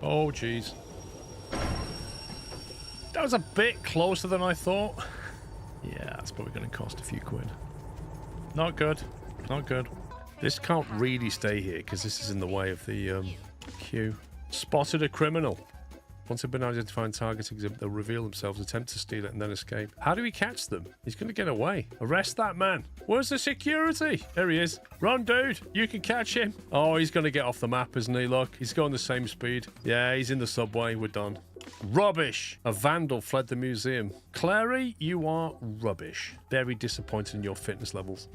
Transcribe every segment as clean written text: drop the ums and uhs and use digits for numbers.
Oh, jeez. That was a bit closer than I thought. Yeah, that's probably going to cost a few quid. Not good. Not good. This can't really stay here because this is in the way of the queue. Spotted a criminal. Once they've been identified and targeted, they'll reveal themselves, attempt to steal it, and then escape. How do we catch them? He's going to get away. Arrest that man. Where's the security? There he is. Run, dude. You can catch him. Oh, he's going to get off the map, isn't he? Look, he's going the same speed. Yeah, he's in the subway. We're done. Rubbish. A vandal fled the museum. Clary, you are rubbish. Very disappointed in your fitness levels.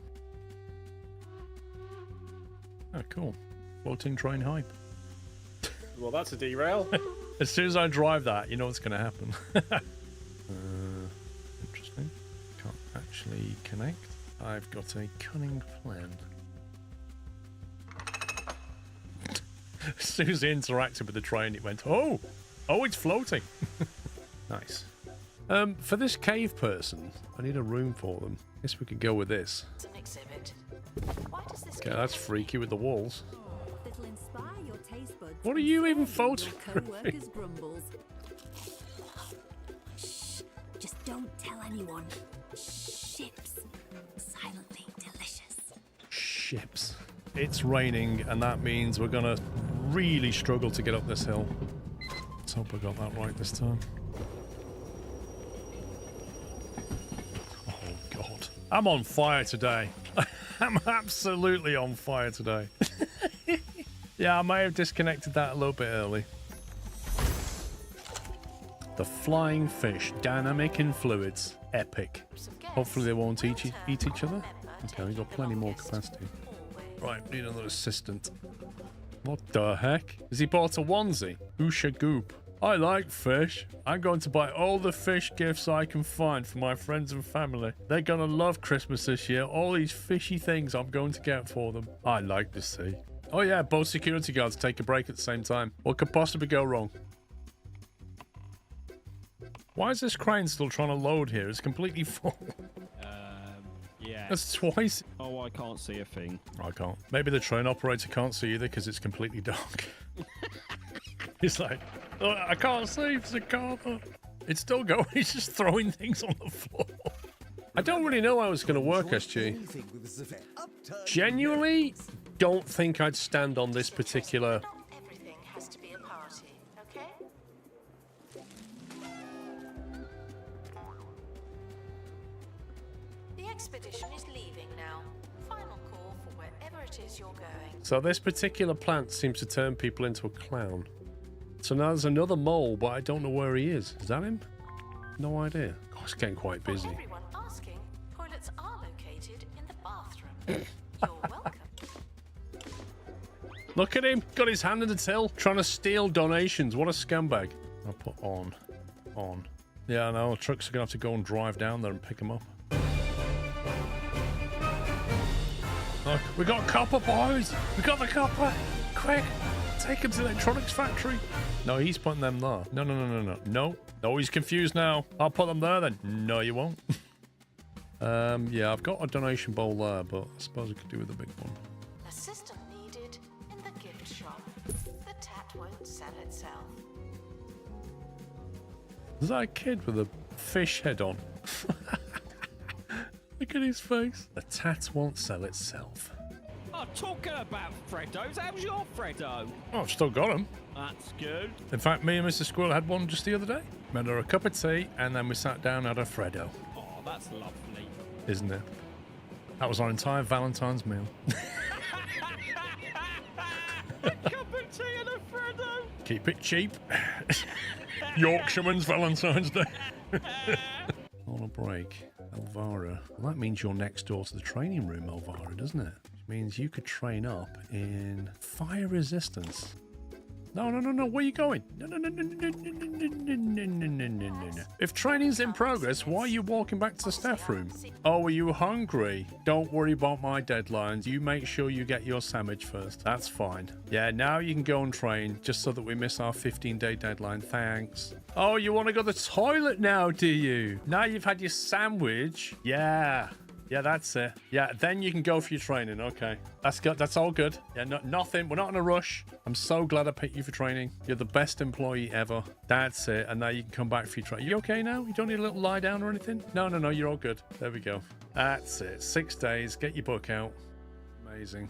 Oh, cool. Floating train hype. Well, that's a derail. As soon as I drive that, you know what's going to happen. Interesting. Can't actually connect. I've got a cunning plan. As soon as I interacted with the train, it went, oh, it's floating. Nice. For this cave person, I need a room for them. Guess we could go with this. It's an exhibit. Why does this Okay, that's freaky with the walls. It'll inspire your taste buds. What are you even and photographing? co-workers' grumbles. Shh. Just don't tell anyone. Ships. Silently delicious. Ships. It's raining, and that means we're gonna really struggle to get up this hill. Let's hope I got that right this time. Oh, God. I'm on fire today. I'm absolutely on fire today. Yeah, I may have disconnected that a little bit early. The flying fish, dynamic in fluids, epic. Hopefully they won't eat each other. Okay, we've got plenty more capacity. Right, need another assistant. What the heck? Has he bought a onesie? Oosha goop. I like fish. I'm going to buy all the fish gifts I can find for my friends and family. They're going to love Christmas this year. All these fishy things I'm going to get for them. I like the sea. Oh yeah, both security guards take a break at the same time. What could possibly go wrong? Why is this crane still trying to load here? It's completely full. Yeah. That's twice. Oh, I can't see a thing. I can't. Maybe the train operator can't see either because it's completely dark. He's like, oh, I can't see Scapa. It's still going. He's just throwing things on the floor. I don't really know how it's going to work, SG. Genuinely don't think I'd stand on this particular... Not everything has to be a party, okay? The expedition is leaving now. Final call for wherever it is you're going. So this particular plant seems to turn people into a clown. So now there's another mole, but I don't know where he is. Is that him? No idea. God, it's getting quite busy. For everyone asking, toilets are located in the bathroom. You're welcome. Look at him. Got his hand in the till. Trying to steal donations. What a scumbag. I'll put on. On. Yeah, no, trucks are going to have to go and drive down there and pick him up. Look, we got copper, boys. We got the copper. Quick. Take him to the electronics factory. No, he's putting them there. No. No, he's confused now. I'll put them there then. No, you won't. Yeah, I've got a donation bowl there, but I suppose I could do with a big one. A system needed in the gift shop. The tat won't sell itself. Is that a kid with a fish head on? Look at his face. The tat won't sell itself. Oh, talking about Freddos, how's your Freddo? Oh, I've still got him. That's good. In fact, me and Mr. Squirrel had one just the other day. Made her a cup of tea, and then we sat down and had a Freddo. Oh, that's lovely. Isn't it? That was our entire Valentine's meal. Cup of tea and a Freddo. Keep it cheap. Yorkshireman's Valentine's Day. On a break. Elvira. Well, that means you're next door to the training room, Elvira, doesn't it? Which means you could train up in fire resistance. No. Where are you going? No. If training's in progress, why are you walking back to the staff room? Oh, are you hungry? Don't worry about my deadlines. You make sure you get your sandwich first. That's fine. Yeah, now you can go and train, just so that we miss our 15-day deadline. Thanks. Oh, you want to go to the toilet now, do you? Now you've had your sandwich? Yeah. Yeah, that's it. Yeah, then you can go for your training. Okay, that's good. That's all good. Yeah, nothing. We're not in a rush. I'm so glad I picked you for training. You're the best employee ever. That's it. And now you can come back for your training. You okay now? You don't need a little lie down or anything? No, no, no. You're all good. There we go. That's it. 6 days. Get your book out. Amazing.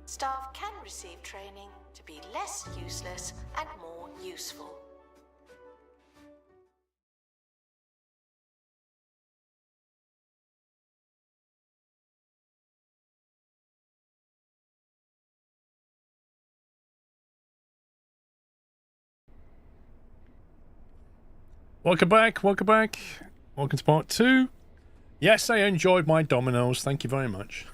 Staff can receive training to be less useless and more useful. Welcome back. Welcome back. Welcome to part 2. Yes, I enjoyed my Dominoes. Thank you very much.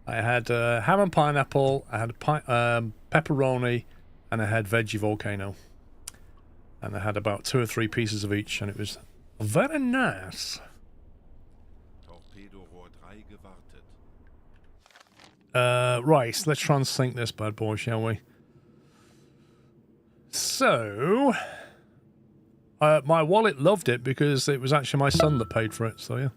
I had ham and pineapple, I had pepperoni, and I had veggie volcano. And I had about 2 or 3 pieces of each, and it was very nice. Right, let's try and sink this bad boy, shall we? So, my wallet loved it because it was actually my son that paid for it, so yeah.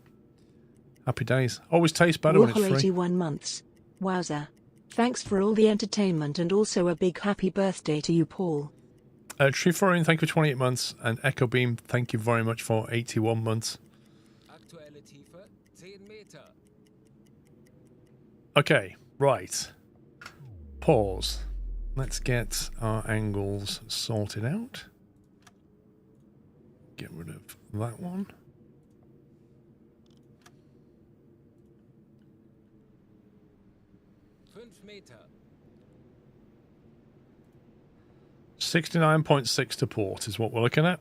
Happy days. Always tastes better when it's free. 81 months. Wowza. Thanks for all the entertainment and also a big happy birthday to you, Paul. Triforian, thank you for 28 months. And Echo Beam, thank you very much for 81 months. Okay, right. Pause. Let's get our angles sorted out. Get rid of that one. Meter. 69.6 to port is what we're looking at.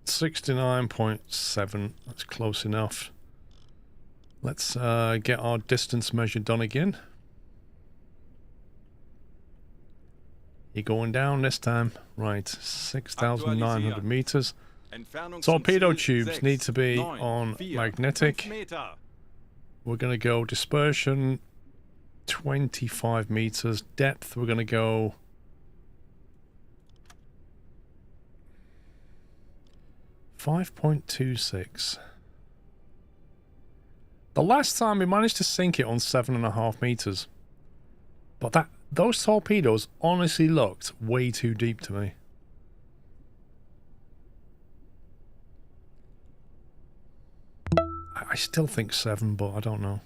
69.7. That's close enough. Let's get our distance measure done again. You're going down this time. Right, 6,900 meters. Torpedo tubes need to be on magnetic. We're going to go dispersion 25 meters. Depth, we're going to go 5.26. The last time we managed to sink it on 7.5 meters. But those torpedoes honestly looked way too deep to me. I still think 7, but I don't know.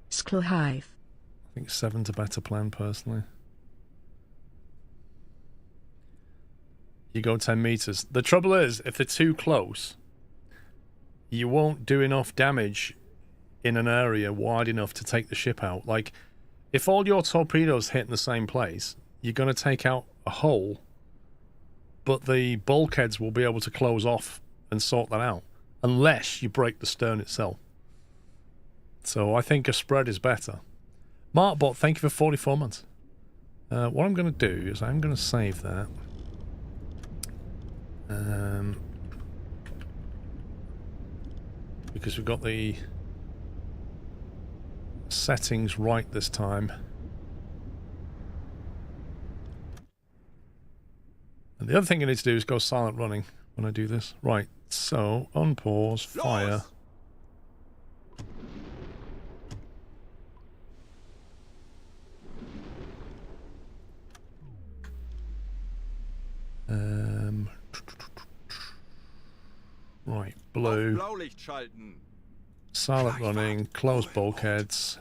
Sklohive. I think 7's a better plan, personally. You go 10 meters. The trouble is, if they're too close, you won't do enough damage in an area wide enough to take the ship out. Like, if all your torpedoes hit in the same place, you're going to take out a hole, but the bulkheads will be able to close off and sort that out. Unless you break the stern itself. So I think a spread is better. Markbot, thank you for 44 months. What I'm going to do is I'm going to save that. Because we've got the settings right this time. And the other thing I need to do is go silent running when I do this. Right. So, unpause, fire. Right, blue. Silent running, close bulkheads.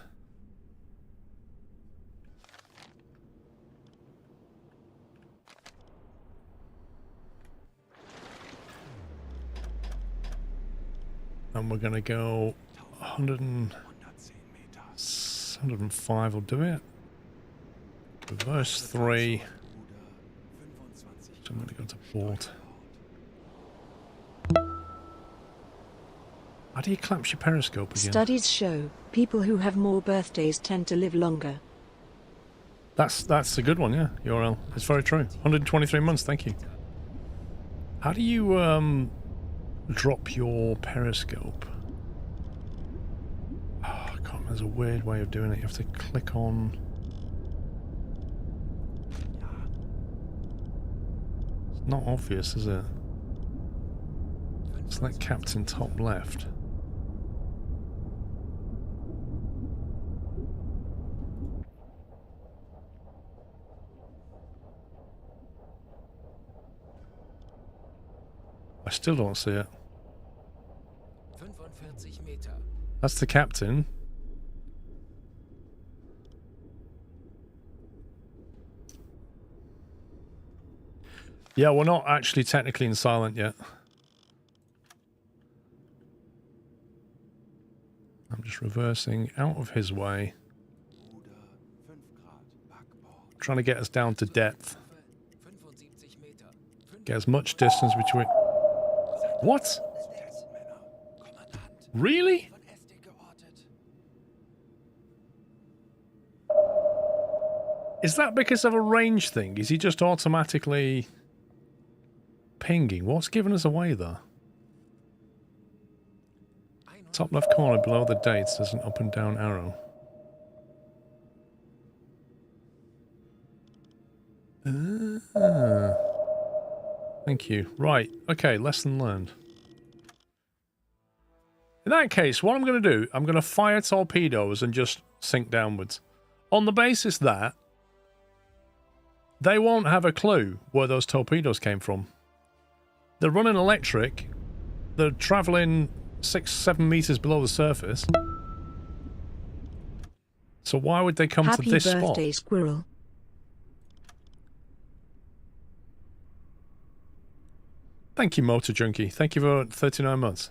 And we're going to go 105 will do it. Reverse 3. So I'm going to go to port. How do you collapse your periscope again? Studies show people who have more birthdays tend to live longer. That's a good one, yeah, URL. It's very true. 123 months, thank you. How do you drop your periscope? Oh, I can't remember. There's a weird way of doing it. You have to click on... It's not obvious, is it? Select captain top left. I still don't see it. 45 Meter. That's the captain. Yeah, we're not actually technically in silent yet. I'm just reversing out of his way. Trying to get us down to depth. Get as much distance between... What? Really? Is that because of a range thing? Is he just automatically pinging? What's giving us away there? Top left corner below the dates there's an up and down arrow. Thank you. Right. Okay, lesson learned. In that case, what I'm going to do, I'm going to fire torpedoes and just sink downwards. On the basis that they won't have a clue where those torpedoes came from. They're running electric. They're traveling 6-7 meters below the surface. So why would they come to this spot? Happy birthday, squirrel. Thank you, Motor Junkie. Thank you for 39 months.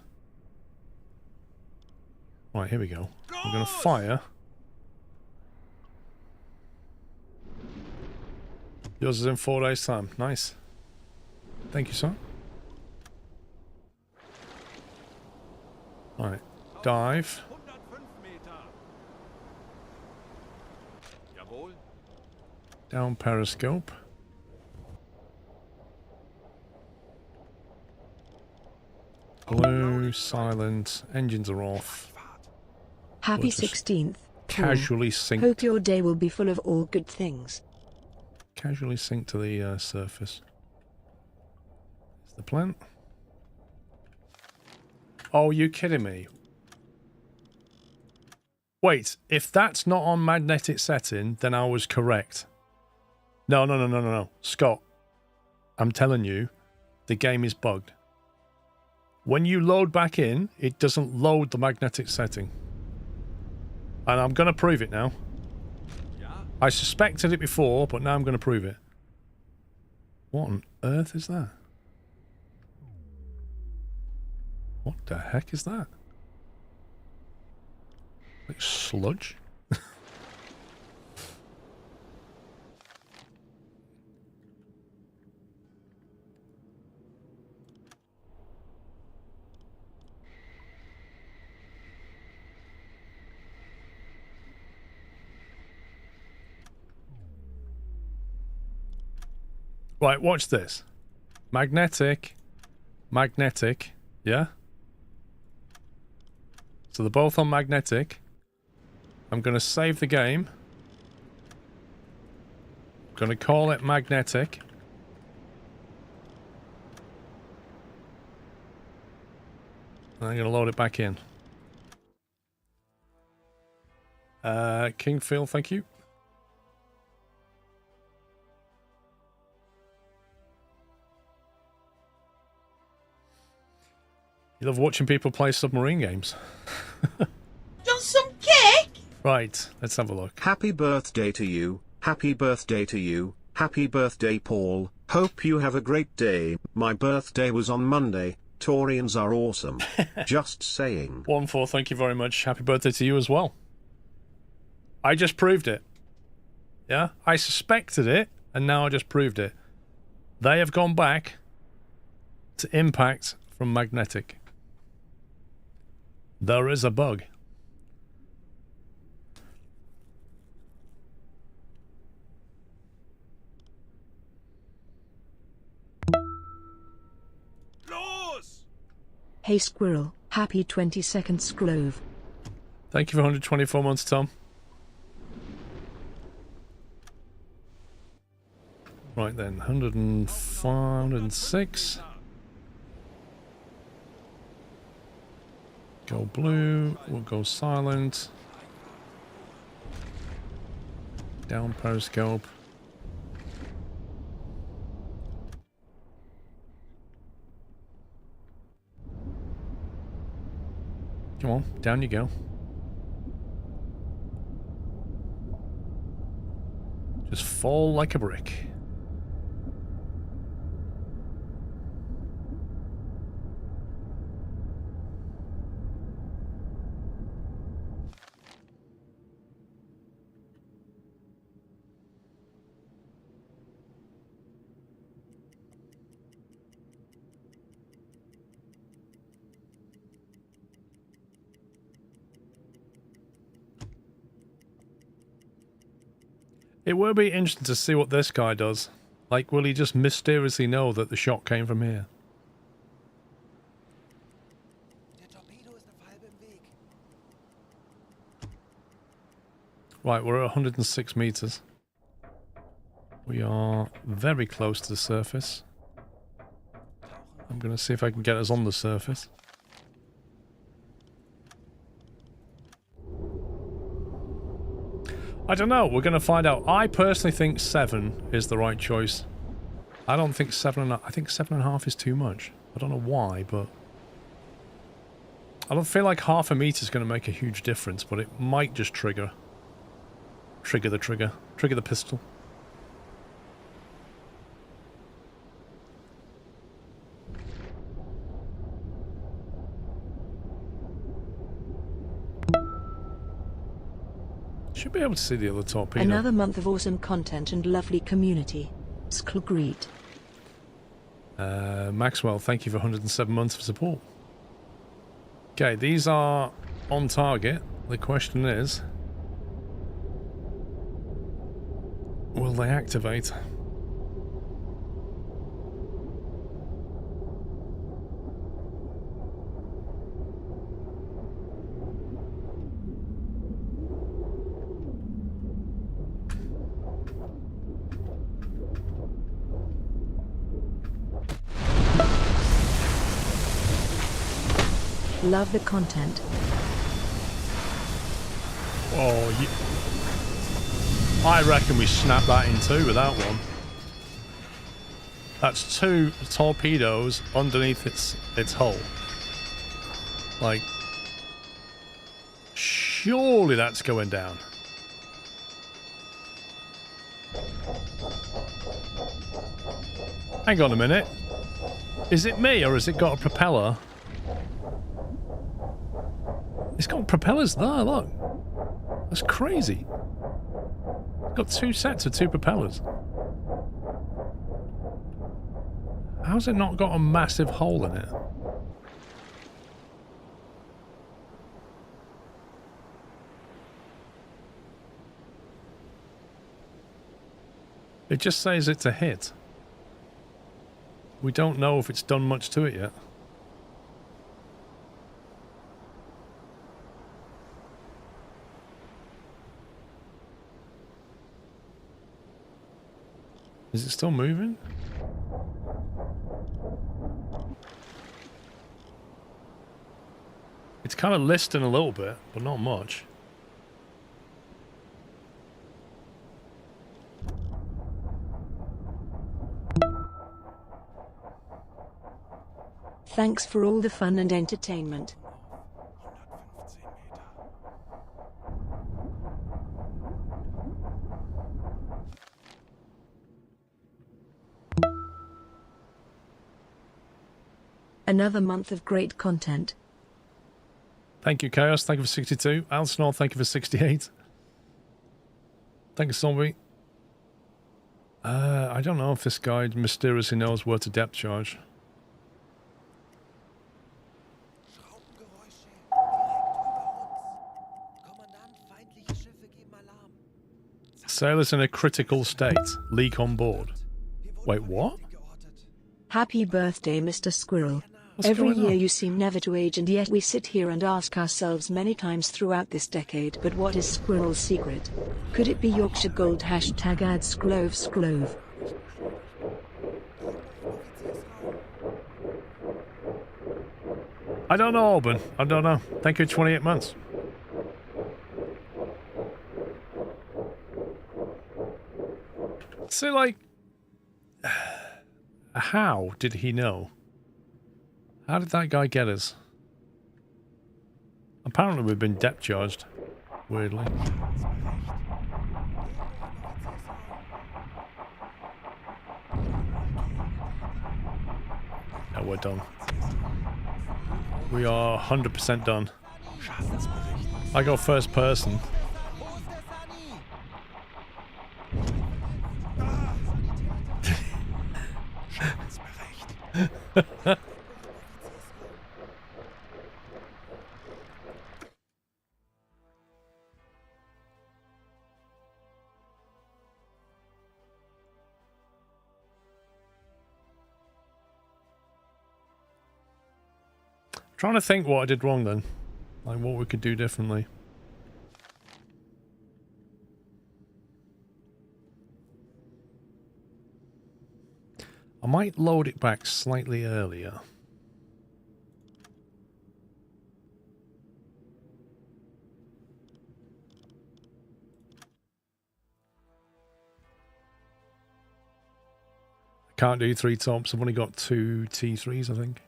Right, here we go. I'm going to fire. Yours is in 4 days' time. Nice. Thank you, sir. Right. Dive. 105 Meter. Jawohl. Down periscope. Blue, silent, engines are off. Happy We'll just 16th. Casually sink. Hope your day will be full of all good things. Casually sink to the surface. Is the plan? Oh, you kidding me? Wait, if that's not on magnetic setting, then I was correct. No. Scott, I'm telling you, the game is bugged. When you load back in, it doesn't load the magnetic setting. And I'm going to prove it now. I suspected it before, but now I'm going to prove it. What on earth is that? What the heck is that? Like sludge? Right, watch this. Magnetic. Yeah? So they're both on magnetic. I'm going to save the game. I'm going to call it magnetic. And I'm going to load it back in. Kingfield, thank you. You love watching people play submarine games. Want some cake? Right, let's have a look. Happy birthday to you, happy birthday to you, happy birthday Paul, hope you have a great day. My birthday was on Monday, Taurians are awesome. Just saying. 1-4, thank you very much. Happy birthday to you as well. I just proved it. Yeah, I suspected it, and now I just proved it. They have gone back to impact from magnetic. There is a bug. Los! Hey squirrel, happy 22nd Sclove. Thank you for 124 months, Tom. Right then, 105, 106. Go blue, we'll go silent. Down periscope. Come on, down you go. Just fall like a brick. It will be interesting to see what this guy does. Like, will he just mysteriously know that the shot came from here? Right, we're at 106 meters. We are very close to the surface. I'm going to see if I can get us on the surface. I don't know. We're going to find out. I personally think 7 is the right choice. I don't think 7.5. I think 7.5 is too much. I don't know why, but I don't feel like half a meter is going to make a huge difference, but it might just trigger the pistol. Should be able to see the other torpedo. Another month of awesome content and lovely community. Greet. Maxwell, thank you for 107 months of support. Okay, these are on target. The question is, will they activate? Love the content. Oh, I reckon we snap that in two with that one. That's 2 torpedoes underneath its hull. Like, surely that's going down. Hang on a minute. Is it me or has it got a propeller? It's got propellers there, look. That's crazy. It's got 2 sets of 2 propellers. How's it not got a massive hole in it? It just says it's a hit. We don't know if it's done much to it yet. Is it still moving? It's kind of listing a little bit, but not much. Thanks for all the fun and entertainment. Another month of great content. Thank you, Chaos. Thank you for 62. Alsnor, thank you for 68. Thank you, Zombie. I don't know if this guy mysteriously knows where to depth charge. Sailors in a critical state. Leak on board. Wait, what? Happy birthday, Mr. Squirrel. What's Every going year on? you seem never to age, and yet we sit here and ask ourselves many times throughout this decade, but what is Squirrel's secret? Could it be Yorkshire Gold #add Sclove? I don't know, Auburn. I don't know. Thank you, 28 months. So, like, how did he know? How did that guy get us? Apparently we've been depth charged. Weirdly. Yeah, we're done. We are 100% done. I go first person. Trying to think what I did wrong then. Like what we could do differently. I might load it back slightly earlier. I can't do 3 tops. I've only got 2 T3s, I think.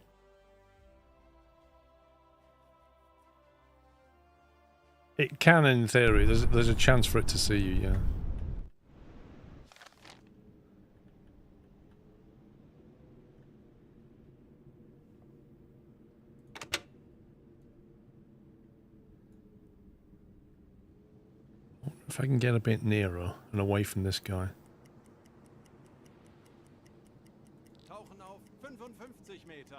It can in theory. There's a chance for it to see you, yeah. If I can get a bit nearer and away from this guy. Tauchen auf 55 Meter.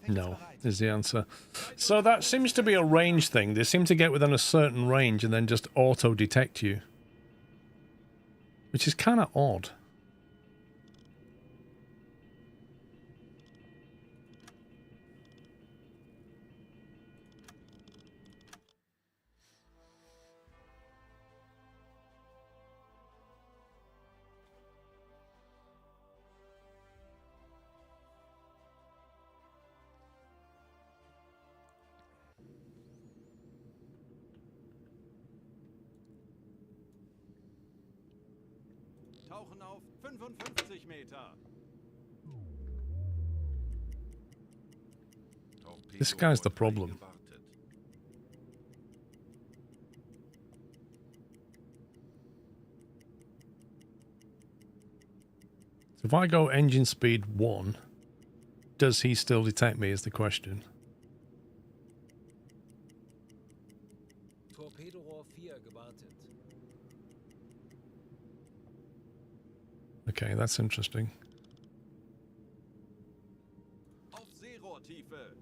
No, is the answer. So that seems to be a range thing. They seem to get within a certain range and then just auto-detect you. Which is kind of odd. Tauchen auf 55 Meter. This guy's the problem. So if I go engine speed 1, does he still detect me is the question. Torpedo 4 gewartet. Okay, that's interesting. Auf Seerohrtiefe.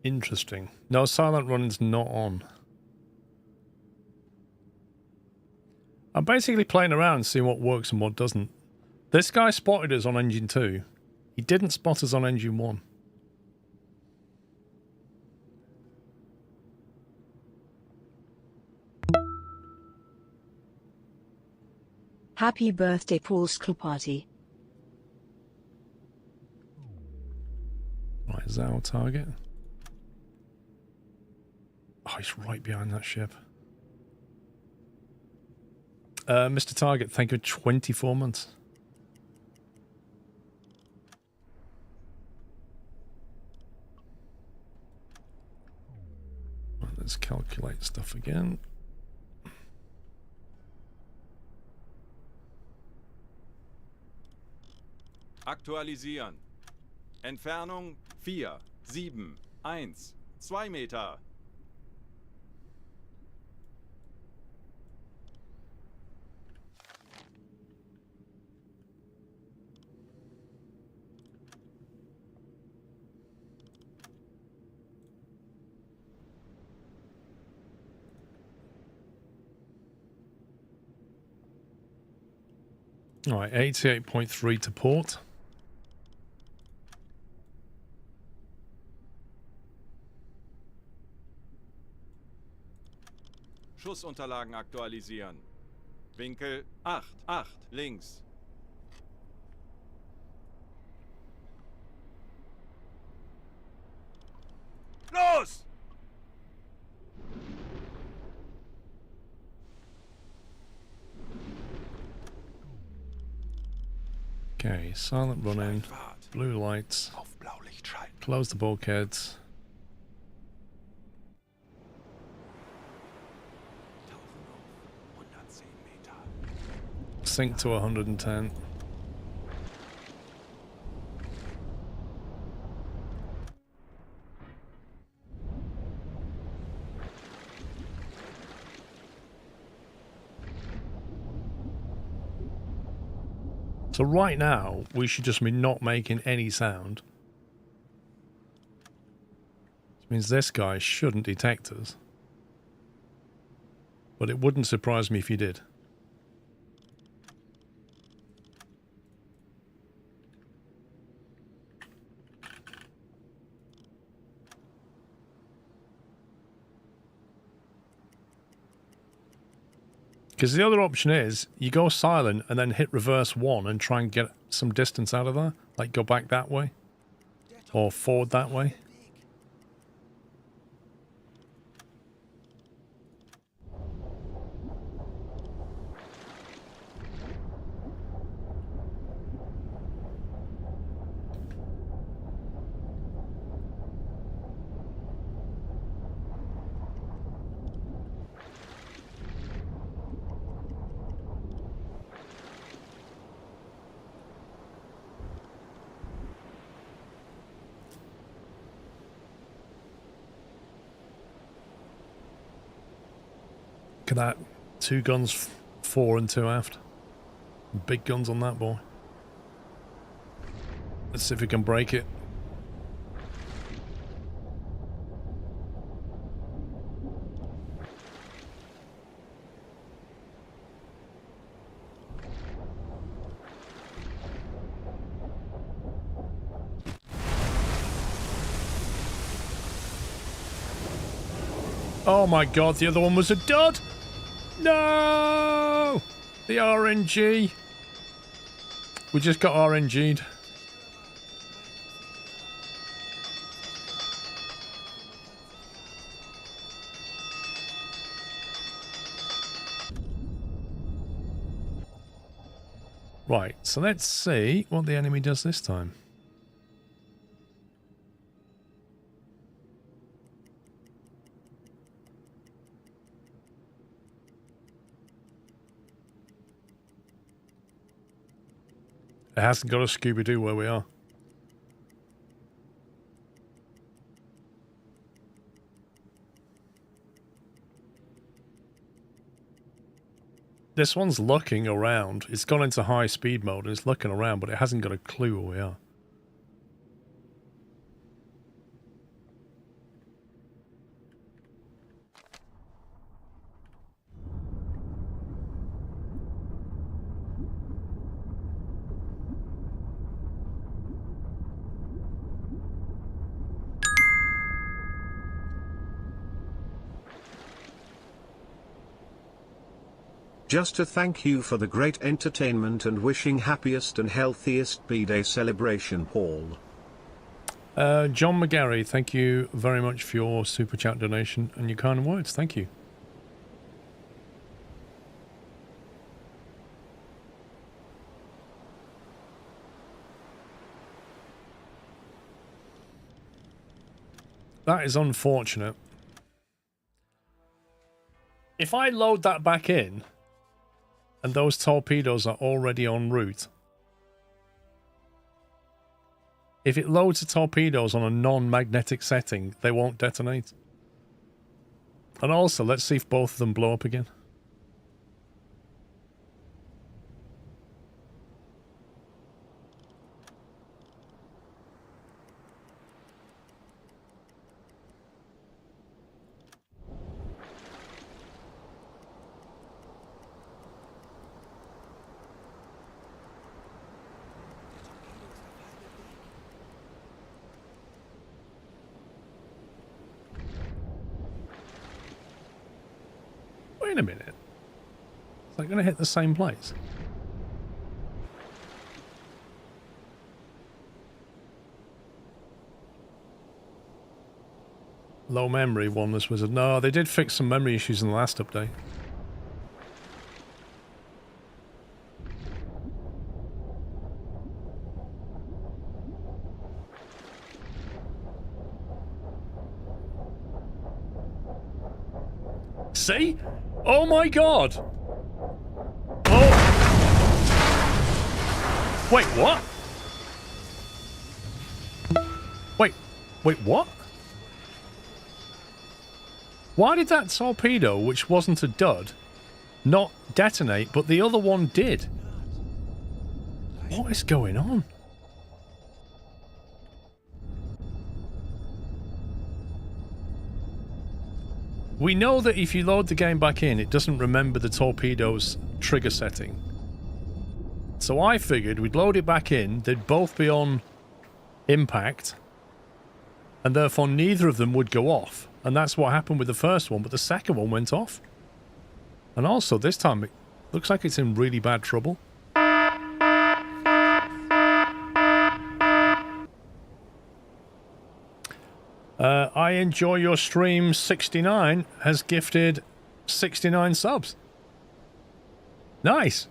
Interesting. No, silent running's not on. I'm basically playing around seeing what works and what doesn't. This guy spotted us on engine 2. He didn't spot us on engine 1. Happy birthday, Paul's Club Party. Right, is that our target? Oh, he's right behind that ship. Mr. Target, thank you for 24 months. Right, let's calculate stuff again. Aktualisieren. Entfernung 4, 7, 1, 2 Meter. Alright, 88.3 to port. Schussunterlagen aktualisieren. Winkel 8, 8, links. Los! Okay, silent running, blue lights, close the bulkheads. Sink to 110. So right now, we should just be not making any sound. Which means this guy shouldn't detect us. But it wouldn't surprise me if he did. Because the other option is, you go silent and then hit reverse 1 and try and get some distance out of there. Like go back that way. Or forward that way. Look at that. 2 guns, 4 and 2 aft. Big guns on that boy. Let's see if we can break it. Oh my god, the other one was a dud! No! The RNG. We just got RNG'd. Right, so let's see what the enemy does this time. It hasn't got a Scooby-Doo where we are. This one's looking around. It's gone into high speed mode and it's looking around, but it hasn't got a clue where we are. Just to thank you for the great entertainment and wishing happiest and healthiest B-Day celebration, Paul. John McGarry, thank you very much for your super chat donation and your kind words. Thank you. That is unfortunate. If I load that back in, and those torpedoes are already en route, if it loads the torpedoes on a non-magnetic setting, they won't detonate. And also, let's see if both of them blow up again. Wait a minute. Is that going to hit the same place? Low memory, Wanderless Wizard. No, they did fix some memory issues in the last update. See? Oh my god! Oh! Wait, what? Wait, what? Why did that torpedo, which wasn't a dud, not detonate, but the other one did? What is going on? We know that if you load the game back in, it doesn't remember the torpedo's trigger setting. So I figured we'd load it back in, they'd both be on impact, and therefore neither of them would go off. And that's what happened with the first one, but the second one went off. And also, this time, it looks like it's in really bad trouble. I enjoy your stream 69 has gifted 69 subs. Nice.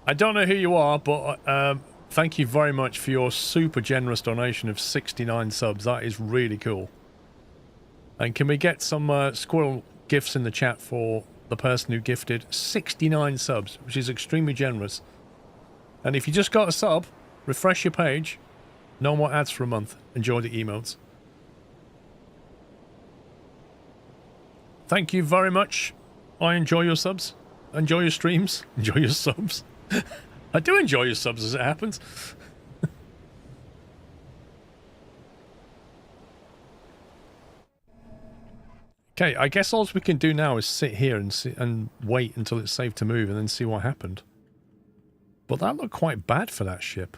I don't know who you are, but thank you very much for your super generous donation of 69 subs. That is really cool. And can we get some squirrel gifts in the chat for the person who gifted 69 subs, which is extremely generous. And if you just got a sub, refresh your page. No more ads for a month. Enjoy the emotes. Thank you very much. I enjoy your subs. Enjoy your streams. Enjoy your subs. I do enjoy your subs as it happens. Okay, I guess all we can do now is sit here and wait until it's safe to move and then see what happened. But that looked quite bad for that ship.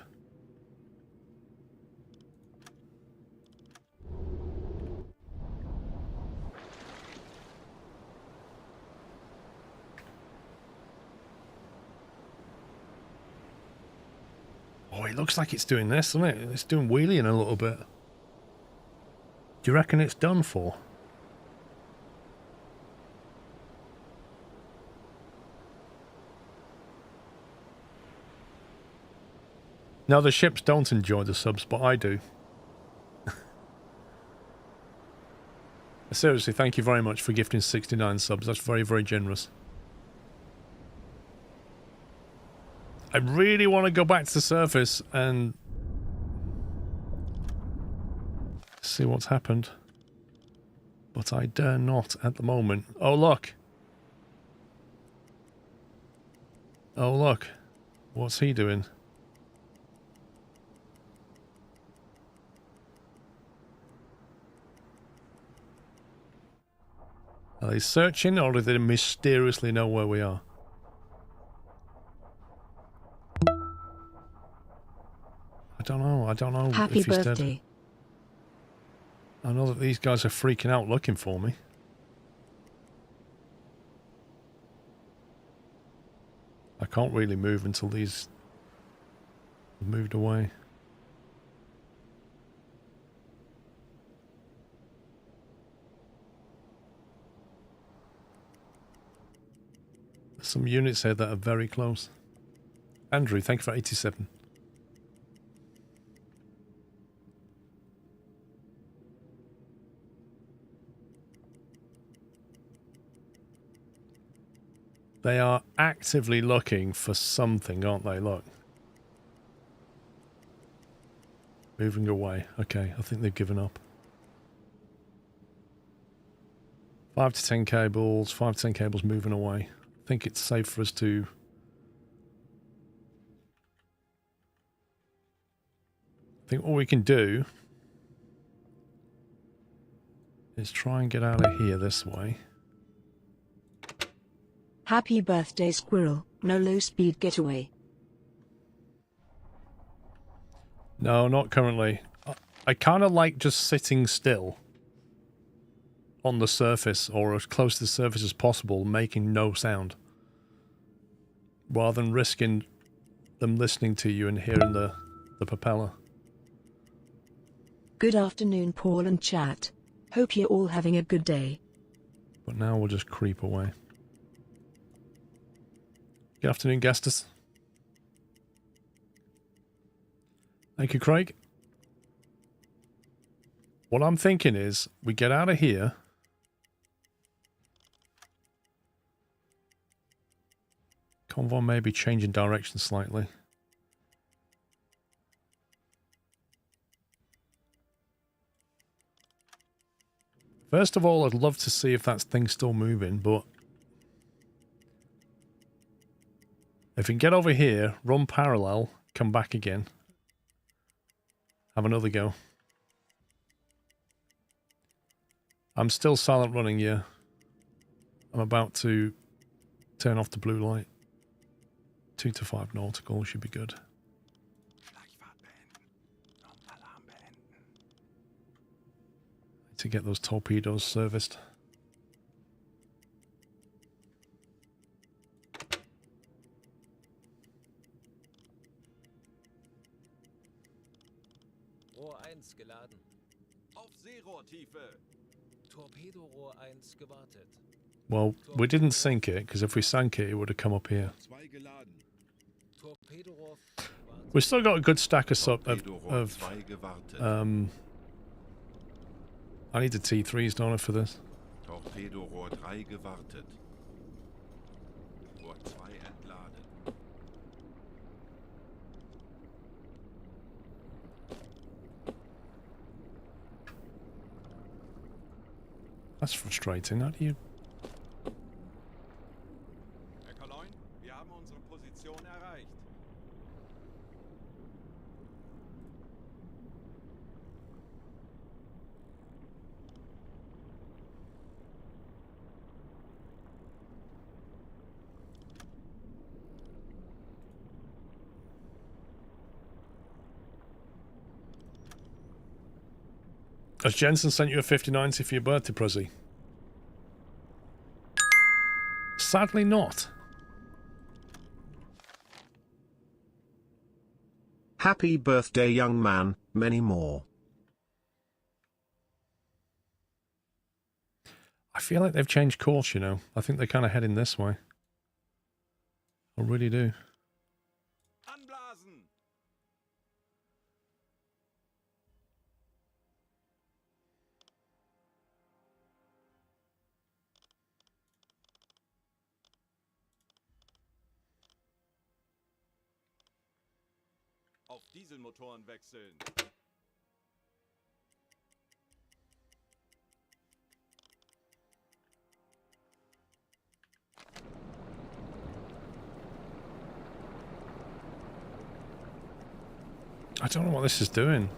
Oh, it looks like it's doing this, doesn't it? It's doing wheeling a little bit. Do you reckon it's done for? No, the ships don't enjoy the subs, but I do. Seriously, thank you very much for gifting 69 subs. That's very, very generous. I really want to go back to the surface and see what's happened. But I dare not at the moment. Oh, look. Oh, look. What's he doing? Are they searching, or do they mysteriously know where we are? I don't know. I don't know Happy if he's birthday. dead. I know that these guys are freaking out looking for me. I can't really move until these have moved away. Some units here that are very close. Andrew, thank you for 87. They are actively looking for something, aren't they? Look. Moving away. Okay, I think they've given up. 5 to 10 cables. 5 to 10 cables moving away. I think it's safe for us to... I think what we can do is try and get out of here this way. Happy birthday, Squirrel. No low-speed getaway. No, not currently. I kind of like just sitting still on the surface, or as close to the surface as possible, making no sound, rather than risking them listening to you and hearing the propeller. Good afternoon, Paul and chat. Hope you're all having a good day. But now we'll just creep away. Good afternoon, Gastus. Thank you, Craig. What I'm thinking is we get out of here. Convoy may be changing direction slightly. First of all, I'd love to see if that thing's still moving, but if we can get over here, run parallel, come back again, have another go. I'm still silent running, yeah. I'm about to turn off the blue light. 2 to 5 nautical should be good. To get those torpedoes serviced. Rohr 1 geladen. Auf Seerohrtiefe. Torpedorohr 1 gewartet. Well, we didn't sink it, because if we sank it, it would have come up here. Torpedorohr We've still got a good stack of I need the T3s, don't I, for this? Torpedorohr 3 gewartet. Rohr 2 entladen. That's frustrating. How do you... Herr Kaloin, wir haben unsere Position erreicht. Has Jensen sent you a 5090 for your birthday, Pruzzy? Sadly not. Happy birthday, young man, many more. I feel like they've changed course, you know. I think they're kind of heading this way. I really do. Anblasen! Auf Dieselmotoren wechseln. I don't know what this is doing.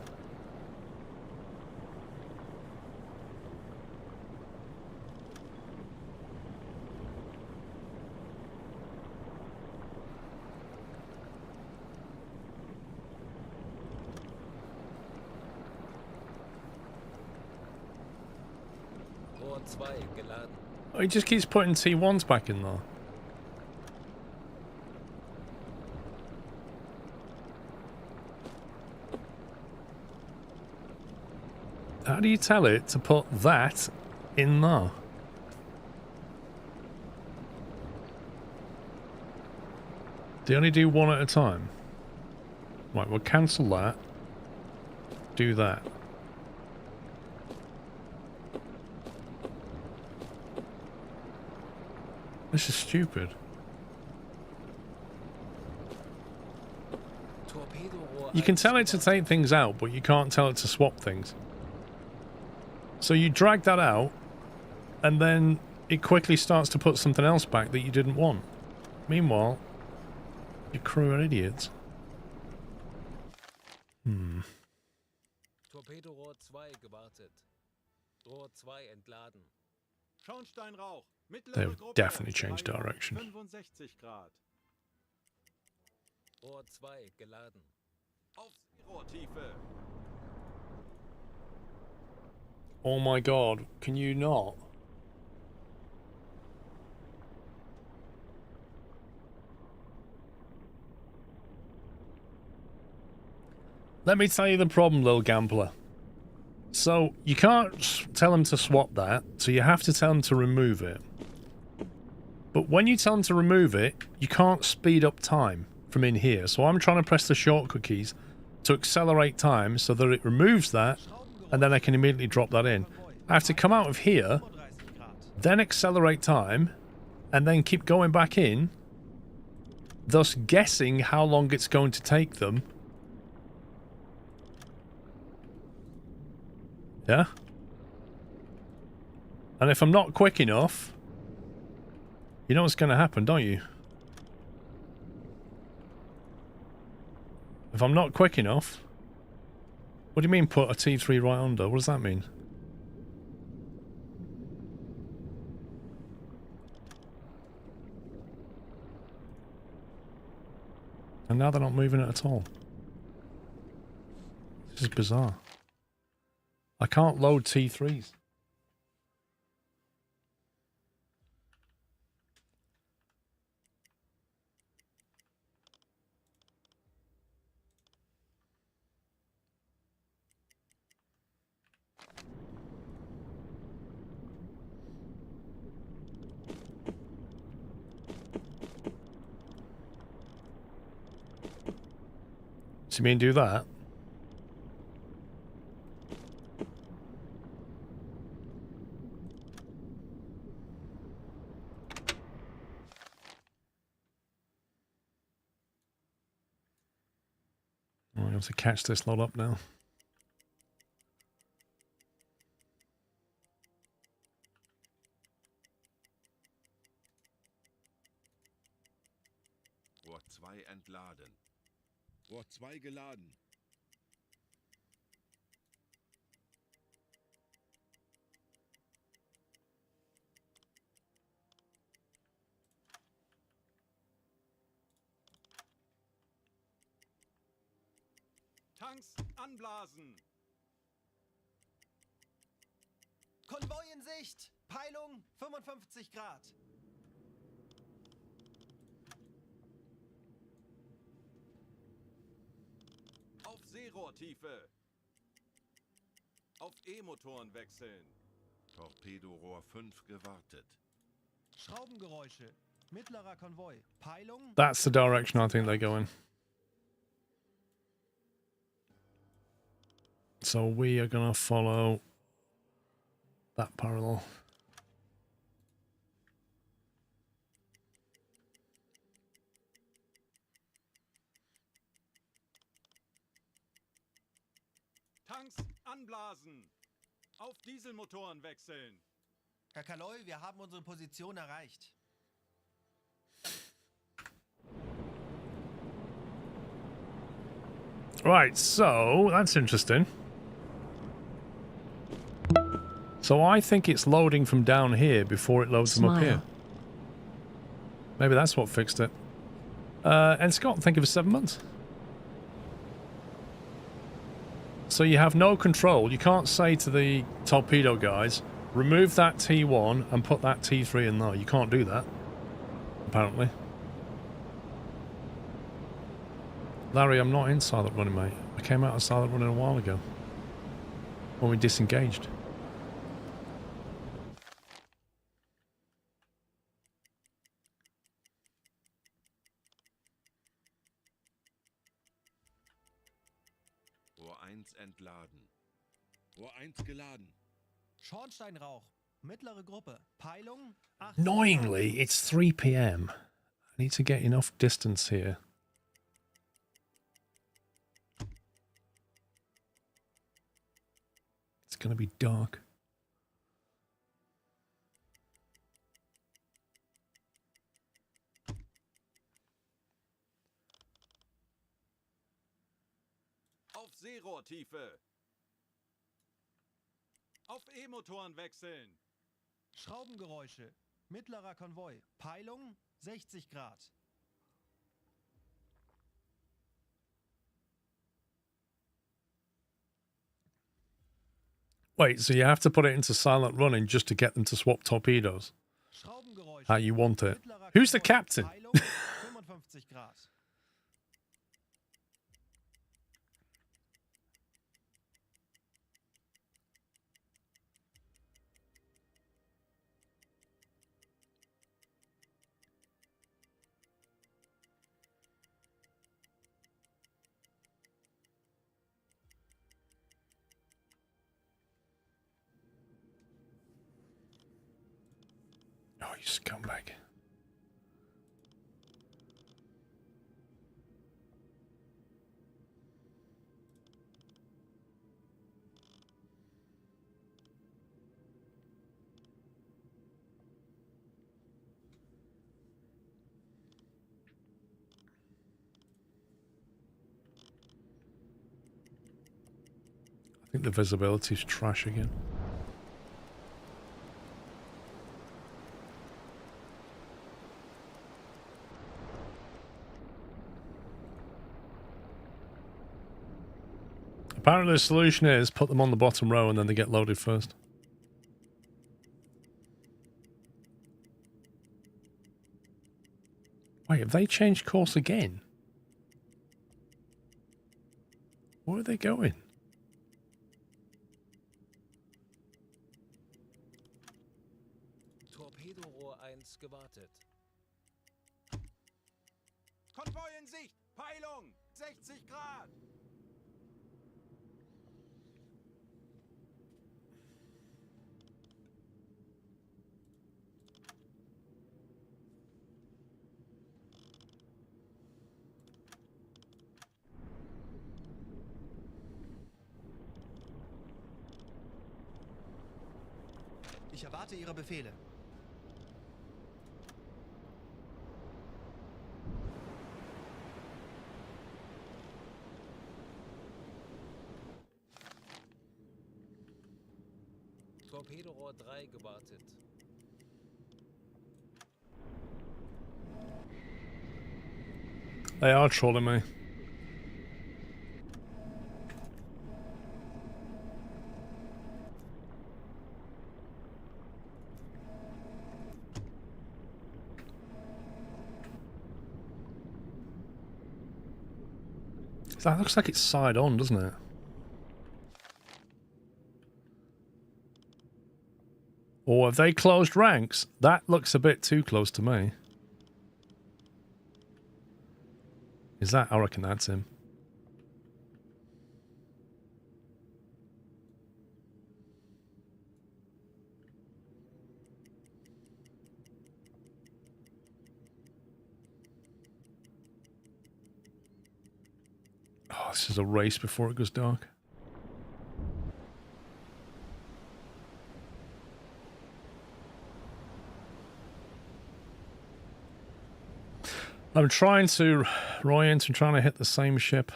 Rohr 2 geladen. Oh, he just keeps putting T1s back in there. How do you tell it to put that in there? Do you only do one at a time? Right, we'll cancel that. Do that. This is stupid. Torpedorohr You can 1 tell it to take things out, but you can't tell it to swap things. So you drag that out, and then it quickly starts to put something else back that you didn't want. Meanwhile, your crew are idiots. Torpedorohr 2 gewartet. Rohr 2 entladen. Schornsteinrauch. Mittlere They've Gruppe. definitely changed direction. 65 Grad. Rohr 2 geladen. Auf Seerohrtiefe. Oh my god, can you not? Let me tell you the problem, little gambler. So, you can't tell them to swap that, so you have to tell them to remove it. But when you tell them to remove it, you can't speed up time from in here. So I'm trying to press the shortcut keys to accelerate time so that it removes that, and then I can immediately drop that in. I have to come out of here, then accelerate time, and then keep going back in, thus guessing how long it's going to take them. Yeah? And if I'm not quick enough, you know what's going to happen, don't you? If I'm not quick enough... What do you mean put a T3 right under? What does that mean? And now they're not moving it at all. This is bizarre. I can't load T3s. So you mean do that? I have to catch this lot up now. Rohr 2 entladen. Rohr 2 geladen. Tanks anblasen. Konvoi in Sicht. Peilung 55 Grad. Auf Seerohrtiefe. Auf E-Motoren wechseln. Torpedo-Rohr 5 gewartet. Schraubengeräusche. Mittlerer Konvoi. Peilung. That's the direction I think they go in. So we are going to follow that parallel. Tanks anblasen. Auf Dieselmotoren wechseln. Herr Kaloi, wir haben unsere Position erreicht. Right, so that's interesting. So I think it's loading from down here before it loads them up here. Maybe that's what fixed it. And Scott, thank you for 7 months. So you have no control. You can't say to the torpedo guys, remove that T1 and put that T3 in there. You can't do that, apparently. Larry, I'm not in silent running, mate. I came out of silent running a while ago. When we disengaged. Rohr 1 entladen. Rohr 1 geladen. Schornsteinrauch. Mittlere Gruppe. Peilung 8. Annoyingly, it's 3 PM. I need to get enough distance here. It's going to be dark. Auf Seerohrtiefe. Auf E-Motoren wechseln. Schraubengeräusche. Mittlerer Konvoi. Peilung 60 Grad. Wait, so you have to put it into silent running just to get them to swap torpedoes? How you want it. Who's the captain? Oh, you scumbag. I think the visibility's trash again. Apparently the solution is put them on the bottom row and then they get loaded first. Wait, have they changed course again? Where are they going? Torpedo Rohr 1 gewartet. Konvoi in Sicht! Peilung! 60 Grad! Ich erwarte Ihre Befehle. Torpedo Rohr 3 gewartet. They are trolling me. That looks like it's side on, doesn't it? Or have they closed ranks? That looks a bit too close to me. Is that? I reckon that's him. Oh, this is a race before it goes dark. I'm trying to, Royant, I'm trying to hit the same ship.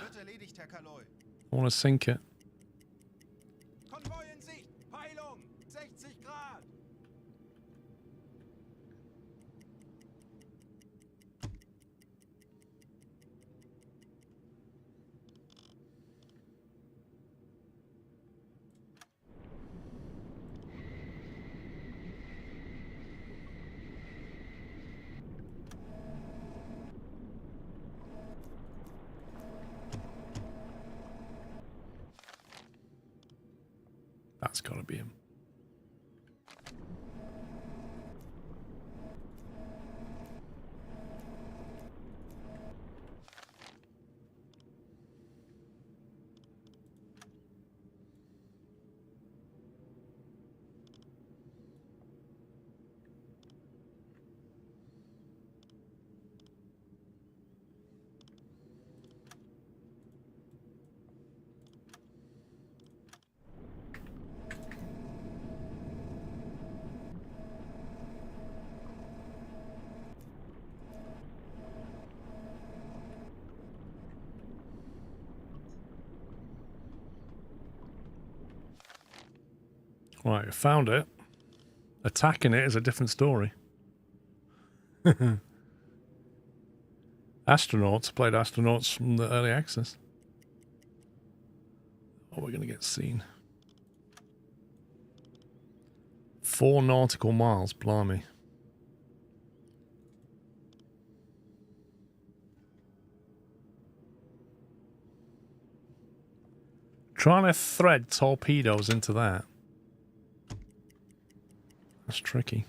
I want to sink it. Konvoi in Sicht! Peilung! 60 Grad! That's got to be him. Right, I found it. Attacking it is a different story. Astronauts, played astronauts from the early access. Oh, we're going to get seen. 4 nautical miles, blimey. Trying to thread torpedoes into that. That's tricky.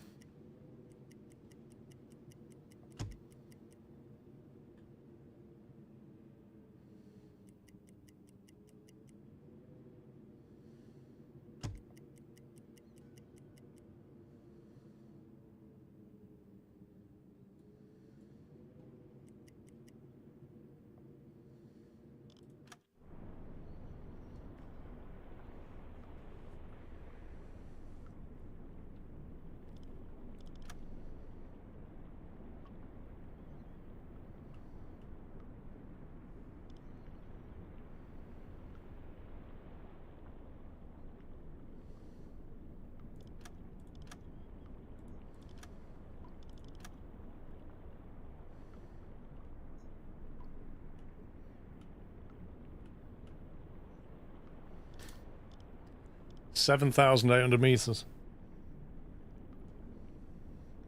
$7,800 meters.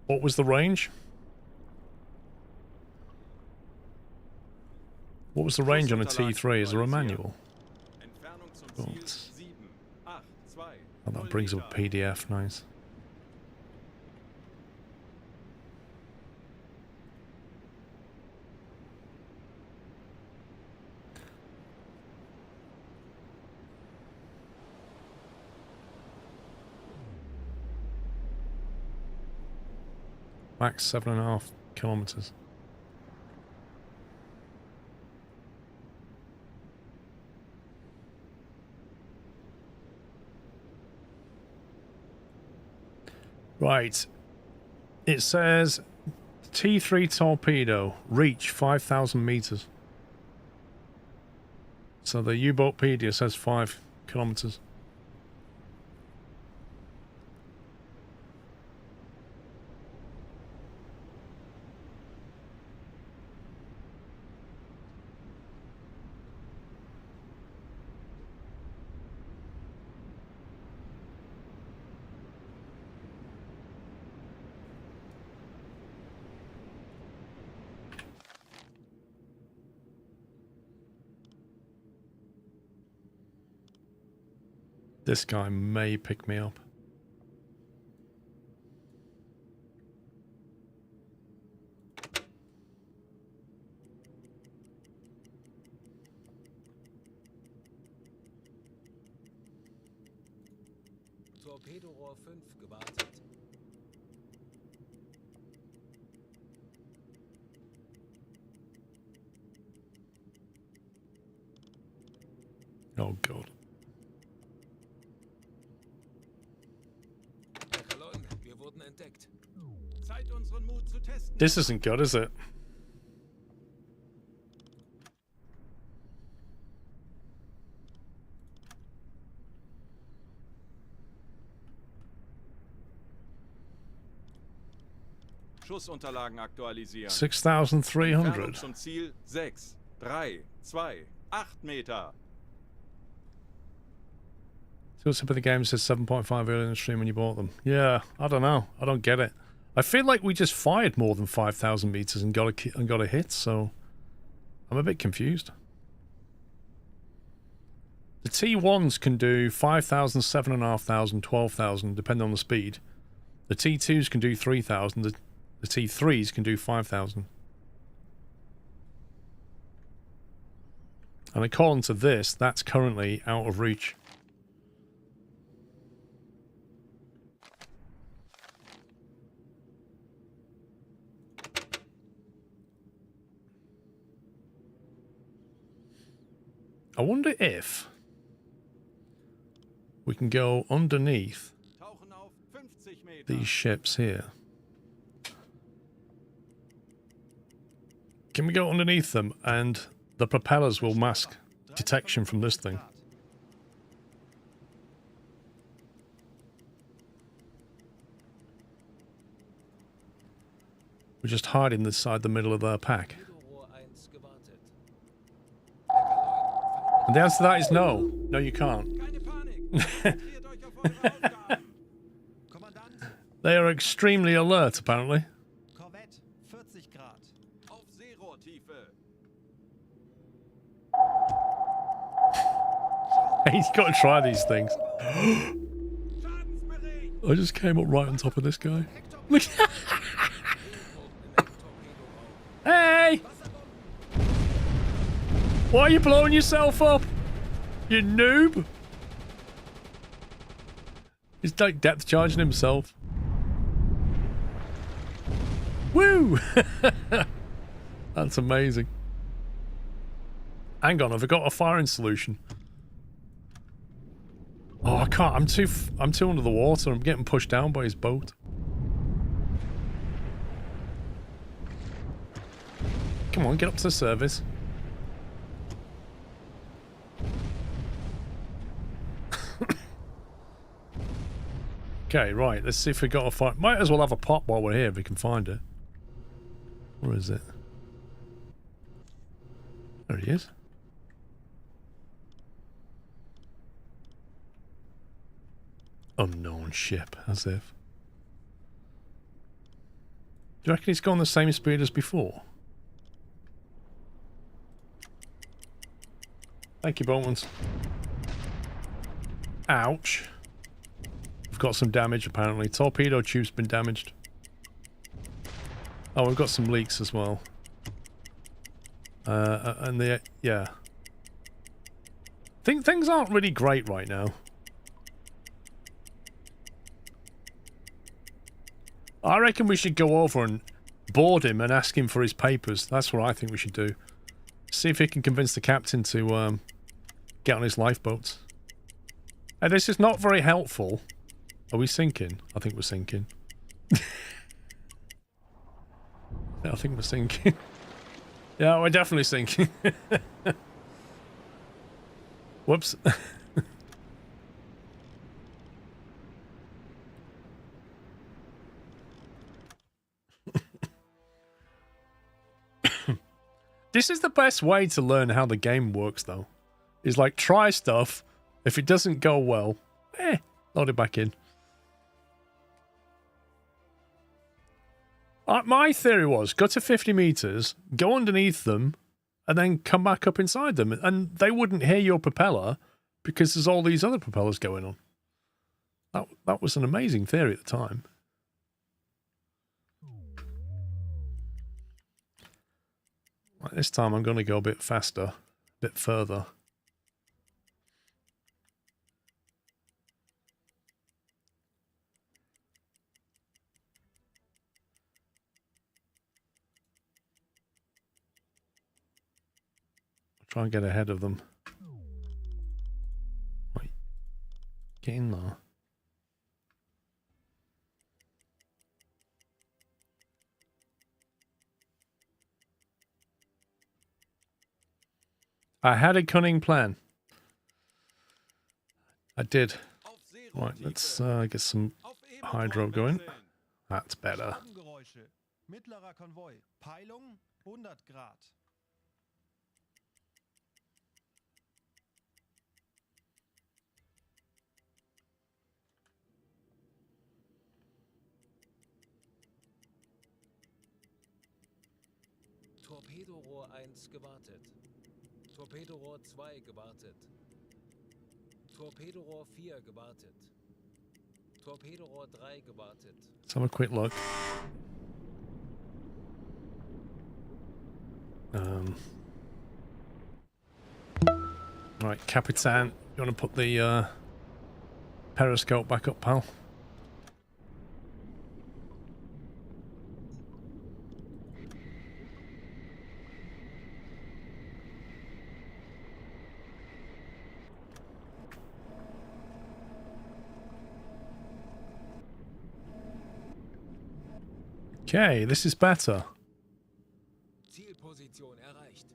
What was the range? What was the range on a T3? Is there a manual? Oh, that brings up a PDF, nice. Max 7.5 kilometers. Right. It says T3 torpedo, reach 5,000 meters. So the U-Boatpedia says 5 kilometers. This guy may pick me up. Torpedorohr 5 gewartet. Oh God. Wir wurden entdeckt. Zeit, unseren Mut zu testen. This isn't good, is it? Schussunterlagen aktualisieren. 6,300. Zum Ziel 6, 3, 2, 8 Meter. So tip of the game says 7.5 earlier in the stream when you bought them. Yeah, I don't know. I don't get it. I feel like we just fired more than 5,000 meters and got a hit, so I'm a bit confused. The T1s can do 5,000, 7,500, 12,000, depending on the speed. The T2s can do 3,000. The T3s can do 5,000. And according to this, that's currently out of reach. I wonder if we can go underneath these ships here. Can we go underneath them and the propellers will mask detection from this thing? We're just hiding this side the middle of their pack. And the answer to that is no. No, you can't. They are extremely alert, apparently. Korvette, 40 Grad. Auf Seerohrtiefe. He's got to try these things. Schadensbericht. I just came up right on top of this guy. Look. Hey! Why are you blowing yourself up? You noob! He's like depth charging himself. Woo! That's amazing. Hang on, have I got a firing solution? Oh, I can't. I'm too under the water. I'm getting pushed down by his boat. Come on, get up to the surface. Okay, right. Let's see if we got a fight. Might as well have a pop while we're here if we can find it. Where is it? There he is. Unknown ship, as if. Do you reckon he's gone the same speed as before? Thank you, Boltons. Ouch. We've got some damage, apparently. Torpedo tube's been damaged. Oh, we've got some leaks as well. And the... yeah. Things aren't really great right now. I reckon we should go over and board him and ask him for his papers. That's what I think we should do. See if he can convince the captain to get on his lifeboats. Hey, this is not very helpful. Are we sinking? I think we're sinking. Yeah, I think we're sinking. Yeah, we're definitely sinking. Whoops. This is the best way to learn how the game works, though. Is like, try stuff. If it doesn't go well, load it back in. My theory was, go to 50 meters, go underneath them, and then come back up inside them. And they wouldn't hear your propeller, because there's all these other propellers going on. That was an amazing theory at the time. Right, this time I'm going to go a bit faster, a bit further. I'll try and get ahead of them. Right, get in there. I had a cunning plan. I did. Right, let's get some hydro going. That's better. Geräusche. Mittlerer Konvoi. Peilung 100 Grad. Torpedorohr 1 gewartet. Torpedorohr 2 gewartet. Torpedorohr 4 gewartet. Torpedorohr 3 gewartet. Let's have a quick look. Right, Capitan, you want to put the periscope back up, pal? Okay, this is better. Zielposition erreicht.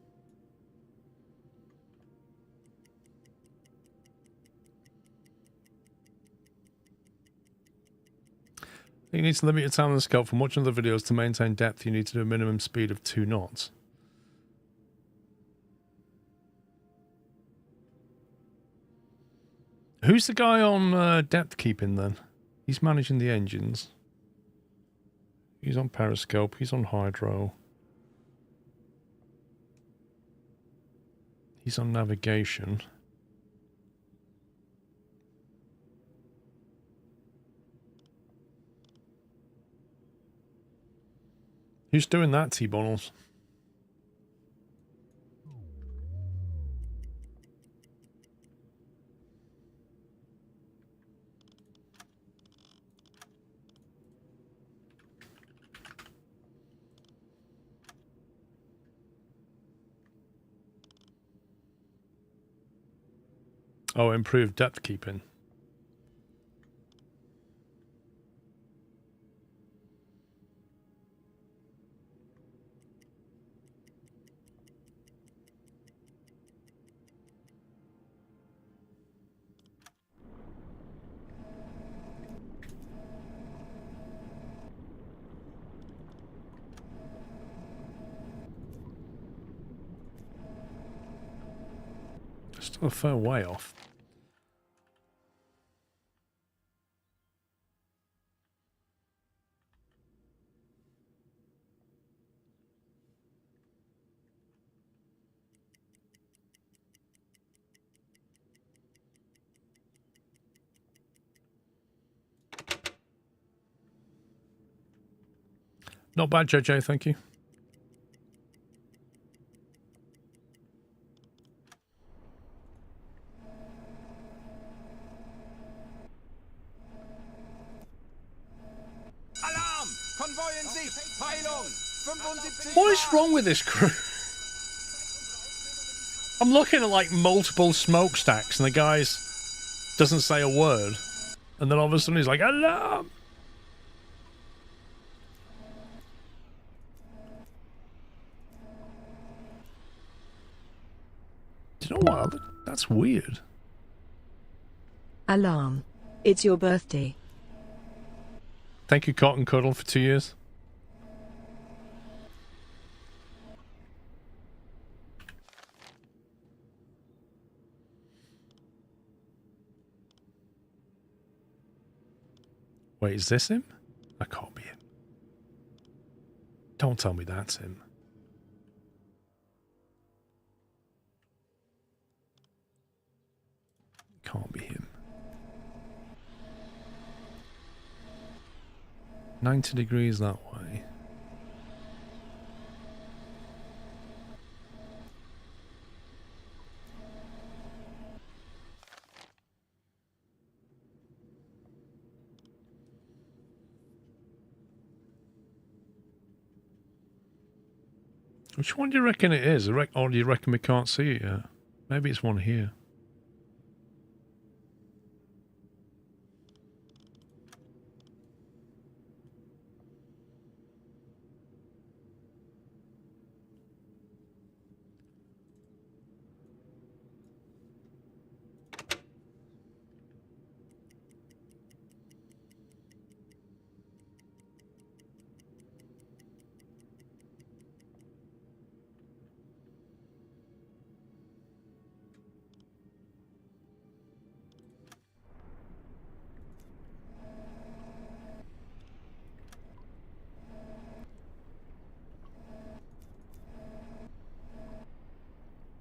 You need to limit your time on the scope. For watching other videos, to maintain depth, you need to do a minimum speed of 2 knots. Who's the guy on depth keeping then? He's managing the engines. He's on periscope. He's on hydro. He's on navigation. Who's doing that, T-Bottles? Oh, improved depth keeping. Still a fair way off. Not bad, JJ, thank you. Alarm! Konvoi in Sicht! Peilung! 75 What is wrong with this crew? I'm looking at like multiple smokestacks and the guy's doesn't say a word. And then all of a sudden he's like, alarm! Do you know what? That's weird. Alarm. It's your birthday. Thank you, Cotton Cuddle, for 2 years. Wait, is this him? That can't be him. Don't tell me that's him. Can't be him. 90 degrees that way. Which one do you reckon it is? Or do you reckon we can't see it yet? Maybe it's one here.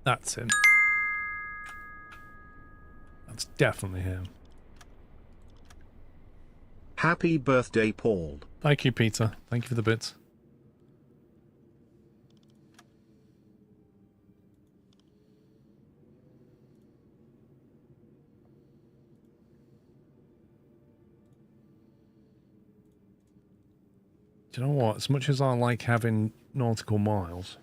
That's him. That's definitely him. Happy birthday, Paul. Thank you, Peter. Thank you for the bits. Do you know what? As much as I like having nautical miles,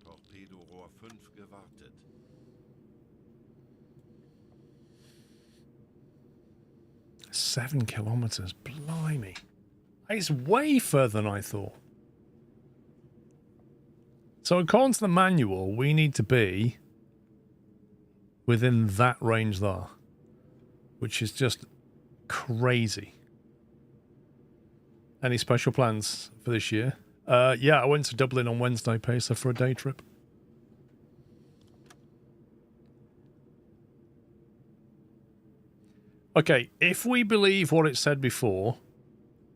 Torpedorohr 5 gewartet. $7 kilometers. Blimey. It's way further than I thought. So according to the manual, we need to be within that range there, which is just crazy. Any special plans for this year? Yeah, I went to Dublin on Wednesday, Pacer, for a day trip. Okay, if we believe what it said before,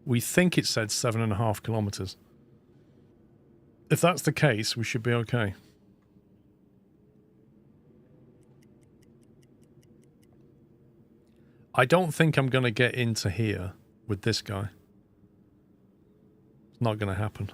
we think it said 7.5 kilometers. If that's the case, we should be okay. I don't think I'm going to get into here with this guy. It's not going to happen.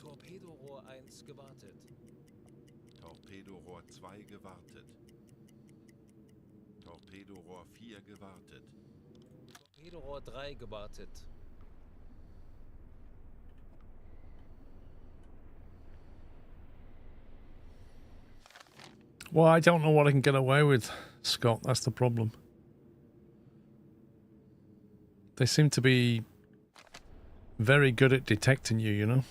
Torpedorohr 1 gewartet. Torpedorohr 2 gewartet. Torpedorohr 4 gewartet. Torpedorohr 3 gewartet. Well, I don't know what I can get away with, Scott. That's the problem. They seem to be very good at detecting you, you know?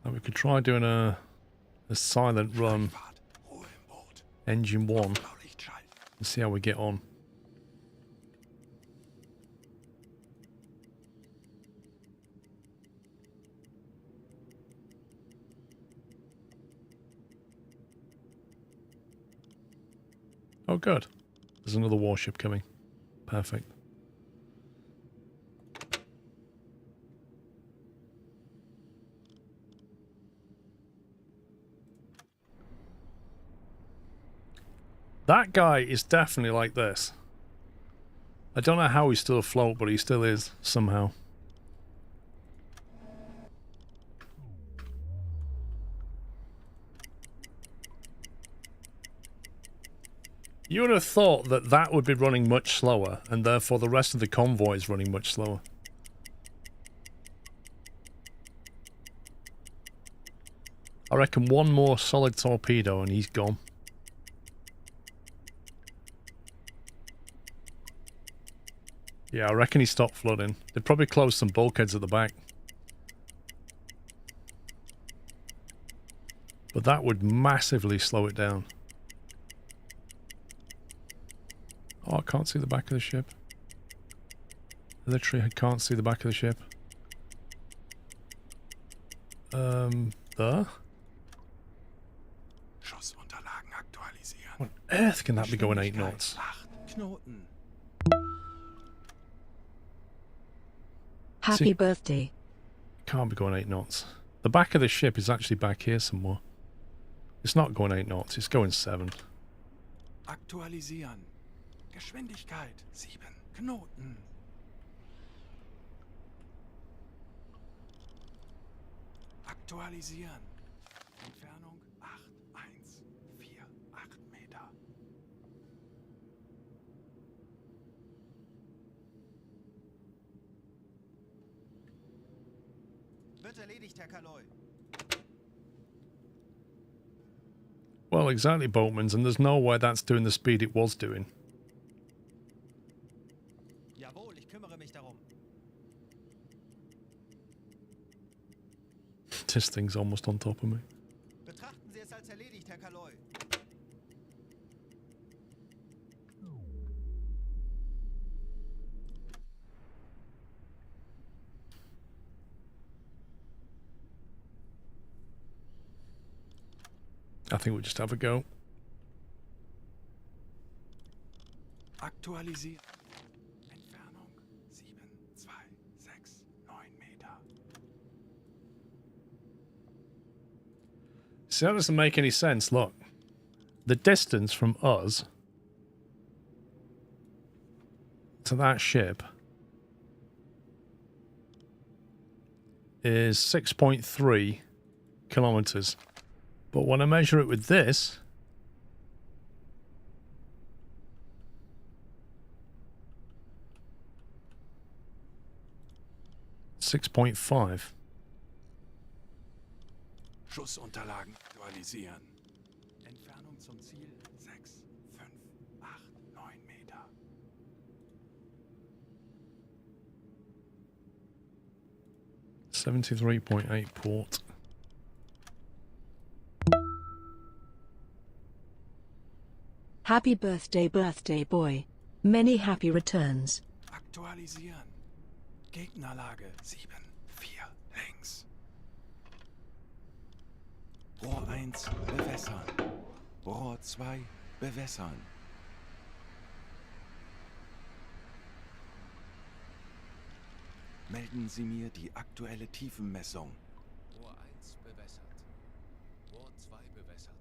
Now we could try doing a silent run, engine 1, and see how we get on. Oh, good. There's another warship coming. Perfect. That guy is definitely like this. I don't know how he's still afloat, but he still is, somehow. You would have thought that that would be running much slower, and therefore the rest of the convoy is running much slower. I reckon one more solid torpedo and he's gone. Yeah, I reckon he stopped flooding. They'd probably close some bulkheads at the back. But that would massively slow it down. Oh, I can't see the back of the ship. Literally, I can't see the back of the ship. There? What on earth can that be going 8 knots? Knoten. Happy See- birthday. Can't be going 8 knots. The back of the ship is actually back here somewhere. It's not going 8 knots, it's going 7. Aktualisieren. Geschwindigkeit 7 Knoten. Aktualisieren. Entfernung 8148 Meter. Wird erledigt, Herr Kaloi. Well, exactly, Boatmans, and there's no way that's doing the speed it was doing. Jawohl, ich kümmere mich darum. This thing's almost on top of me. Betrachten Sie es als erledigt, Herr Kaloi. I think we'll just have a go. Aktualisieren. Entfernung 7269 Meter. See, that doesn't make any sense. Look, the distance from us to that ship is 6.3 kilometers. But when I measure it with this, 6.5. Schussunterlagen aktualisieren. Entfernung zum Ziel 6, 5, 8, 9 Meter. .8 port. Happy birthday, birthday boy. Many happy returns. Aktualisieren. Gegnerlage 7, 4 längs. Rohr 1 bewässern. Rohr 2 bewässern. Melden Sie mir die aktuelle Tiefenmessung. Rohr 1 bewässert. Rohr 2 bewässert.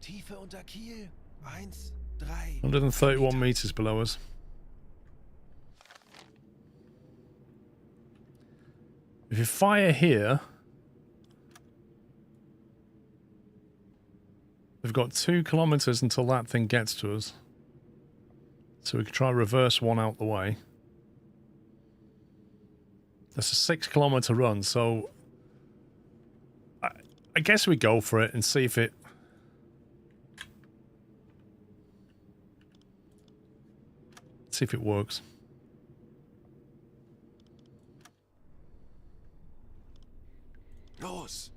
Tiefe unter Kiel 1, 3. 131 meters below us. If you fire here, we've got 2 kilometers until that thing gets to us. So we could try reverse one out the way. That's a 6 kilometer run, so I guess we go for it and see if it works. Los!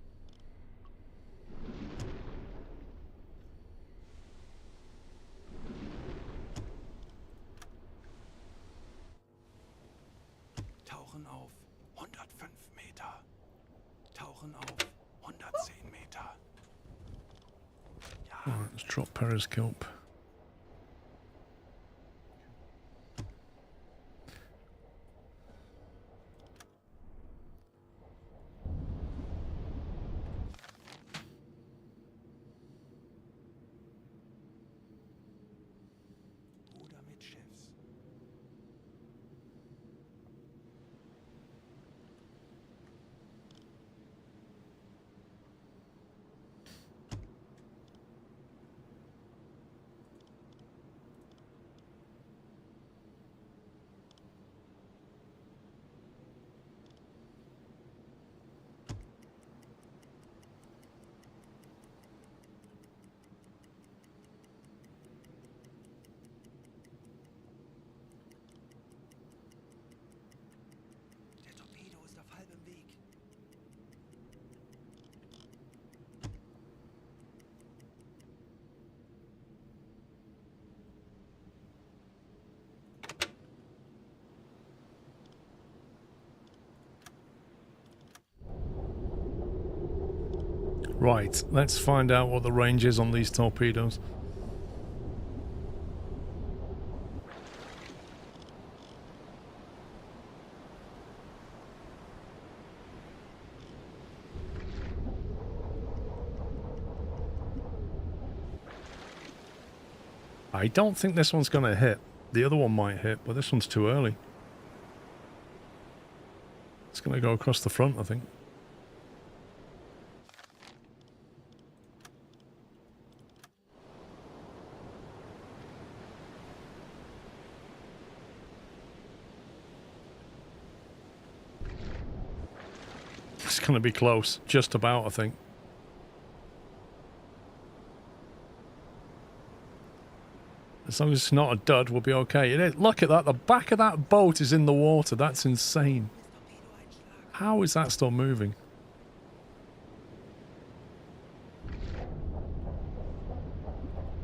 Tauchen auf 105 Meter. Tauchen auf 110 Meter. Ja. Alright, let's drop periscope. Ruder mitschiffs. Der Torpedo ist auf halbem Weg. Right, let's find out what the range is on these torpedoes. I don't think this one's going to hit. The other one might hit, but this one's too early. It's going to go across the front, I think. It's going to be close. Just about, I think. As long as it's not a dud, we'll be okay. Look at that. The back of that boat is in the water. That's insane. How is that still moving?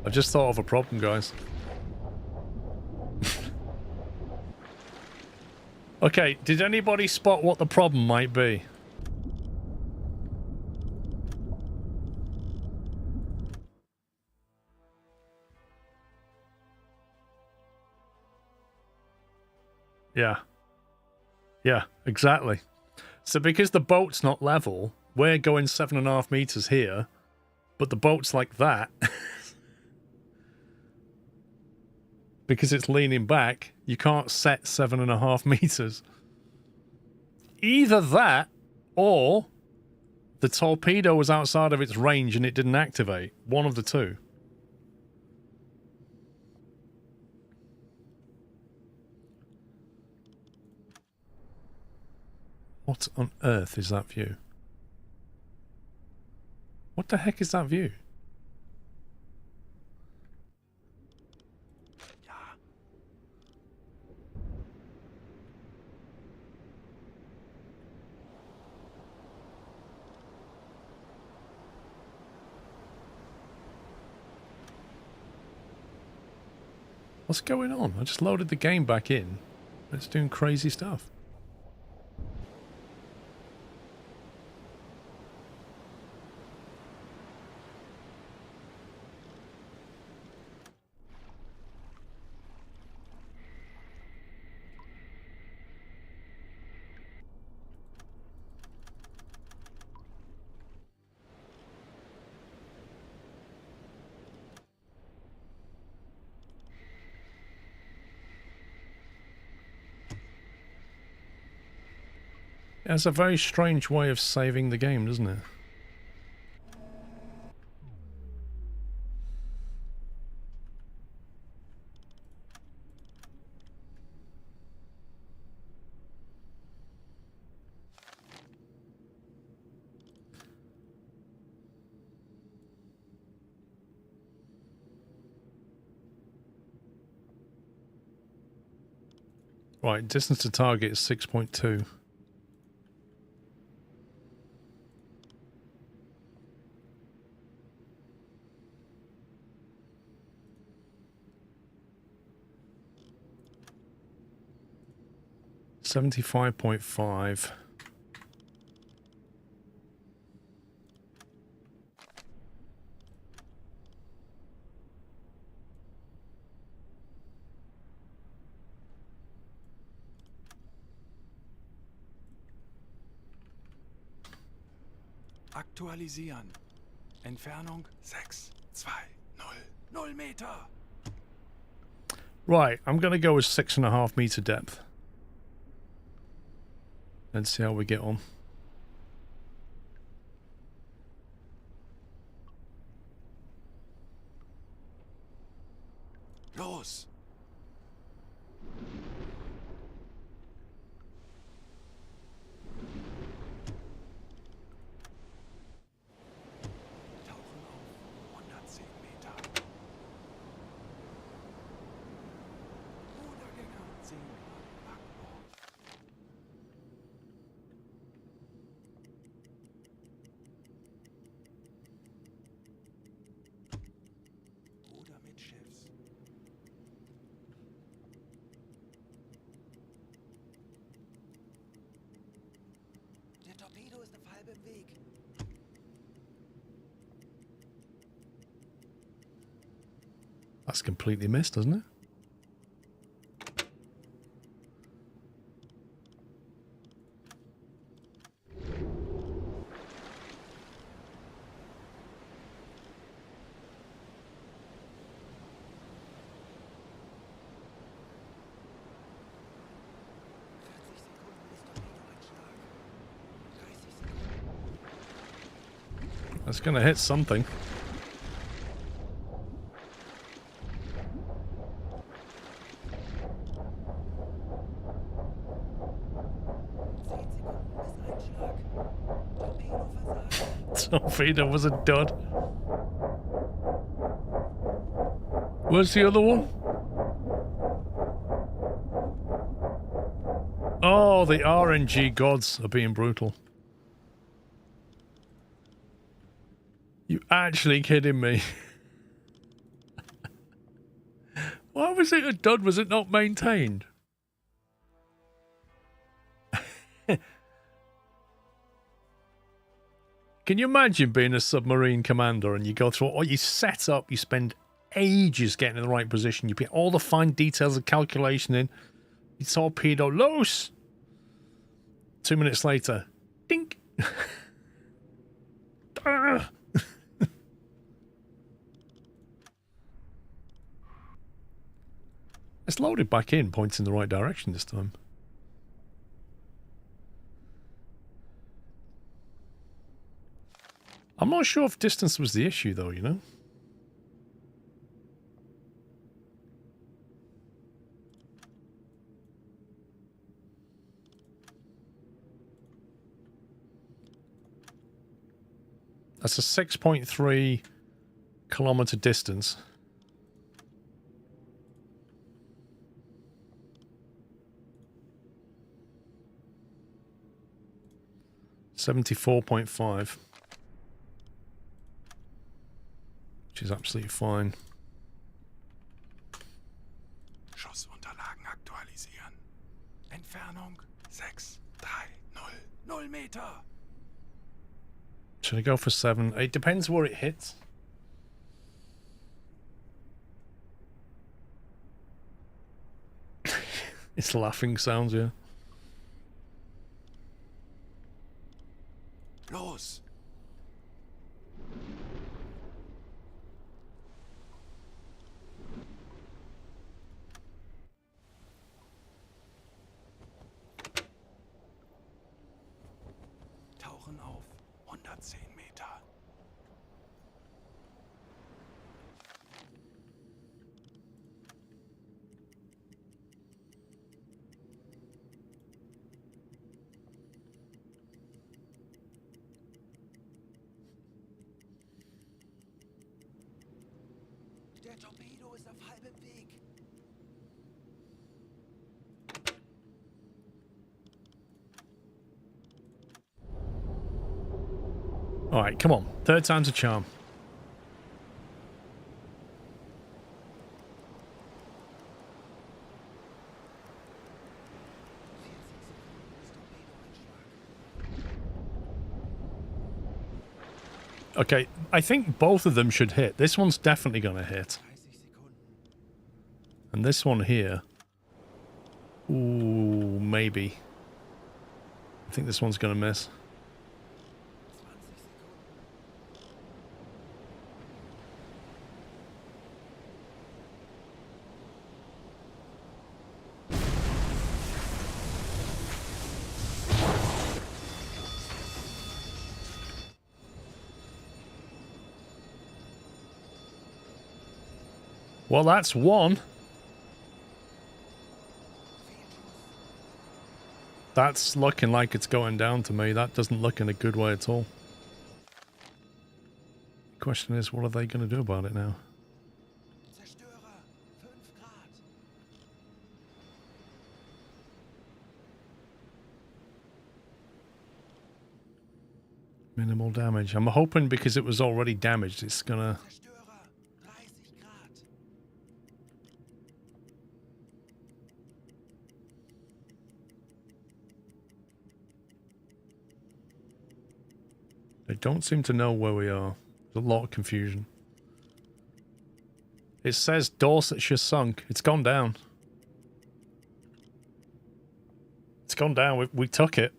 I've just thought of a problem, guys. Okay, did anybody spot what the problem might be? Yeah. Yeah, exactly. So because the boat's not level, we're going 7.5 meters here, but the boat's like that. Because it's leaning back, you can't set 7.5 meters. Either that, or the torpedo was outside of its range and it didn't activate. One of the two. What on earth is that view? What the heck is that view? What's going on? I just loaded the game back in. It's doing crazy stuff. It has a very strange way of saving the game, doesn't it? Right, distance to target is 6.2. $75.5. Aktualisieren. Entfernung 6, 2, 0, 0 Meter. Right, I'm going to go with 6.5 meter depth. Let's see how we get on. Los! Tauchen auf 110 Meter. Rudergänger 10 Grad Backbord. Ruder mit Schiffs. Der Torpedo ist auf halbem Weg. That's completely missed, doesn't it? That's going to hit something. Torpedo was a dud. Where's the other one? Oh, the RNG gods are being brutal. You actually kidding me? Why was it a dud? Was it not maintained? Can you imagine being a submarine commander and you go through all you set up, you spend ages getting in the right position, you put all the fine details of calculation in, you torpedo loose. 2 minutes later, dink. It's loaded back in, pointing in the right direction this time. I'm not sure if distance was the issue, though, you know? That's a 6.3 kilometer distance. $74.5, which is absolutely fine. Schussunterlagen aktualisieren. Entfernung 630 Meter. Should I go for 7? It depends where it hits. It's laughing sounds, yeah. Los! Tauchen auf 110 Meter. Der Torpedo ist auf halbem Weg. Alright, come on. Third time's a charm. Okay, I think both of them should hit. This one's definitely going to hit. And this one here... Ooh, maybe. I think this one's going to miss. Well, that's one. That's looking like it's going down to me. That doesn't look in a good way at all. The question is, what are they going to do about it now? Zerstörer, 5 Grad. Minimal damage. I'm hoping because it was already damaged, it's gonna... Zerstörer, 30 Grad. They don't seem to know where we are. There's a lot of confusion. It says Dorsetshire sunk. It's gone down. It's gone down. We took it.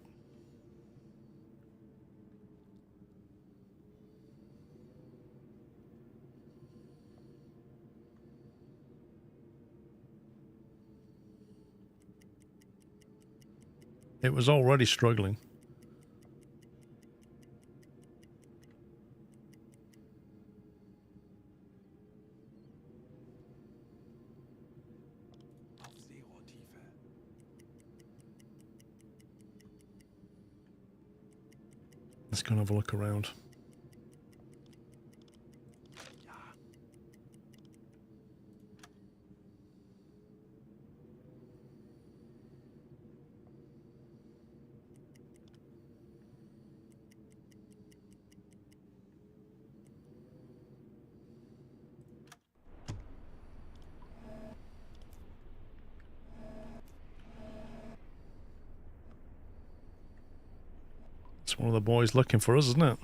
It was already struggling. Let's go and have a look around. It's one of the boys looking for us, isn't it?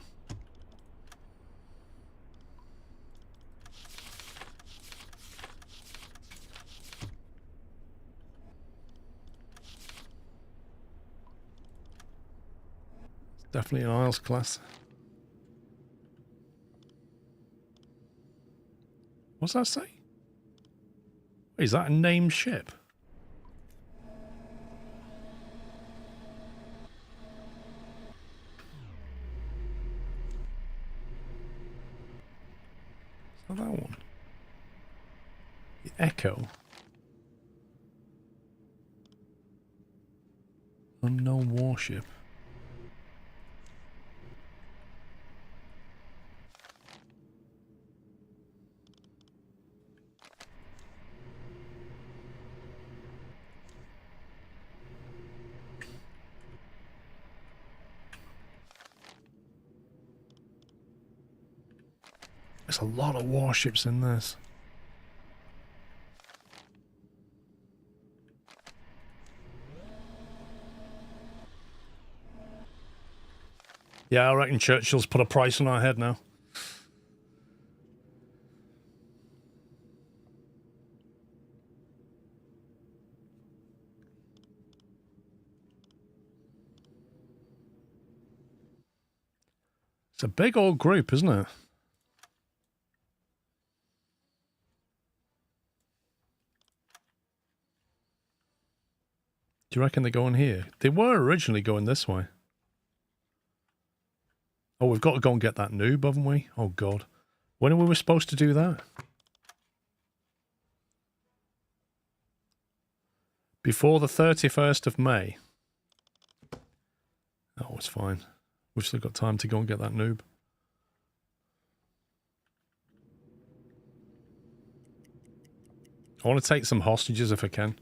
It's definitely an Isles class. What's that say? Is that a named ship? It's not that one. The Echo. Unknown warship. There's a lot of warships in this. Yeah, I reckon Churchill's put a price on our head now. It's a big old group, isn't it? Do you reckon they're going here? They were originally going this way. Oh, we've got to go and get that noob, haven't we? Oh, God. When were we supposed to do that? Before the 31st of May. Oh, it's fine. We've still got time to go and get that noob. I want to take some hostages if I can.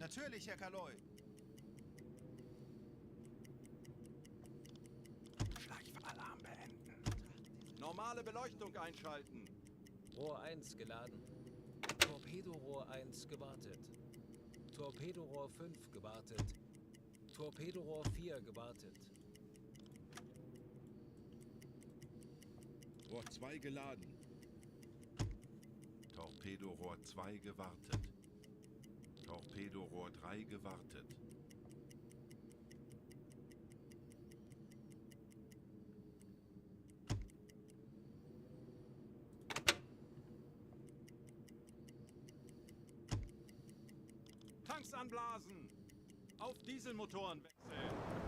Natürlich, Herr Kaloi. Schleifalarm beenden. Normale Beleuchtung einschalten. Rohr 1 geladen. Torpedorohr 1 gewartet. Torpedorohr 5 gewartet. Torpedorohr 4 gewartet. Rohr 2 geladen. Torpedorohr 2 gewartet. Torpedorohr 3 gewartet. Tanks anblasen! Auf Dieselmotoren wechseln!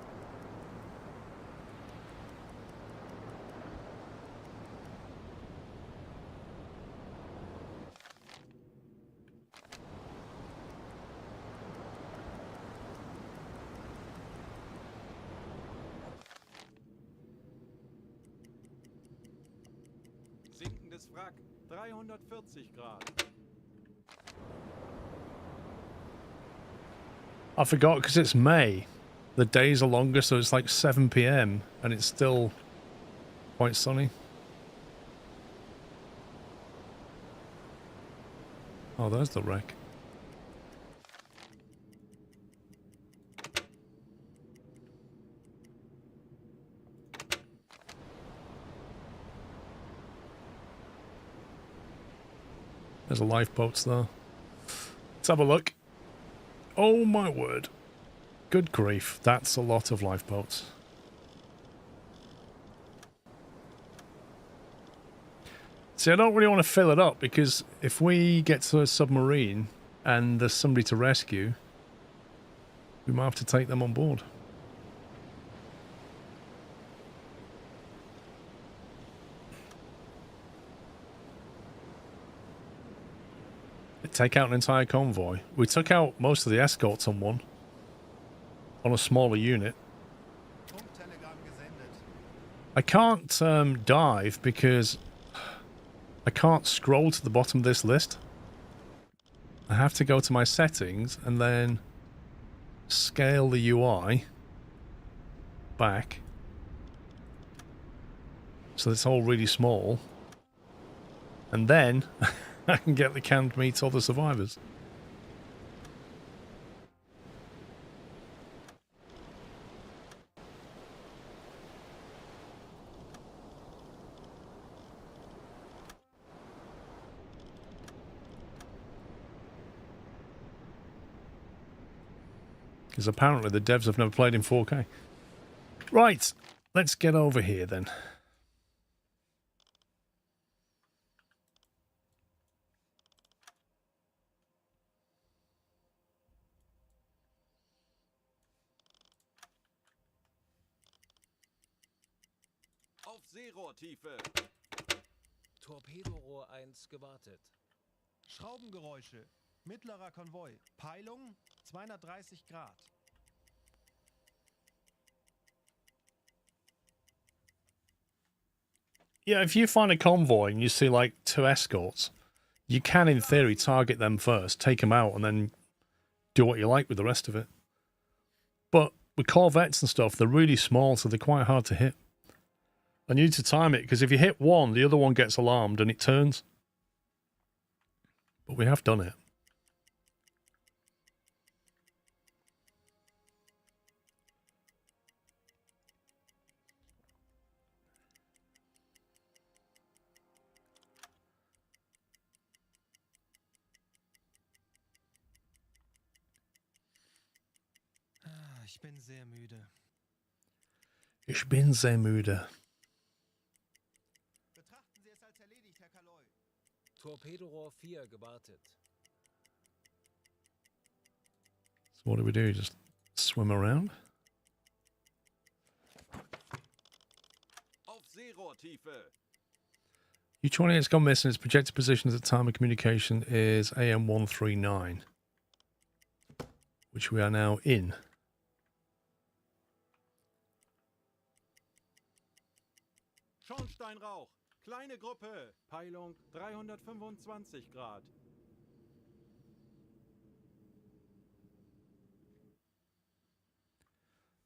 Sinkendes Wrack, 340 Grad. I forgot because it's May. The days are longer, so it's like 7 PM and it's still quite sunny. Oh, there's the wreck. There's a lifeboats there. Let's have a look. Oh my word. Good grief. That's a lot of lifeboats. See, I don't really want to fill it up because if we get to a submarine and there's somebody to rescue, we might have to take them on board. Take out an entire convoy. We took out most of the escorts on one. On a smaller unit. Funktelegramm gesendet. I can't dive because I can't scroll to the bottom of this list. I have to go to my settings and then scale the UI back. So it's all really small. And then I can get the canned meat or the survivors. Because apparently the devs have never played in 4K. Right, let's get over here then. Auf Seerohrtiefe! Torpedorohr 1 gewartet. Schraubengeräusche. Mittlerer Konvoi. Peilung 230 Grad. Yeah, if you find a convoy and you see like 2 escorts, You can, in theory, target them first, take them out, and then do what you like with the rest of it. But with corvettes and stuff, they're really small, so they're quite hard to hit. And you need to time it, because if you hit one, the other one gets alarmed and it turns. But we have done it. Ich bin sehr müde. Ich bin sehr müde. Betrachten Sie es als erledigt, Herr Kaloy. Torpedorohr 4 gewartet. So what do we do? Just swim around? Auf Seerohrtiefe. U-28 has gone missing. Its projected position at the time of communication is AM 139, which we are now in. Schornsteinrauch. Kleine Gruppe. Peilung 325 Grad.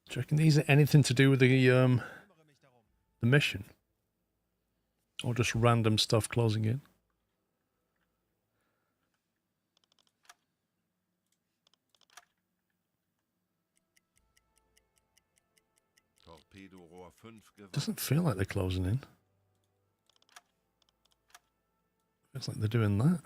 Do you reckon these are anything to do with the mission? Or just random stuff closing in? Torpedorohr 5 gewartet. Doesn't feel like they're closing in. Feels like they're doing that.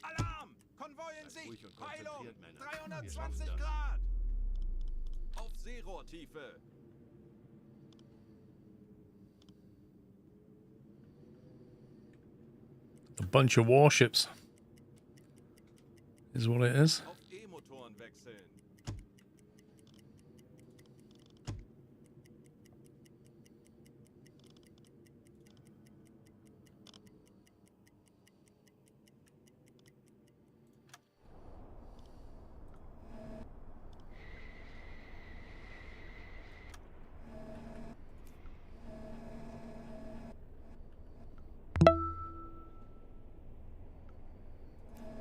Alarm! Konvoi in Sicht! ruhig und Peilung konzentriert, Männer. 320 Wir schaffen das. Grad! Auf Seerohrtiefe! A bunch of warships is what it is. Auf E-Motoren wechseln!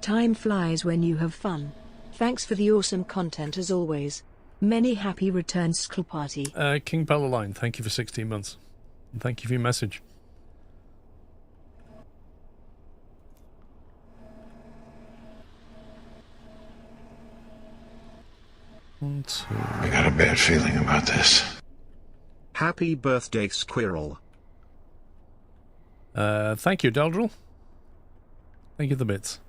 Time flies when you have fun. Thanks for the awesome content as always. Many happy returns, Skull Party. King Pellaline, thank you for 16 months. And thank you for your message. One, two. I got a bad feeling about this. Happy birthday, Squirrel. Thank you, Deldril. Thank you, the bits.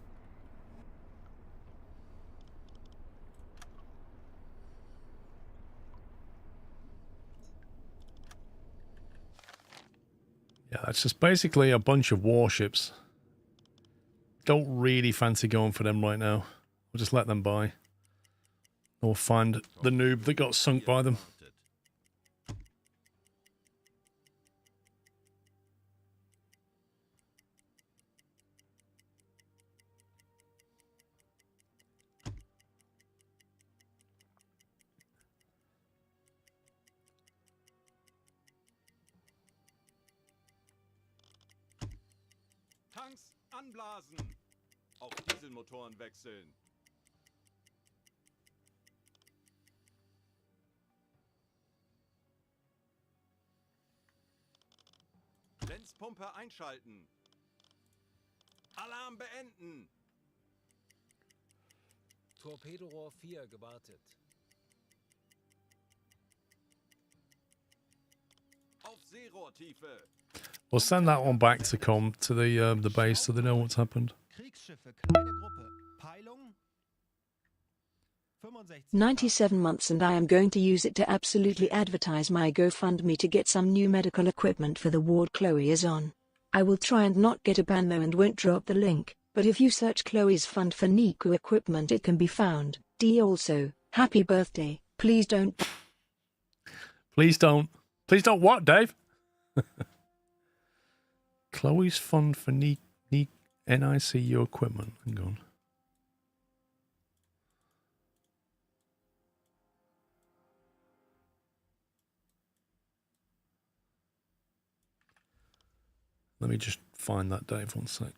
Yeah, it's just basically a bunch of warships. Don't really fancy going for them right now. We'll just let them by. Or find the noob that got sunk by them. Tanks anblasen! Auf Dieselmotoren wechseln! Lenzpumpe einschalten! Alarm beenden! Torpedorohr 4 gewartet. Auf Seerohrtiefe! We'll send that one back to the base so they know what's happened. Kriegsschiffe, kleine Gruppe. Peilung 65. 97 months, and I am going to use it to absolutely advertise my GoFundMe to get some new medical equipment for the ward Chloe is on. I will try and not get a ban though and won't drop the link, but if you search Chloe's fund for Niku equipment it can be found. D also, happy birthday, please don't... Please don't what, Dave? Chloe's fund for NICU equipment. Hang on. Let me just find that, Dave, one sec.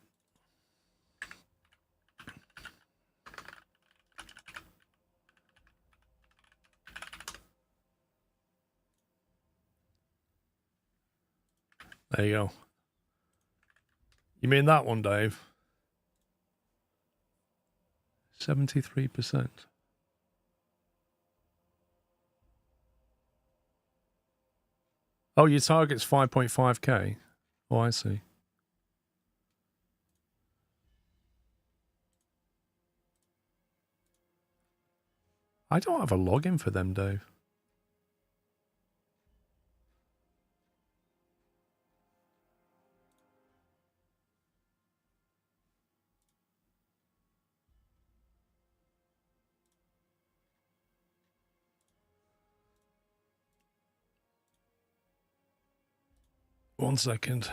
There you go. You mean that one, Dave? 73%. Oh, your target's 5.5k. Oh, I see. I don't have a login for them, Dave. One second.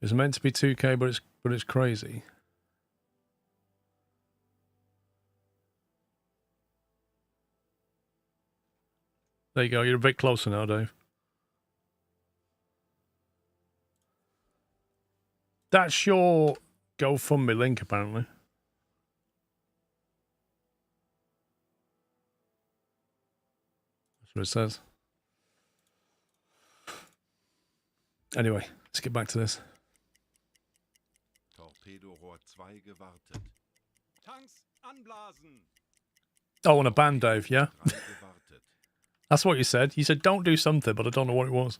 It's meant to be 2k, but it's crazy. There you go. You're a bit closer now, Dave. That's your GoFundMe link, apparently. That's what it says. Anyway, let's get back to this. Torpedo Rohr 2 gewartet. Tanks anblasen. Oh, on a band, Dave, yeah? That's what you said. You said don't do something, but I don't know what it was.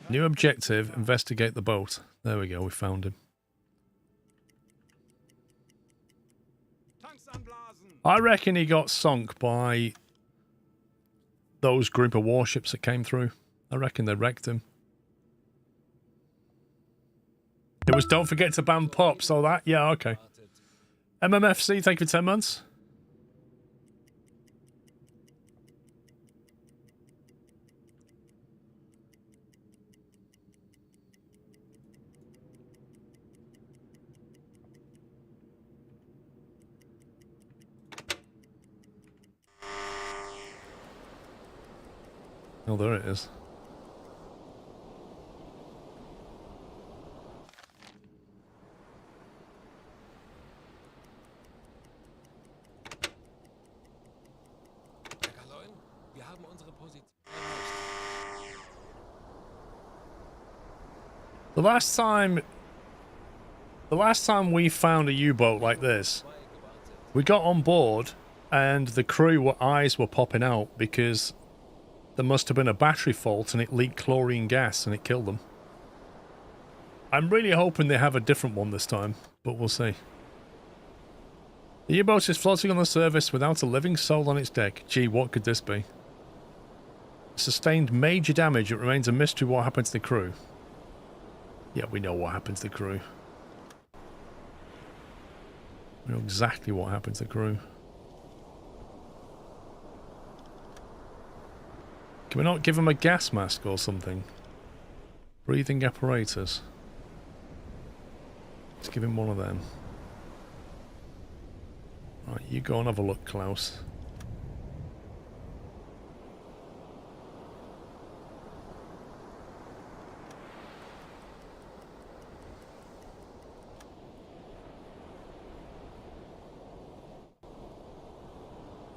New objective, investigate the boat. There we go, we found him. I reckon he got sunk by those group of warships that came through. I reckon they wrecked him. It was don't forget to ban pops, so that, yeah, okay. MMFC, thank you for 10 months. Oh, there it is. The last time we found a U-boat like this, we got on board and the crew eyes were popping out because there must have been a battery fault and it leaked chlorine gas and it killed them. I'm really hoping they have a different one this time, but we'll see. The U-boat is floating on the surface without a living soul on its deck. Gee, what could this be? Sustained major damage. It remains a mystery what happened to the crew. Yeah, we know what happened to the crew. We know exactly what happened to the crew. Can we not give him a gas mask or something? Breathing apparatus. Let's give him one of them. Right, you go and have a look, Klaus.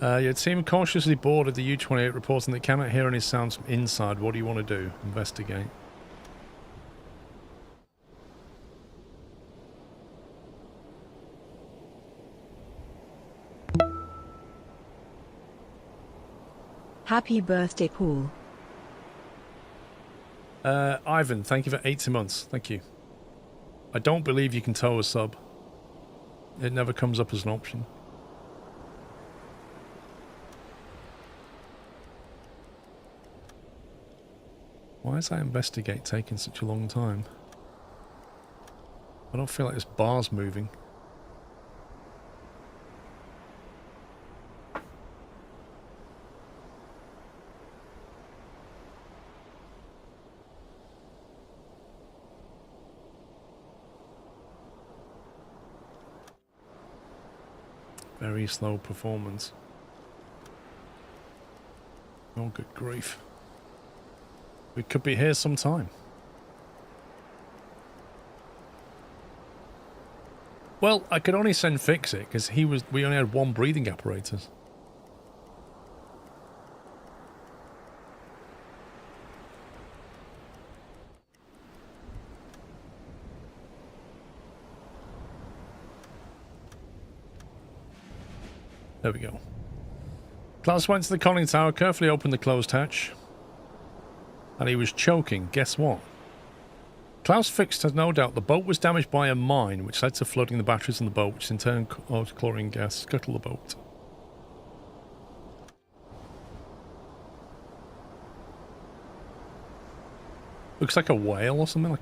Your team cautiously boarded the U-28 reporting that cannot hear any sounds from inside. What do you want to do? Investigate. Happy birthday, Paul. Ivan, thank you for 80 months. Thank you. I don't believe you can tow a sub. It never comes up as an option. Why is that investigate taking such a long time? I don't feel like this bar's moving. Very slow performance. Oh, good grief. We could be here sometime. Well, I could only send Fix It because we only had one breathing apparatus. There we go. Klaus went to the conning tower, carefully opened the closed hatch. And he was choking. Guess what? Klaus fixed has no doubt the boat was damaged by a mine, which led to flooding the batteries in the boat, which in turn caused chlorine gas scuttle the boat. Looks like a whale or something like.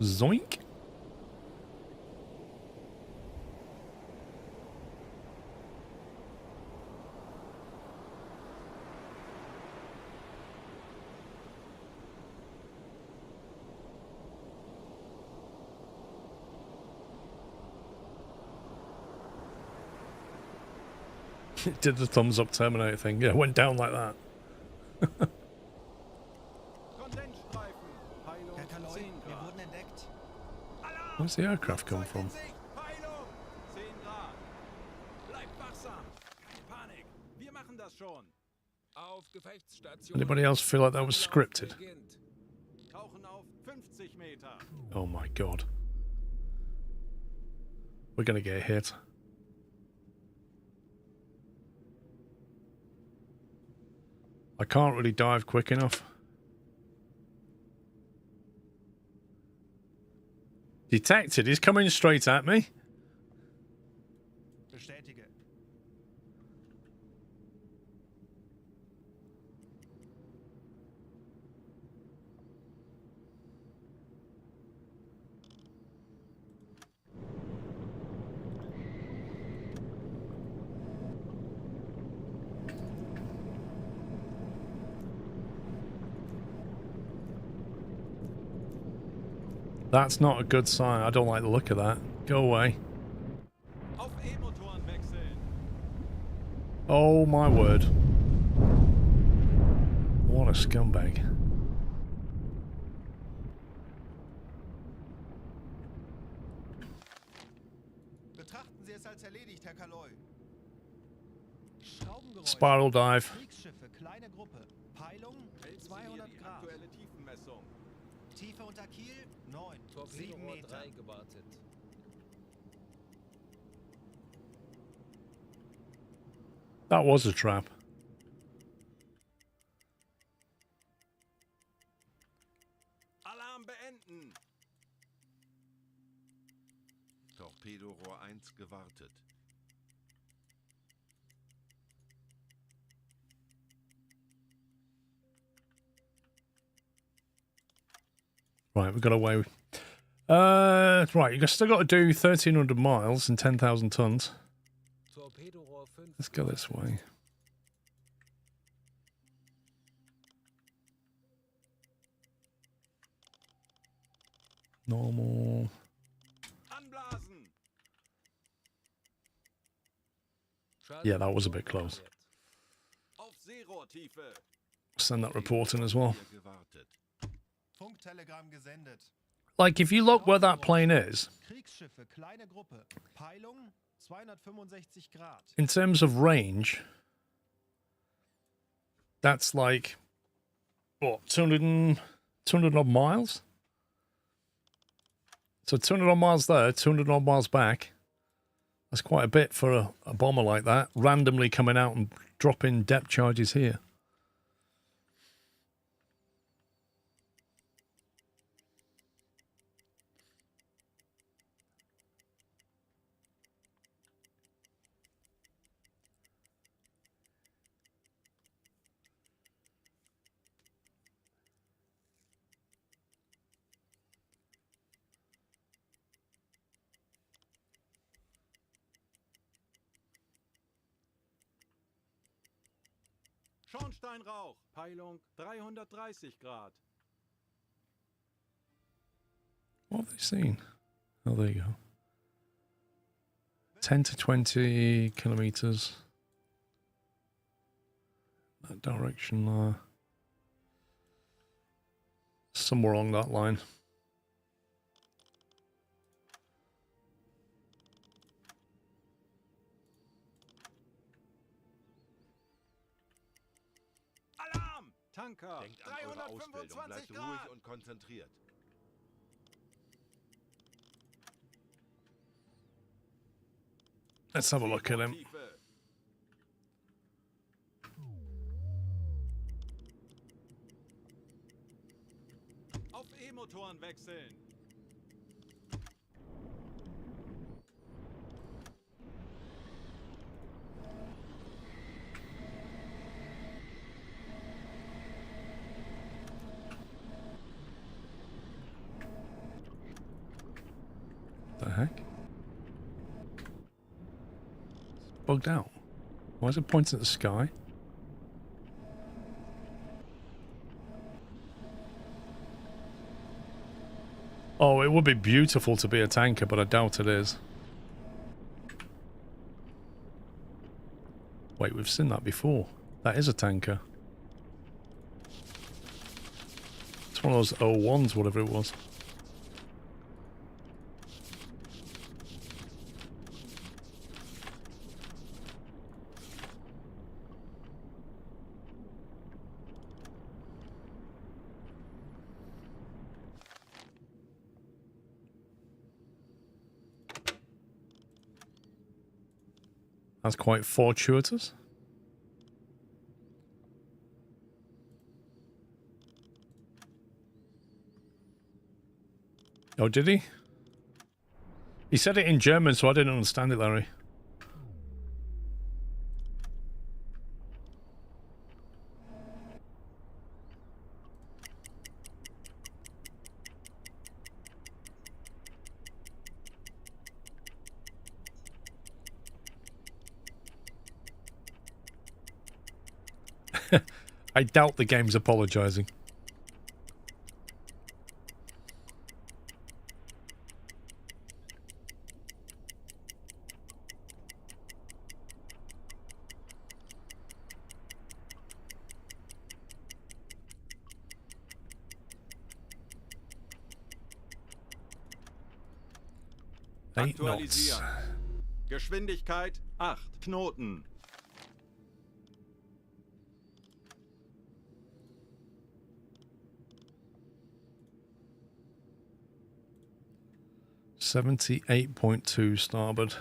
Zoink. It did the thumbs up Terminator thing. Yeah, it went down like that. Where's the aircraft come from? Anybody else feel like that was scripted? Oh my god. We're gonna get hit. I can't really dive quick enough. Detected, he's coming straight at me. Bestätige. That's not a good sign. I don't like the look of that. Go away. Oh my word. What a scumbag. Betrachten Sie es als erledigt, Herr Kaloy. Spiral dive. Kriegsschiffe, kleine Gruppe. Peilung 200 Grad. Tiefe unter Kiel 9, 7 Meter. That was a trap. Alarm beenden. Torpedorohr 1 gewartet. Right, we got away. Right, you still got to do 1,300 miles and 10,000 tons. Let's go this way. Normal. Yeah, that was a bit close. Send that report in as well. Funktelegramm gesendet. Like, if you look where that plane is, Kriegsschiffe, kleine Gruppe. Peilung 265 Grad. in terms of range, that's like, what, 200 odd miles? So 200 odd miles there, 200 odd miles back. That's quite a bit for a bomber like that, randomly coming out and dropping depth charges here. Schornsteinrauch. Peilung 330 Grad. What have they seen? Oh, there you go. 10 to 20 kilometers. That direction, somewhere along that line. Alarm! Tanker! Denkt an eure Ausbildung, 325 bleibt ruhig Grad! und konzentriert. Let's have a look at him. Auf E-Motoren wechseln. The heck? Bugged out. Why is it pointing at the sky? Oh, it would be beautiful to be a tanker, but I doubt it is. Wait, we've seen that before. That is a tanker. It's one of those 01s, whatever it was. That's quite fortuitous. Oh, did he? He said it in German, so I didn't understand it, Larry. I doubt the game's apologizing. Eight knots. Aktualisieren. Geschwindigkeit 8 Knoten. $78.2 starboard.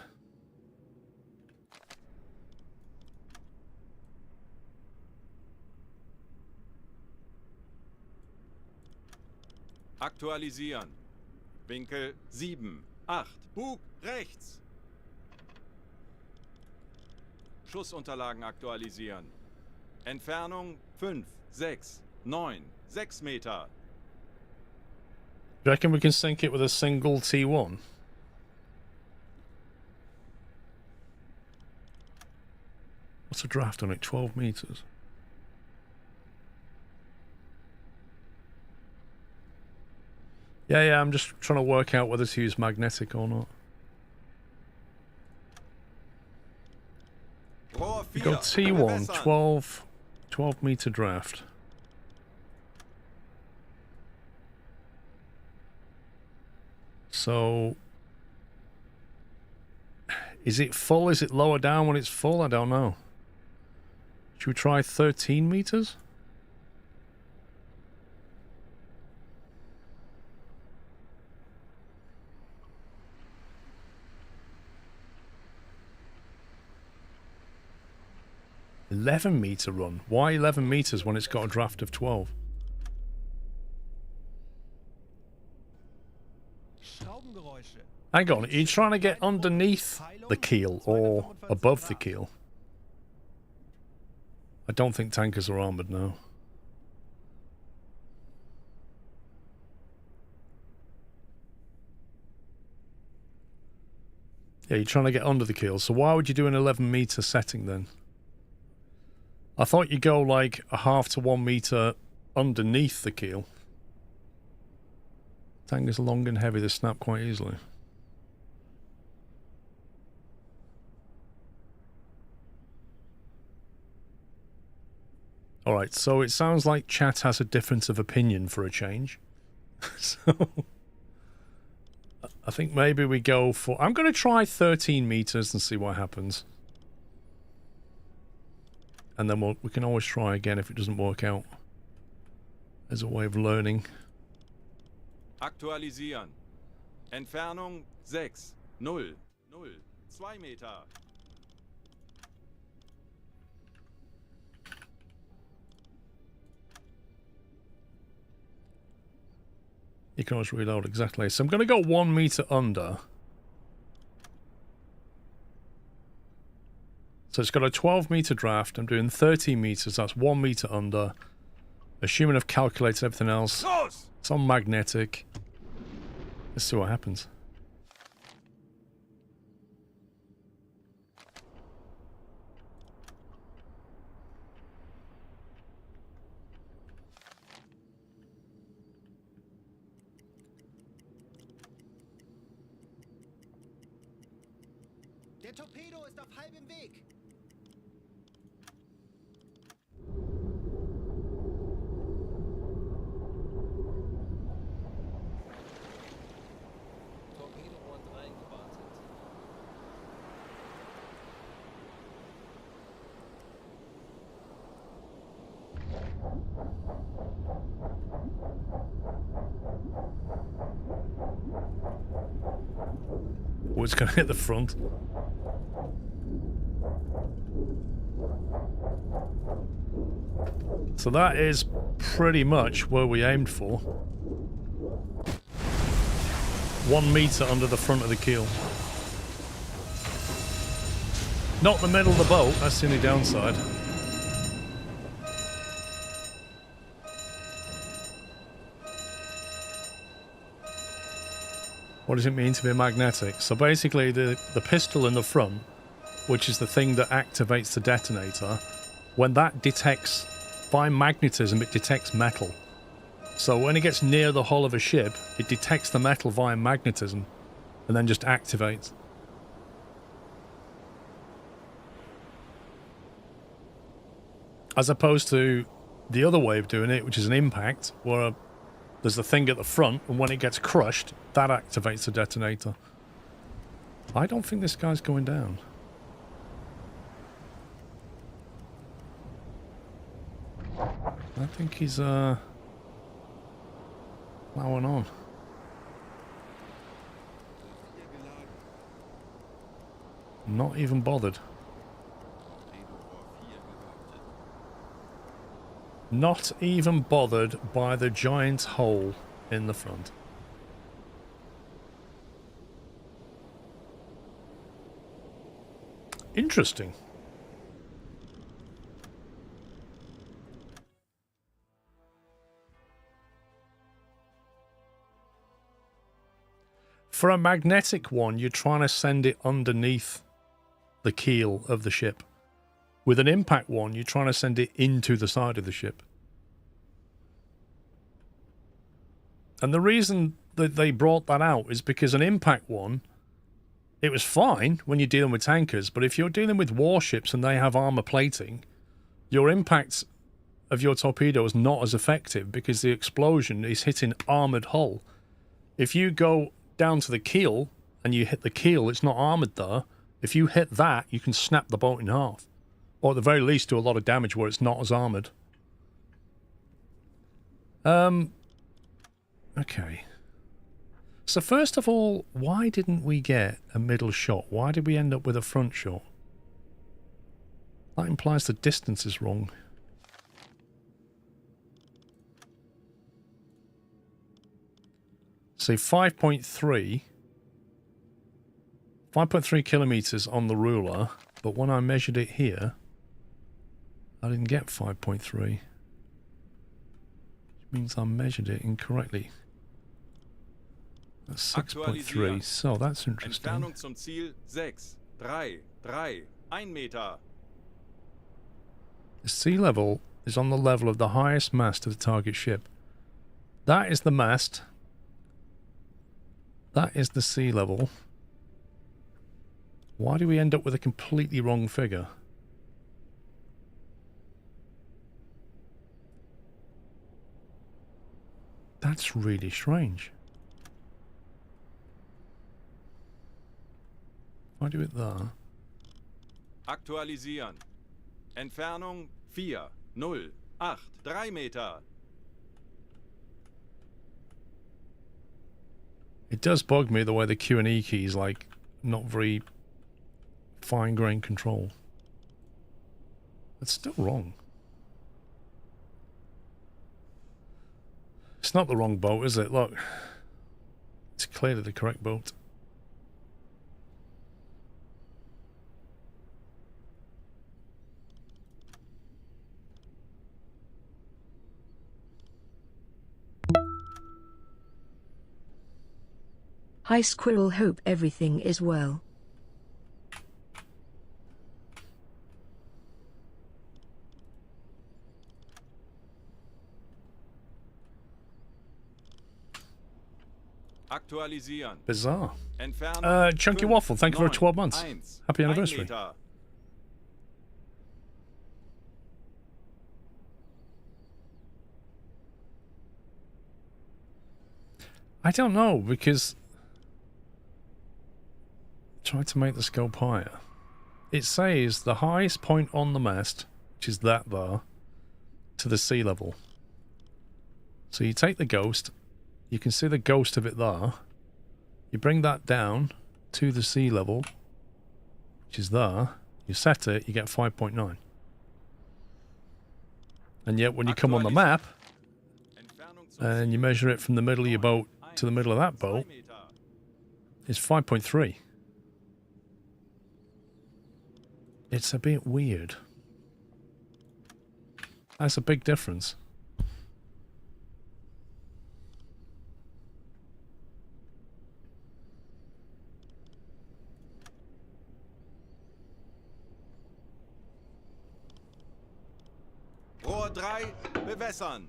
Aktualisieren. Winkel 7, 8. Bug rechts. Schussunterlagen aktualisieren. Entfernung 5, 6, 9, 6 Meter. Do you reckon we can sink it with a single T1? What's the draft on it? 12 meters. Yeah, I'm just trying to work out whether to use magnetic or not. We got T1, 12 meter draft. So, is it full? Is it lower down when it's full? I don't know. Should we try 13 meters? $11-meter run. Why 11 meters when it's got a draft of 12? Hang on, are you trying to get underneath the keel or above the keel? I don't think tankers are armoured now. Yeah, you're trying to get under the keel, so why would you do an 11-meter setting then? I thought you go like a half to 1 meter underneath the keel. Tankers are long and heavy, they snap quite easily. Alright, so it sounds like chat has a difference of opinion for a change. So I think maybe we go for... I'm going to try 13 meters and see what happens. And then we can always try again if it doesn't work out. As a way of learning. Aktualisieren. Entfernung 6, 0, 0, 2 Meter. You can always reload, exactly. So I'm going to go 1 meter under. So it's got a 12 meter draft. I'm doing 13 meters. That's 1 meter under. Assuming I've calculated everything else. It's on magnetic. Let's see what happens. Der Torpedo ist auf halbem Weg. Torpedorohr 3 gewartet. Oh, it's going to hit the front. So that is pretty much where we aimed for. 1 meter under the front of the keel. Not the middle of the boat, that's the only downside. What does it mean to be magnetic? So basically the pistol in the front, which is the thing that activates the detonator, when that detects, by magnetism, it detects metal. So when it gets near the hull of a ship, it detects the metal via magnetism and then just activates. As opposed to the other way of doing it, which is an impact, where there's the thing at the front, and when it gets crushed, that activates the detonator. I don't think this guy's going down. I think he's plowing on. Not even bothered. Not even bothered by the giant hole in the front. Interesting. For a magnetic one, you're trying to send it underneath the keel of the ship. With an impact one, you're trying to send it into the side of the ship. And the reason that they brought that out is because an impact one, it was fine when you're dealing with tankers, but if you're dealing with warships and they have armor plating, your impact of your torpedo is not as effective because the explosion is hitting armored hull. If you go down to the keel and you hit the keel, it's not armored there. If you hit that, you can snap the boat in half. Or at the very least do a lot of damage where it's not as armoured. Okay. So first of all, why didn't we get a middle shot? Why did we end up with a front shot? That implies the distance is wrong. So 5.3 kilometers on the ruler, but when I measured it here, I didn't get 5.3. Which means I measured it incorrectly. That's 6.3, so that's interesting. Entfernung zum Ziel 6, 3, 3, 1 Meter. The sea level is on the level of the highest mast of the target ship. That is the mast. That is the sea level. Why do we end up with a completely wrong figure? That's really strange. If I do it there. Aktualisieren. Entfernung 4, 0, 8, 3 Meter. It does bug me the way the Q and E key is like not very fine-grained control. It's still wrong. It's not the wrong boat, is it? Look. It's clearly the correct boat. Hi Squirrel, hope everything is well. Aktualisieren. Bizarre. Entfernung Chunky 5, Waffle, thank you for 9, 12 months. 1, Happy 1 anniversary. Meter. I don't know, because try to make the scope higher. It says the highest point on the mast, which is that there, to the sea level. So you take the ghost, you can see the ghost of it there. You bring that down to the sea level, which is there. You set it, you get 5.9. And yet when you come on the map, and you measure it from the middle of your boat to the middle of that boat, it's 5.3. It's a bit weird. That's a big difference. Rohr 3, bewässern.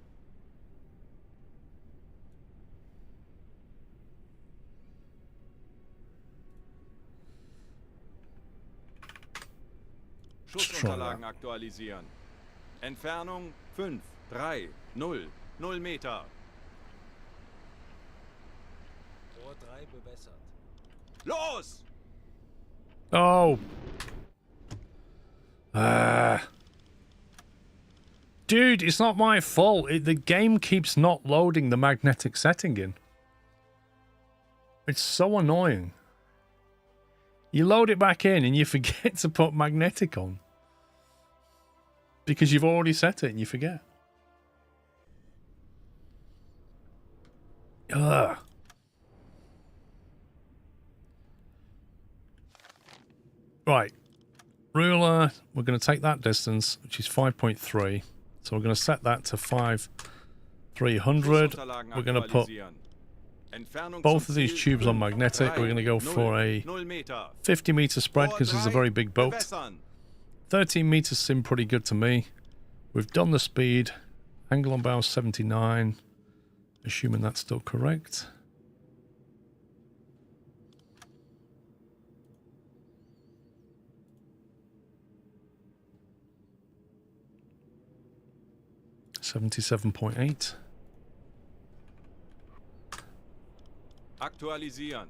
Schussunterlagen aktualisieren. Entfernung 5, 3, 0, 0 Meter. Rohr 3 bewässert. Los! Oh. Dude, it's not my fault. The game keeps not loading the magnetic setting in. It's so annoying. You load it back in and you forget to put magnetic on. Because you've already set it and you forget. Ugh. Right. Ruler, we're going to take that distance, which is 5.3. So we're going to set that to 5,300. We're going to put both of these tubes on magnetic. We're going to go for a 50 meter spread because it's a very big boat. 13 meters seem pretty good to me. We've done the speed. Angle on bow 79. Assuming that's still correct. $77.8. Aktualisieren.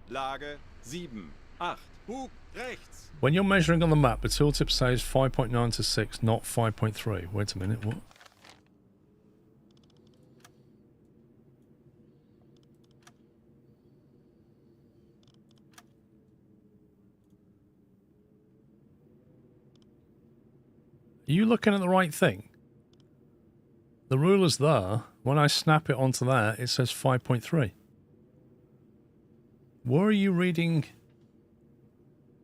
Lage 7, 8. Bug rechts. When you're measuring on the map, the tooltip says 5.9 to 6, not 5.3. Wait a minute, what? Are you looking at the right thing? The ruler's there. When I snap it onto that, it says 5.3. Where are you reading?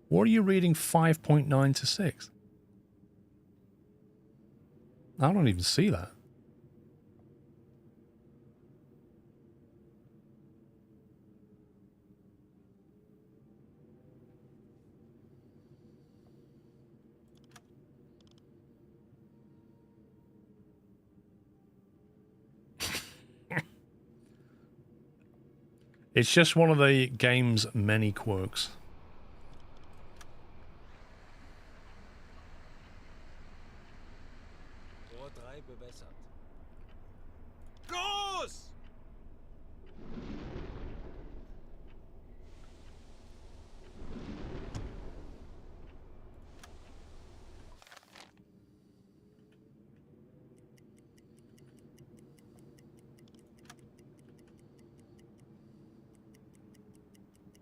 What are you reading 5.9 to 6? I don't even see that. It's just one of the game's many quirks. Rohr 3 bewässert. Groß!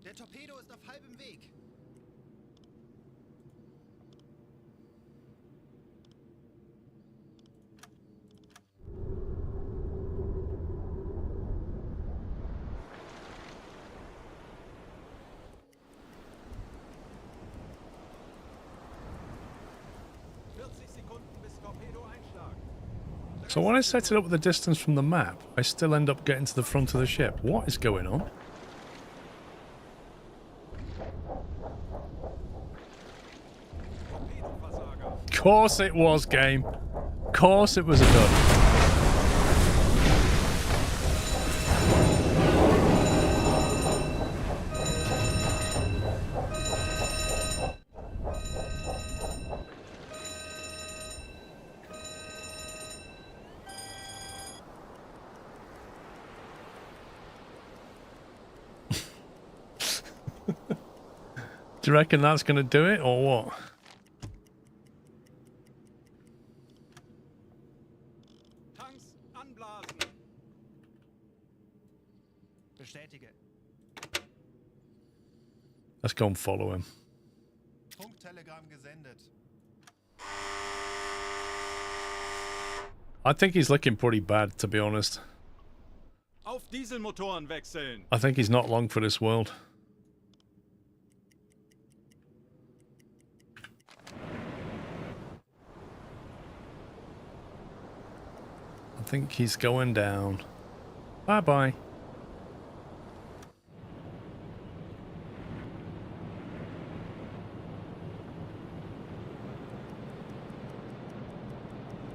Der Torpedo ist auf halbem Weg. So when I set it up with the distance from the map, I still end up getting to the front of the ship. What is going on? Course it was, game. Course it was a dud. Do you reckon that's going to do it, or what? Tanks anblasen. Bestätige. Let's go and follow him. Funktelegramm gesendet. I think he's looking pretty bad, to be honest. Auf Dieselmotoren wechseln. I think he's not long for this world. I think he's going down. Bye-bye.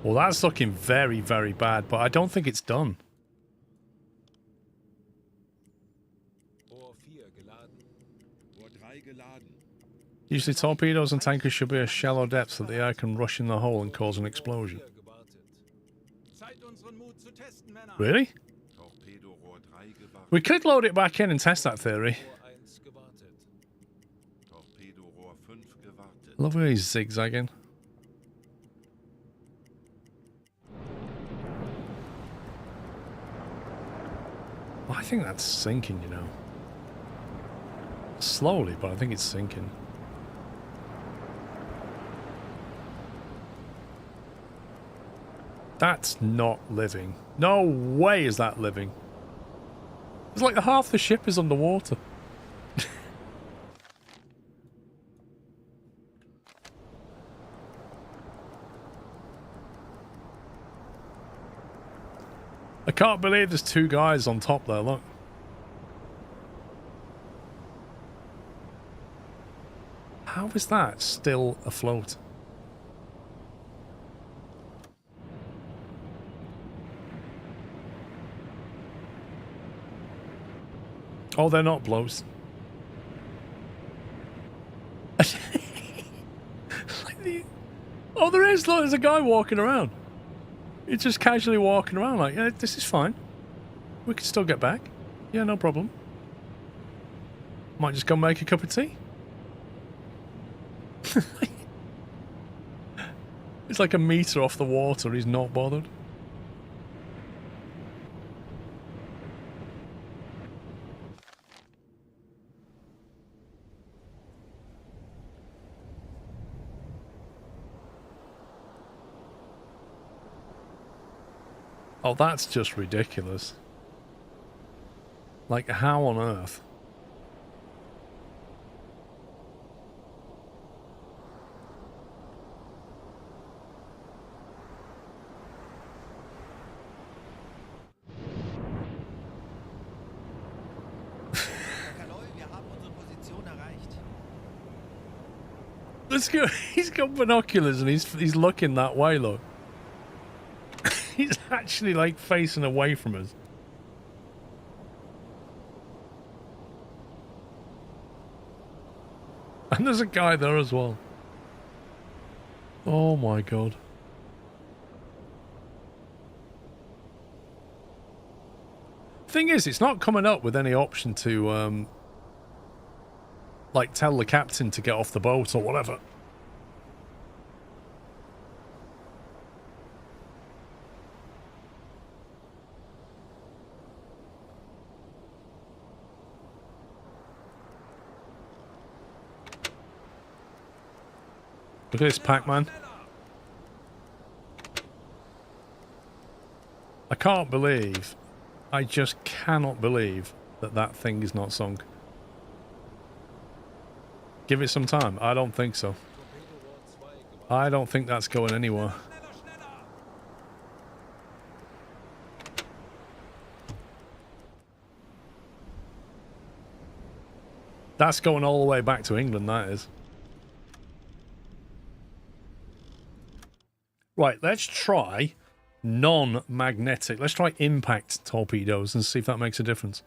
Well, that's looking very, very bad, but I don't think it's done. Rohr 4 geladen. Rohr 3 geladen. Usually torpedoes and tankers should be a shallow depth so the air can rush in the hole and cause an explosion. Really? Torpedo Rohr 3 gewartet. We could load it back in and test that theory. Rohr 1 gewartet. Torpedo Rohr 5 gewartet. Love where he's zigzagging. Well, I think that's sinking, you know. Slowly, but I think it's sinking. That's not living. No way is that living. It's like half the ship is underwater. I can't believe there's two guys on top there, look. How is that still afloat? Oh, they're not blows. Oh, there is. Look, there's a guy walking around. He's just casually walking around like, yeah, this is fine. We can still get back. Yeah, no problem. Might just go make a cup of tea. It's like a meter off the water. He's not bothered. Oh, that's just ridiculous. Like, how on earth? Let's go. He's got binoculars and he's looking that way, look. He's actually like facing away from us. And there's a guy there as well. Oh my god. Thing is, it's not coming up with any option to, like, tell the captain to get off the boat or whatever. Look at this Pac-Man. I can't believe, I just cannot believe that that thing is not sunk. Give it some time. I don't think so. I don't think that's going anywhere. That's going all the way back to England, that is. Right, let's try non-magnetic. Let's try impact torpedoes and see if that makes a difference.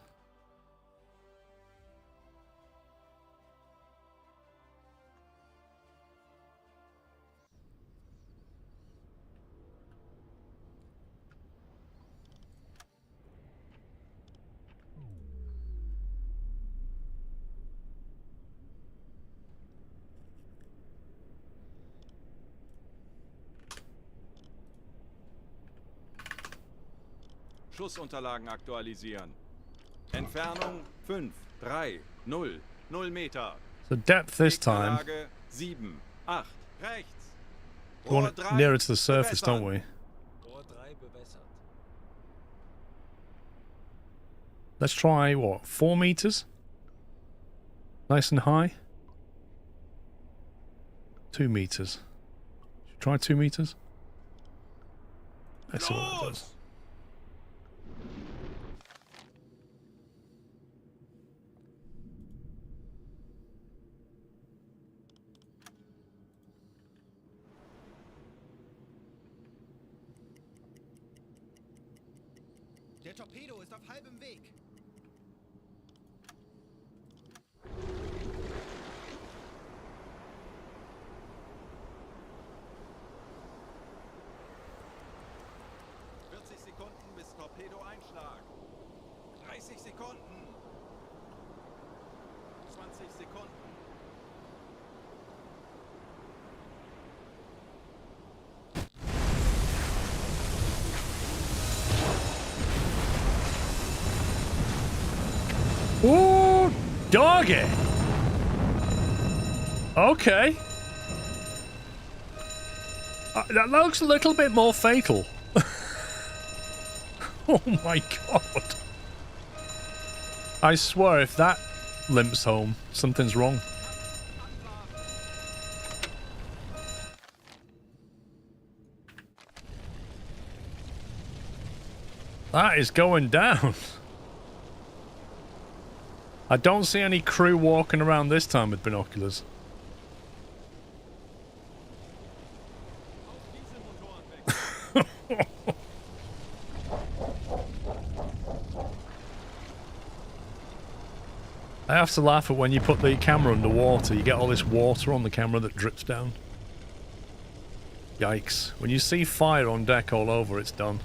Schussunterlagen aktualisieren. Entfernung 5, 3, 0, 0 Meter. So depth this time. Lage 7, 8, rechts. We want it nearer to the surface, don't we? Let's try, what, 4 meters? Nice and high? 2 meters. Should we try 2 meters? Let's see what it does. Der Torpedo ist auf halbem Weg. Sekunden bis Torpedo-Einschlag. 30 Sekunden. 20 Sekunden. Ooh, doggy. Okay. That looks a little bit more fatal. Oh my god. I swear if that limps home, something's wrong. That is going down. I don't see any crew walking around this time with binoculars. I have to laugh at when you put the camera underwater, you get all this water on the camera that drips down. Yikes. When you see fire on deck all over, it's done.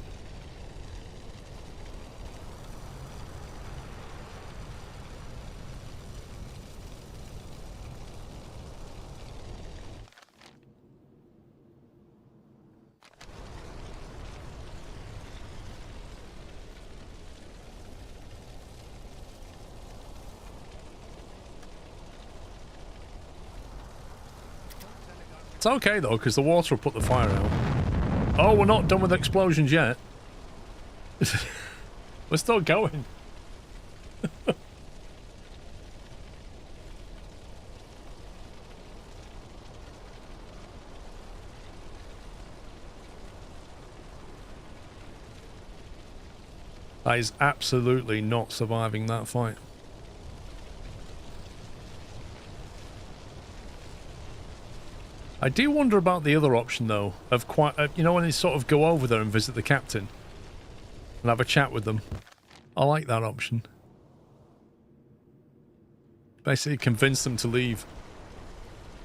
It's okay though, because the water will put the fire out. Oh, we're not done with explosions yet. We're still going. That is absolutely not surviving that fight. I do wonder about the other option though, of you know, when they sort of go over there and visit the captain and have a chat with them. I like that option. Basically convince them to leave.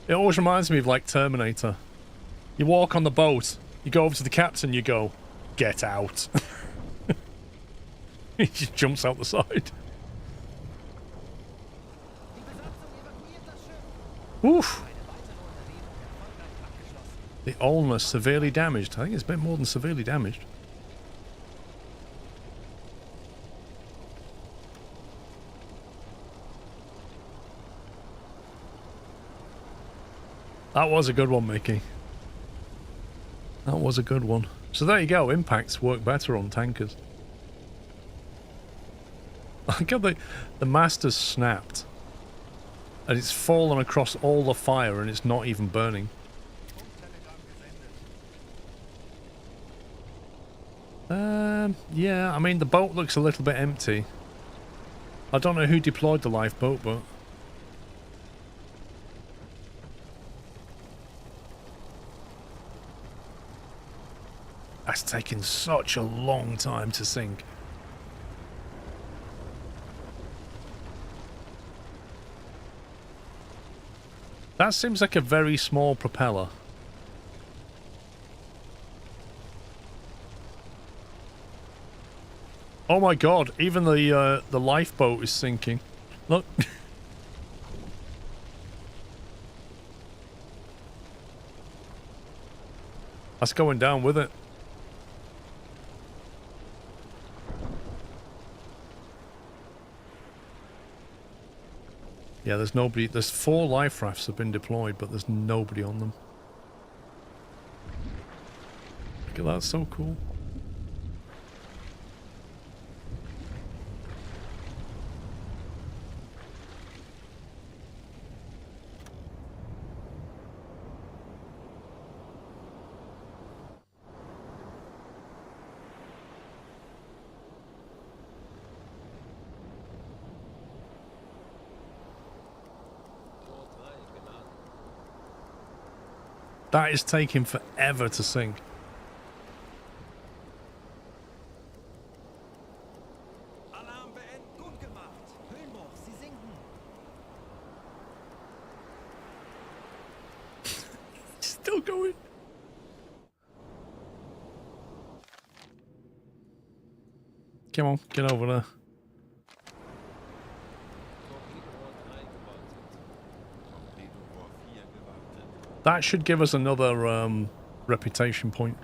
It always reminds me of like Terminator. You walk on the boat, you go over to the captain, you go, "Get out." He just jumps out the side. Oof. The Ulna severely damaged. I think it's a bit more than severely damaged. That was a good one, Mickey. That was a good one. So there you go. Impacts work better on tankers. I got the master's snapped. And it's fallen across all the fire and it's not even burning. Yeah, I mean the boat looks a little bit empty. I don't know who deployed the lifeboat, but... That's taken such a long time to sink. That seems like a very small propeller. Oh my god, even the lifeboat is sinking. Look. That's going down with it. Yeah, there's nobody. There's 4 life rafts have been deployed, but there's nobody on them. Look at that, so cool. That is taking forever to sink. Alarm beenden. Gut gemacht. Höhenbruch, Sie sinken. Still going. Come on, get over there. That should give us another reputation point.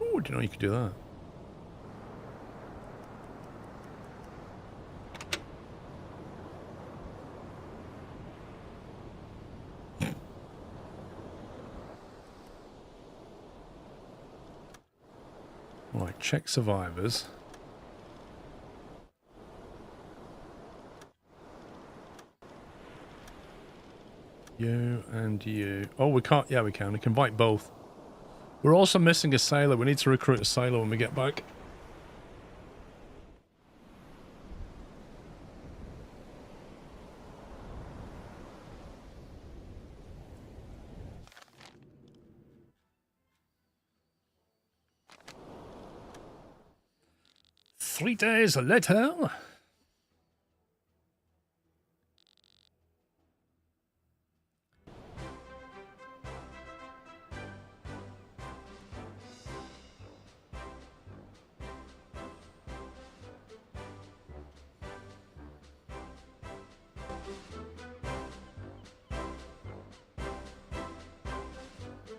Oh, did you know you could do that? Right, check survivors. You and you. Oh, we can't. Yeah, we can. We can invite both. We're also missing a sailor. We need to recruit a sailor when we get back. Three days later.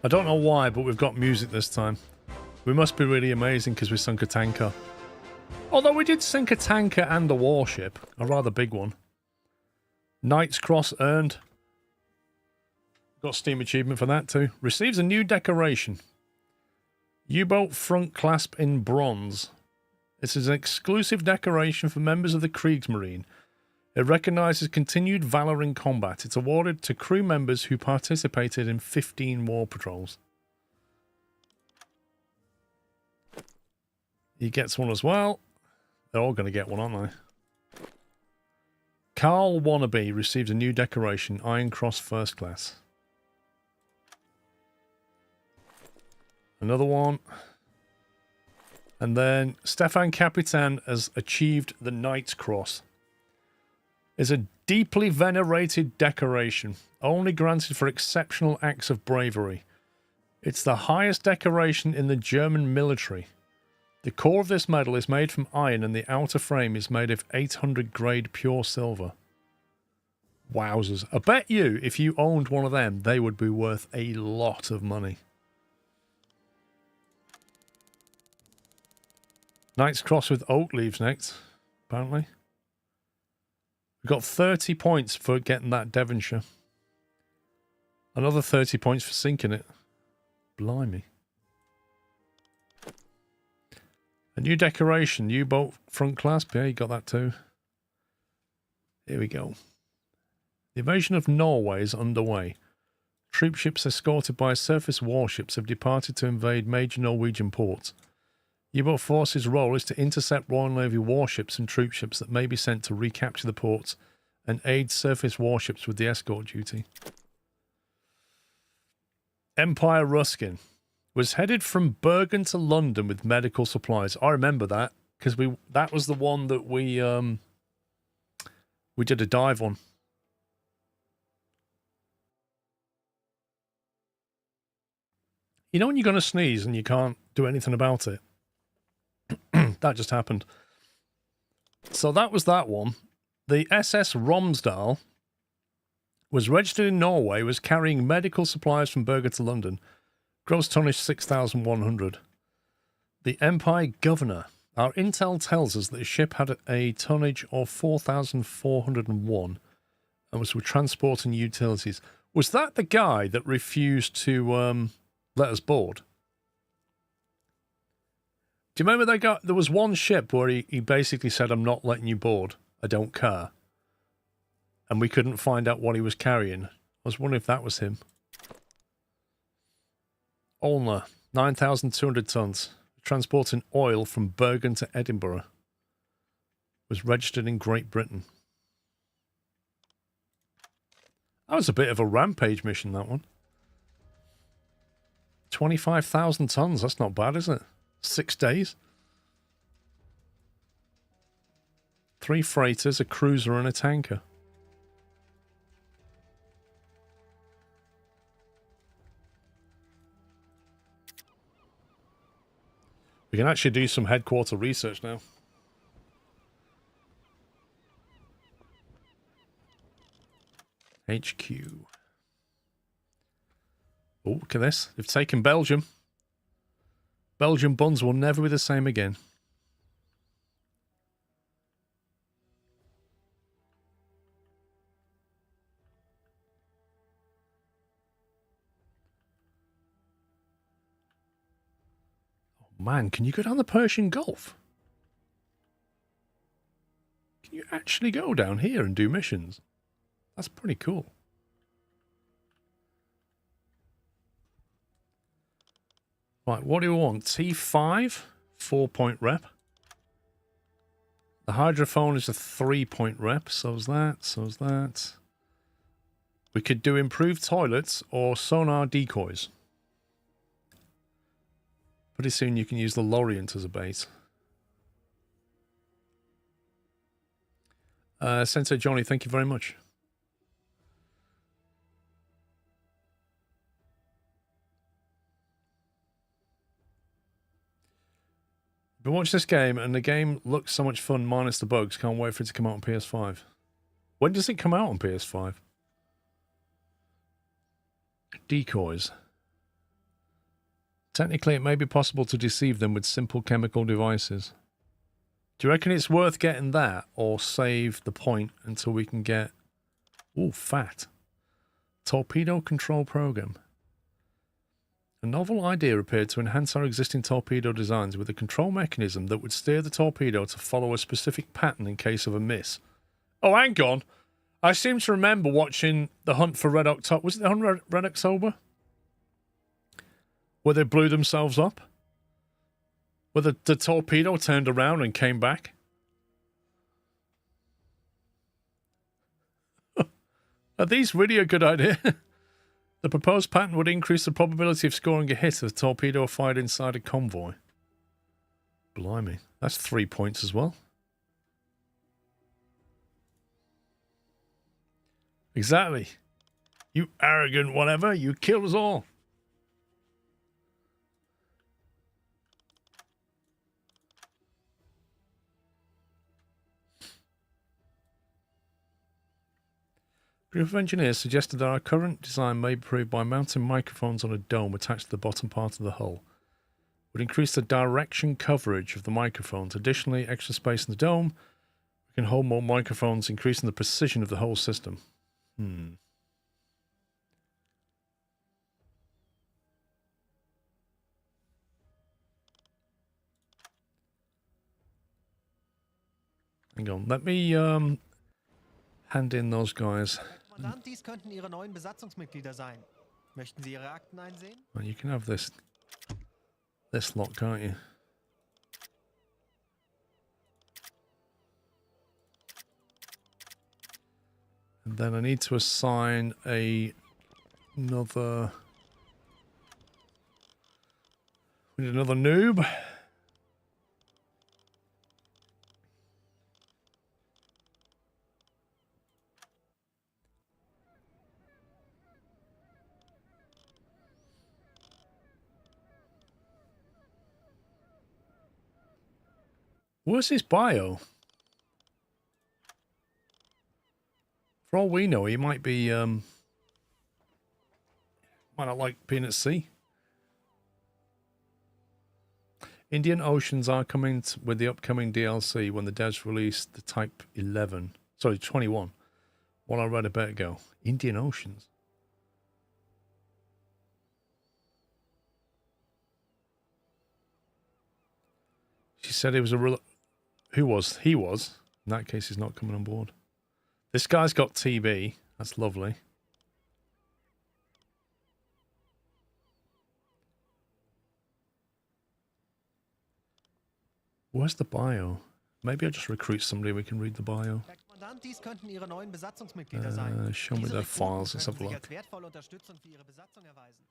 I don't know why, but we've got music this time. We must be really amazing because we sunk a tanker. Although we did sink a tanker and a warship. A rather big one. Knight's Cross earned. Got Steam achievement for that too. Receives a new decoration. U-boat front clasp in bronze. This is an exclusive decoration for members of the Kriegsmarine. It recognises continued valour in combat. It's awarded to crew members who participated in 15 war patrols. He gets one as well. They're all going to get one, aren't they? Carl Wannabe receives a new decoration. Iron Cross First Class. Another one. And then Stefan Capitan has achieved the Knight's Cross. It's a deeply venerated decoration, only granted for exceptional acts of bravery. It's the highest decoration in the German military. The core of this medal is made from iron and the outer frame is made of 800 grade pure silver. Wowzers. I bet you, if you owned one of them, they would be worth a lot of money. Knight's Cross with oak leaves next, apparently. We've got 30 points for getting that Devonshire. Another 30 points for sinking it. Blimey. A new decoration, U-boat front clasp. Yeah, you got that too. Here we go. The invasion of Norway is underway. Troop ships escorted by surface warships have departed to invade major Norwegian ports. U-boat forces' role is to intercept Royal Navy warships and troop ships that may be sent to recapture the ports and aid surface warships with the escort duty. Empire Ruskin was headed from Bergen to London with medical supplies. I remember that because that was the one that we did a dive on. You know when you're going to sneeze and you can't do anything about it? That just happened. So that was that one. The SS Romsdal was registered in Norway, was carrying medical supplies from Bergen to London. Gross tonnage 6,100. The Empire Governor. Our intel tells us that the ship had a tonnage of 4,401 and was transporting utilities. Was that the guy that refused to let us board? Do you remember that guy? There was one ship where he basically said, I'm not letting you board. I don't care. And we couldn't find out what he was carrying. I was wondering if that was him. Olner, 9,200 tons. Transporting oil from Bergen to Edinburgh. Was registered in Great Britain. That was a bit of a rampage mission, that one. 25,000 tons. That's not bad, is it? 6 days. 3 freighters, a cruiser, and a tanker. We can actually do some headquarter research now. HQ. Oh, look at this. They've taken Belgium. Belgian bonds will never be the same again. Oh man, can you go down the Persian Gulf? Can you actually go down here and do missions? That's pretty cool. Right, what do we want? T5, 4-point rep. The hydrophone is a 3-point rep. So's that, so's that. We could do improved toilets or sonar decoys. Pretty soon you can use the Lorient as a base. Sensei Johnny, thank you very much. But watch this game, and the game looks so much fun minus the bugs. Can't wait for it to come out on PS5. When does it come out on PS5? Decoys. Technically, it may be possible to deceive them with simple chemical devices. Do you reckon it's worth getting that, or save the point until we can get... Ooh, fat. Torpedo control program. A novel idea appeared to enhance our existing torpedo designs with a control mechanism that would steer the torpedo to follow a specific pattern in case of a miss. Oh, hang on. I seem to remember watching The Hunt for Red October. Was it The Hunt for Red October? Where they blew themselves up? Where the torpedo turned around and came back? Are these really a good idea? The proposed pattern would increase the probability of scoring a hit if a torpedo fired inside a convoy. Blimey, that's 3 points as well. Exactly. You arrogant whatever, you killed us all. A group of engineers suggested that our current design may be improved by mounting microphones on a dome attached to the bottom part of the hull. It would increase the direction coverage of the microphones. Additionally, extra space in the dome, we can hold more microphones, increasing the precision of the whole system. Hang on, let me hand in those guys. Kommandant, dies könnten Ihre neuen Besatzungsmitglieder sein. Möchten Sie Ihre Akten einsehen? Well, you can have this lot, can't you? And then I need to assign another. We need another noob. What's his bio? For all we know, he might be, might not like being at sea. Indian Oceans are coming with the upcoming DLC when the devs release the Type 11. Sorry, 21. What I read a bit ago. Indian Oceans. She said it was a real... Who was? He was. In that case, he's not coming on board. This guy's got TB. That's lovely. Where's the bio? Maybe I'll just recruit somebody we can read the bio. Dies könnten Ihre neuen Besatzungsmitglieder sein. Show me their files. Let's have a look. Als wertvolle Unterstützung für Ihre Besatzung erweisen.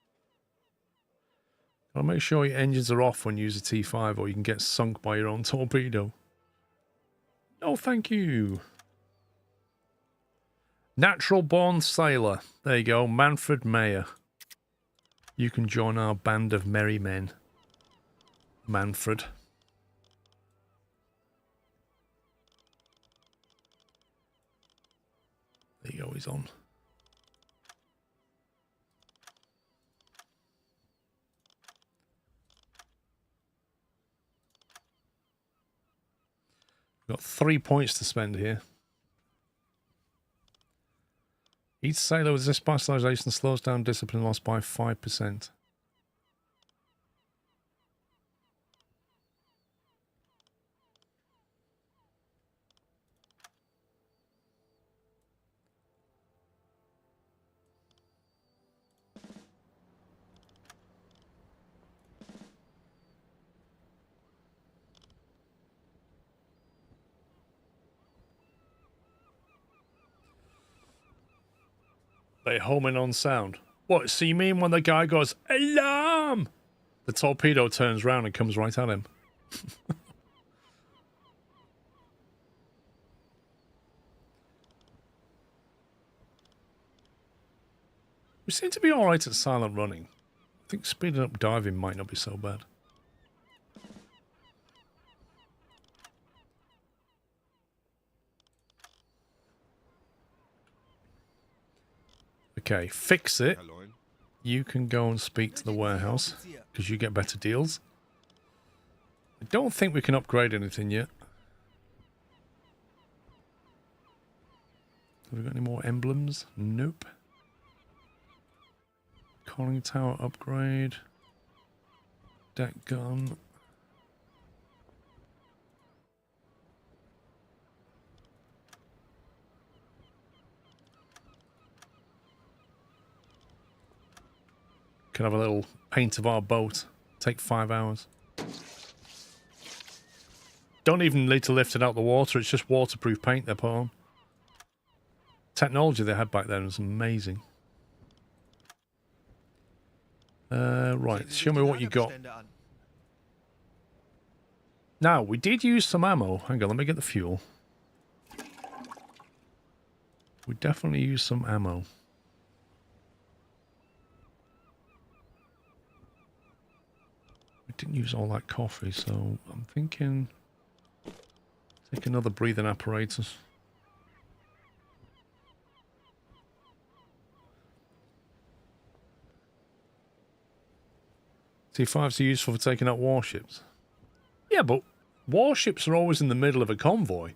I'll make sure your engines are off when you use a T5 or you can get sunk by your own torpedo. Oh, thank you. Natural born sailor. There you go. Manfred Mayer. You can join our band of merry men. Manfred. There you go. He's on. We've got 3 points to spend here. Each sailor with this specialization slows down discipline loss by 5%. They home in on sound. What, so you mean when the guy goes, alarm? The torpedo turns round and comes right at him. We seem to be alright at silent running. I think speeding up diving might not be so bad. Okay, fix it. You can go and speak to the warehouse because you get better deals. I don't think we can upgrade anything yet. Have we got any more emblems? Nope. Conning tower upgrade. Deck gun. Can have a little paint of our boat. Take 5 hours. Don't even need to lift it out the water. It's just waterproof paint they put on. Technology they had back then was amazing. Right, show me what you got. Now, we did use some ammo. Hang on, let me get the fuel. We definitely used some ammo. We didn't use all that coffee, so I'm thinking... Take another breathing apparatus. T5s are useful for taking out warships. Yeah, but warships are always in the middle of a convoy.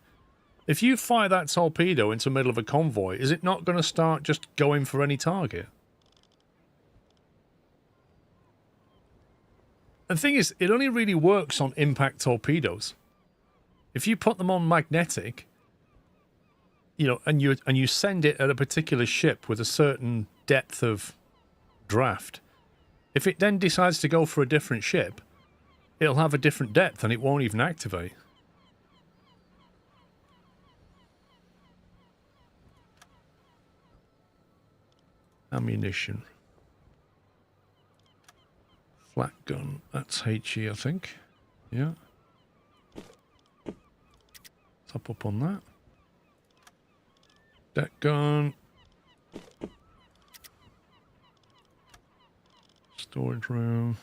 If you fire that torpedo into the middle of a convoy, is it not going to start just going for any target? And the thing is, it only really works on impact torpedoes. If you put them on magnetic, you know, and you send it at a particular ship with a certain depth of draft, if it then decides to go for a different ship, it'll have a different depth and it won't even activate. Ammunition. Flat gun. That's HE, I think. Yeah. Top up on that. Deck gun. Storage room.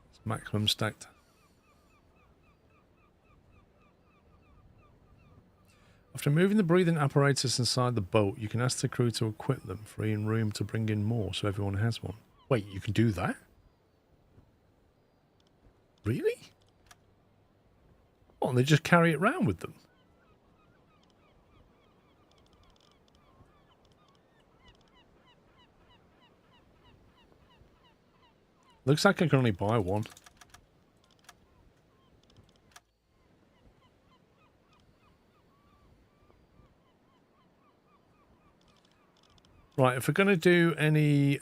It's maximum stacked. After moving the breathing apparatus inside the boat, you can ask the crew to equip them, freeing room to bring in more so everyone has one. Wait, you can do that? Really? Oh, and they just carry it around with them? Looks like I can only buy one. Right, if we're going to do any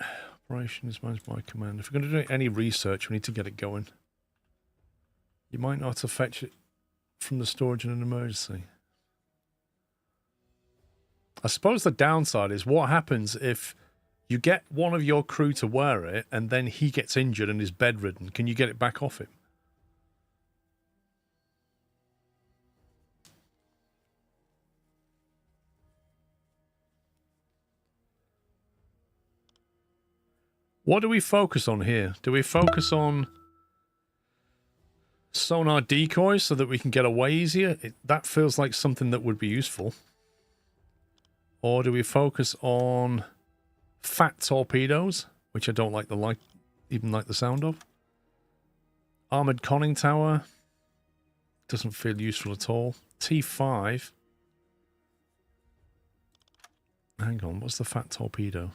operations managed by command, if we're going to do any research, we need to get it going. You might not have to fetch it from the storage in an emergency. I suppose the downside is what happens if you get one of your crew to wear it and then he gets injured and is bedridden. Can you get it back off him? What do we focus on here? Do we focus on sonar decoys so that we can get away easier? That feels like something that would be useful. Or do we focus on fat torpedoes, which I don't like even like the sound of? Armored conning tower doesn't feel useful at all. T5. Hang on, what's the fat torpedo?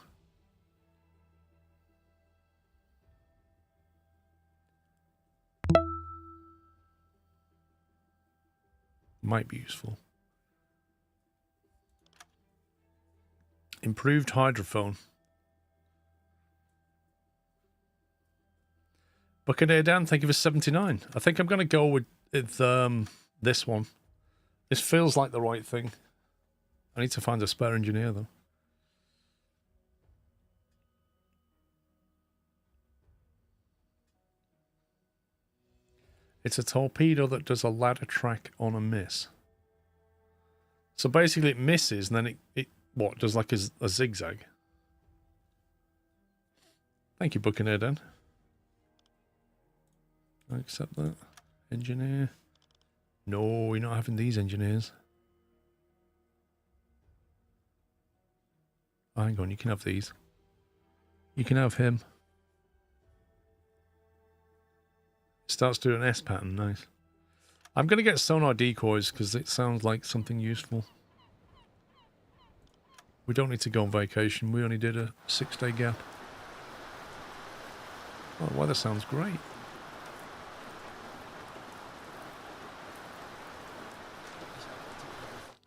Might be useful. Improved hydrophone. Buccaneer Dan, thank you for 79. I think I'm going to go with this one. This feels like the right thing. I need to find a spare engineer, though. It's a torpedo that does a ladder track on a miss. So basically it misses and then it what, does like a zigzag. Thank you, Buccaneer Dan. I accept that. Engineer. No, we're not having these engineers. Oh, hang on, you can have these. You can have him. Starts doing an S pattern, nice. I'm going to get sonar decoys because it sounds like something useful. We don't need to go on vacation. We only did a 6-day gap. Oh, the weather sounds great.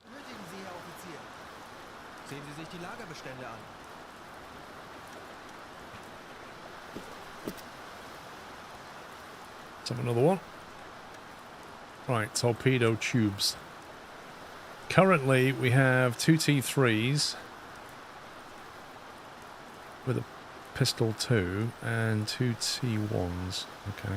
Benötigen Sie, Herr Offizier. Sehen Sie sich die Lagerbestände an. Let's have another one. Right, torpedo tubes. Currently, we have 2 T3s with a pistol 2 and 2 T1s. Okay.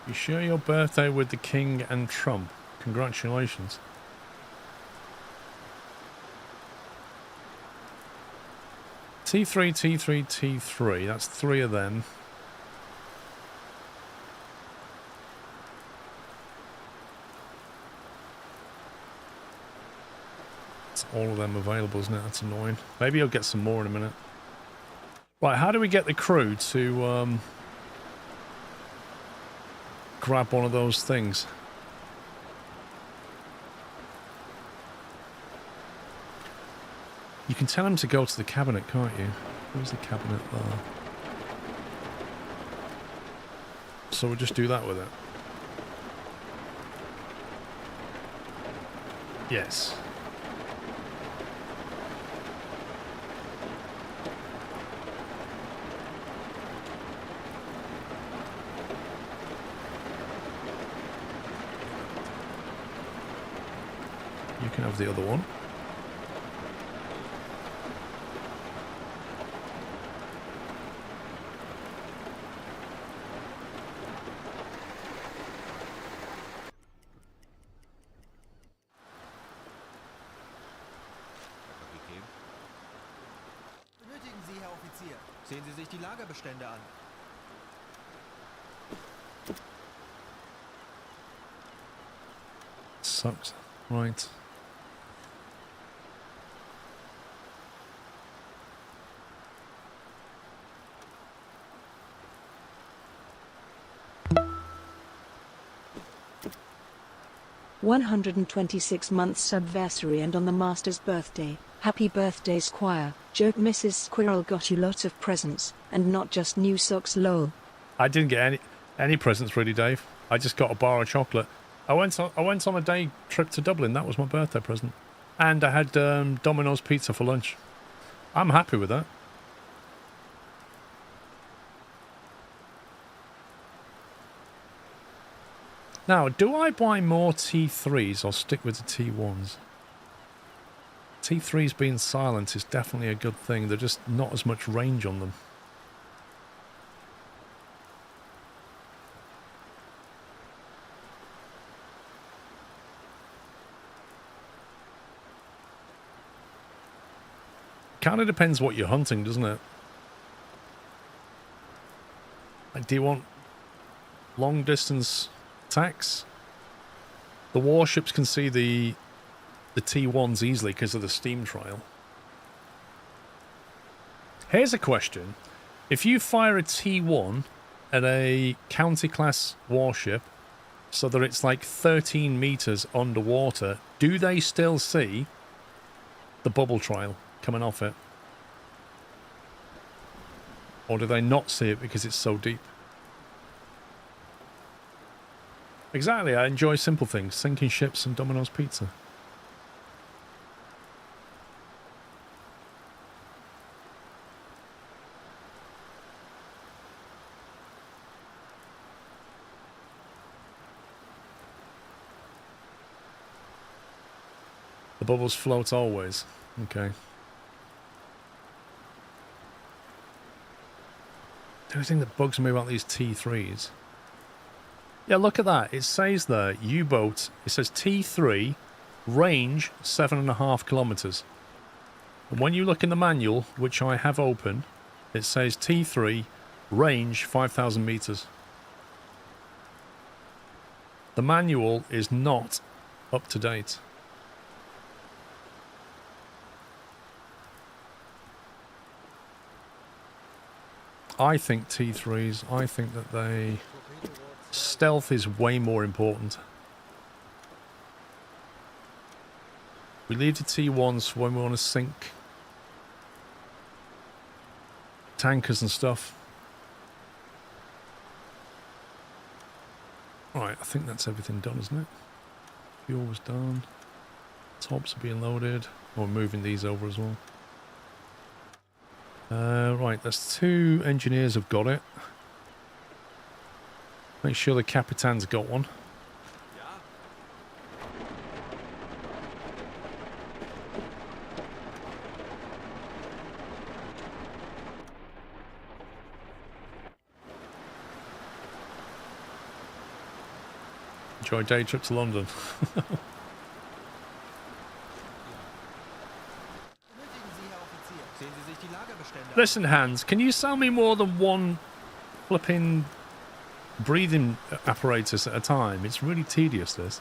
You share your birthday with the King and Trump. Congratulations. T3, T3, T3. That's 3 of them. It's all of them available, isn't it? That's annoying. Maybe I'll get some more in a minute. Right, how do we get the crew to grab one of those things? You can tell him to go to the cabinet, can't you? Where's the cabinet there? So we'll just do that with it. Yes. You can have the other one. Benötigen Sie, Herr Offizier. Sehen Sie sich die Lagerbestände an. Sucks. Right. "126 months subversary and on the master's birthday. Happy birthday, Squire. Joke, Mrs. Squirrel got you lots of presents, and not just new socks, lol." I didn't get any presents really, Dave. I just got a bar of chocolate. I went on a day trip to Dublin. That was my birthday present. And I had Domino's pizza for lunch. I'm happy with that. Now, do I buy more T3s or stick with the T1s? T3s being silent is definitely a good thing. There's just not as much range on them. Kind of depends what you're hunting, doesn't it? Like, do you want long distance attacks? The warships can see the T1s easily because of the steam trail. Here's a question. If you fire a T1 at a county class warship so that it's like 13 meters underwater, do they still see the bubble trail coming off it? Or do they not see it because it's so deep? Exactly, I enjoy simple things. Sinking ships and Domino's pizza. The bubbles float always. Okay. The only thing that bugs me about these T3s... Yeah, look at that. It says there, U-boat. It says T3, range 7.5 kilometers. And when you look in the manual, which I have open, it says T3 range 5,000 meters. The manual is not up to date. I think T3s, I think that they... Stealth is way more important. We leave the T1s when we want to sink tankers and stuff. Right, I think that's everything done, isn't it? Fuel was done. Tops are being loaded. Oh, we're moving these over as well. Right, that's 2 engineers have got it. Make sure the Capitan's got one. Enjoy day trip to London. Listen, Hans, can you sell me more than one flipping breathing apparatus at a time? It's really tedious, this.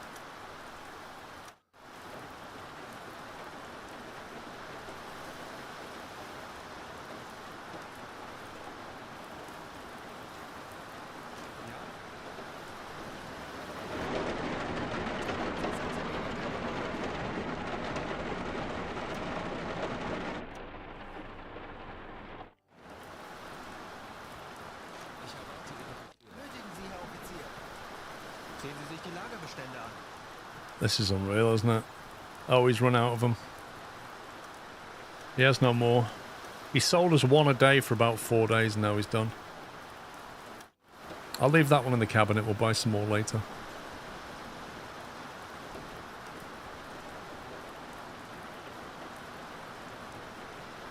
This is unreal, isn't it? Oh, he's run out of them. He has no more. He sold us one a day for about 4 days and now he's done. I'll leave that one in the cabinet. We'll buy some more later.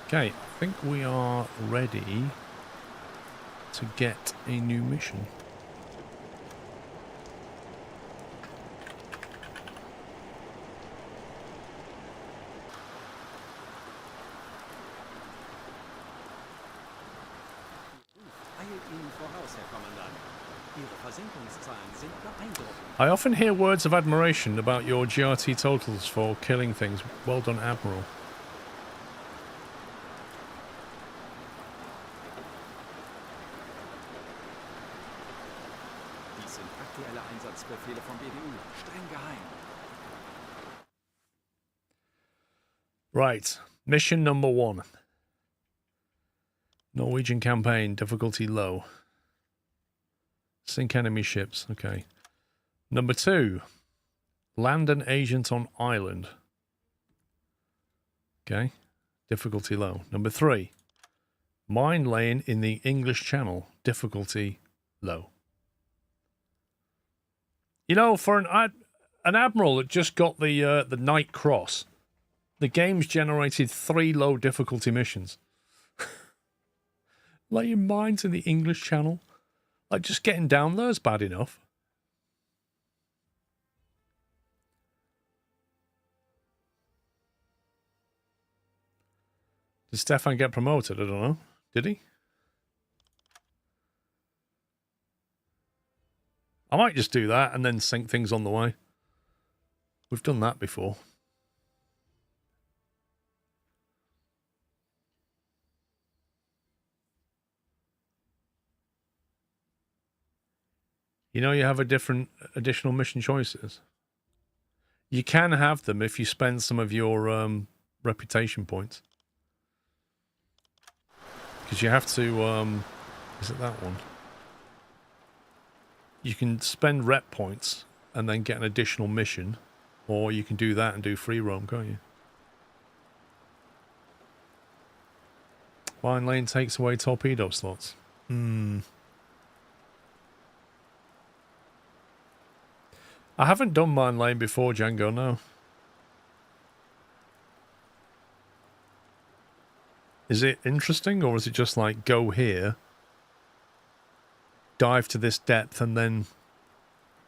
Okay, I think we are ready to get a new mission. I often hear words of admiration about your GRT totals for killing things. Well done, Admiral. Right, mission number 1. Norwegian campaign, difficulty low. Sink enemy ships, okay. Number 2, land an agent on island. Okay, difficulty low. Number 3, mine laying in the English Channel, difficulty low. You know, for an admiral that just got the Knight Cross, the game's generated 3 low difficulty missions. Laying mines in the English Channel, like just getting down there is bad enough. Did Stefan get promoted? I don't know. Did he? I might just do that and then sink things on the way. We've done that before. You know, you have additional mission choices. You can have them if you spend some of your reputation points. Because you have to, is it that one? You can spend rep points and then get an additional mission. Or you can do that and do free roam, can't you? Mine lane takes away torpedo slots. I haven't done mine lane before, Django, no. Is it interesting, or is it just like, go here, dive to this depth, and then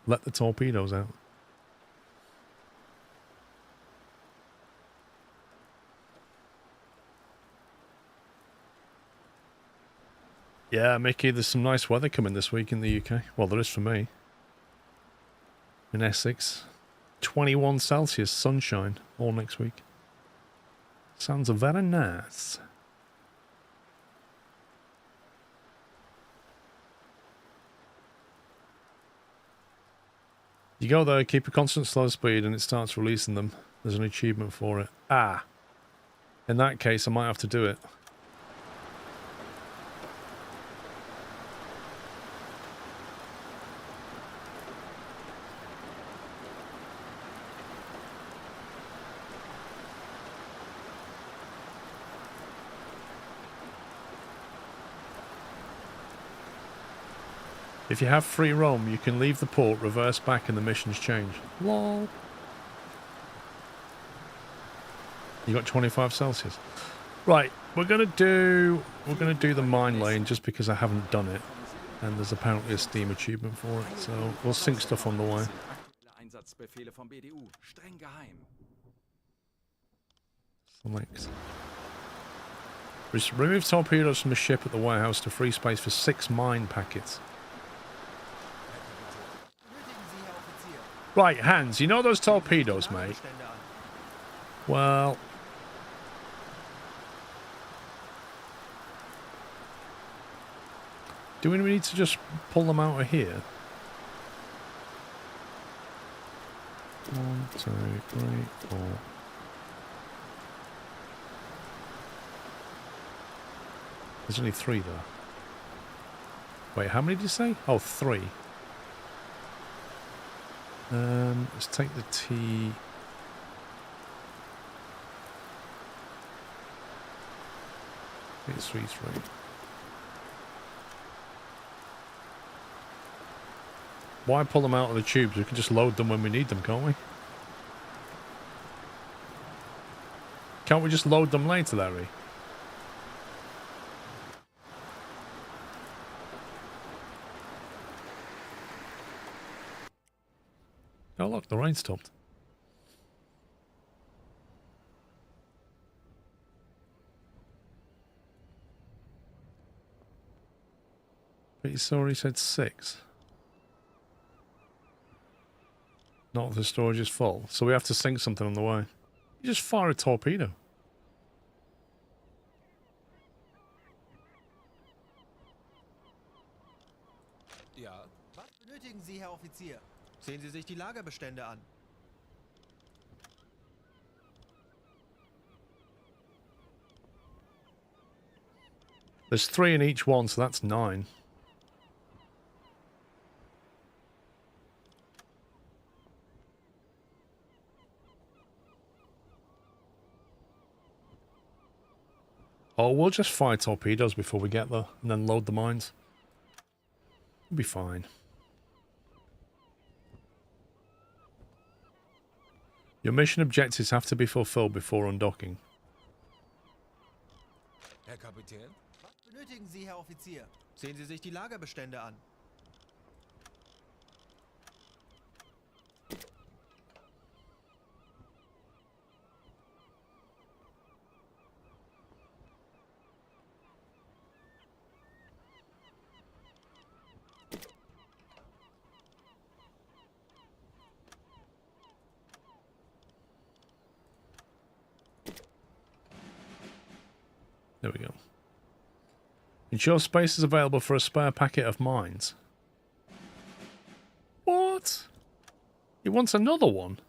let the torpedoes out? Yeah, Mickey, there's some nice weather coming this week in the UK. Well, there is for me. In Essex. 21 Celsius, sunshine, all next week. Sounds very nice. You go there, keep a constant slow speed, and it starts releasing them. There's an achievement for it. Ah! In that case, I might have to do it. If you have free roam, you can leave the port, reverse back, and the missions change. Lol. You got 25 Celsius. Right, we're gonna do the mine lane just because I haven't done it, and there's apparently a Steam achievement for it, so we'll sync stuff on the way. Einsatzbefehle vom BDU. Streng geheim. Select. Remove torpedoes from the ship at the warehouse to free space for 6 mine packets. Right, Hans, you know those torpedoes, mate? Well... do we need to just pull them out of here? 1, 2, 3, 4... There's only 3 there. Wait, how many did you say? Oh, 3. Let's take the T. It's 3, 3. Why pull them out of the tubes? We can just load them when we need them, can't we? Can't we just load them later, Larry? Oh look, the rain stopped. But you saw he said 6. Not if the storage is full. So we have to sink something on the way. You just fire a torpedo. Ja. Was benötigen Sie, Herr Offizier? Sehen Sie sich die Lagerbestände an. There's 3 in each one, so that's 9. Oh, we'll just fire torpedoes before we get there, and then load the mines. We'll be fine. Your mission objectives have to be fulfilled before undocking. Herr Kapitän? Was benötigen Sie, Herr Offizier? Sehen Sie sich die Lagerbestände an. There we go. Ensure space is available for a spare packet of mines. What? He wants another one?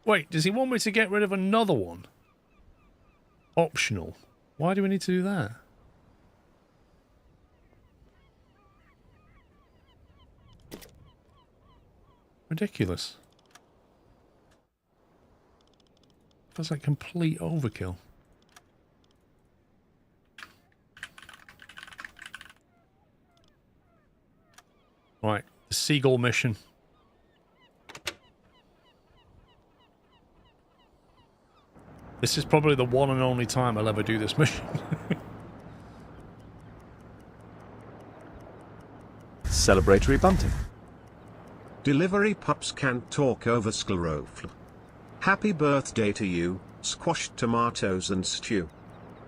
Wait, does he want me to get rid of another one? Optional. Why do we need to do that? Ridiculous. That's like complete overkill. Right, the Seagull mission. This is probably the one and only time I'll ever do this mission. Celebratory bunting. Delivery pups can't talk over sclerofl. Happy birthday to you, squashed tomatoes and stew.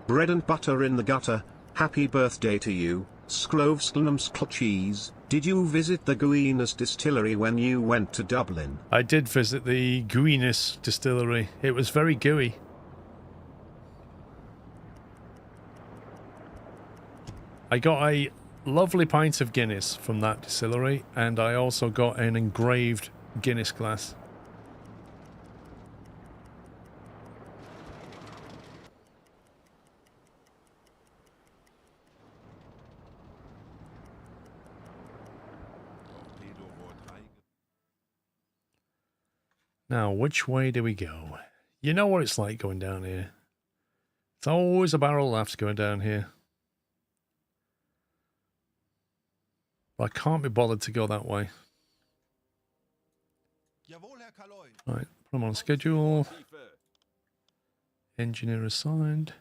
Bread and butter in the gutter. Happy birthday to you, Sklovstonumskl cheese. Did you visit the Guinness distillery when you went to Dublin? I did visit the Guinness distillery. It was very gooey. I got a lovely pint of Guinness from that distillery, and I also got an engraved Guinness glass. Now, which way do we go? You know what it's like going down here. It's always a barrel of laughs going down here. But I can't be bothered to go that way. Right, put them on schedule. Engineer assigned.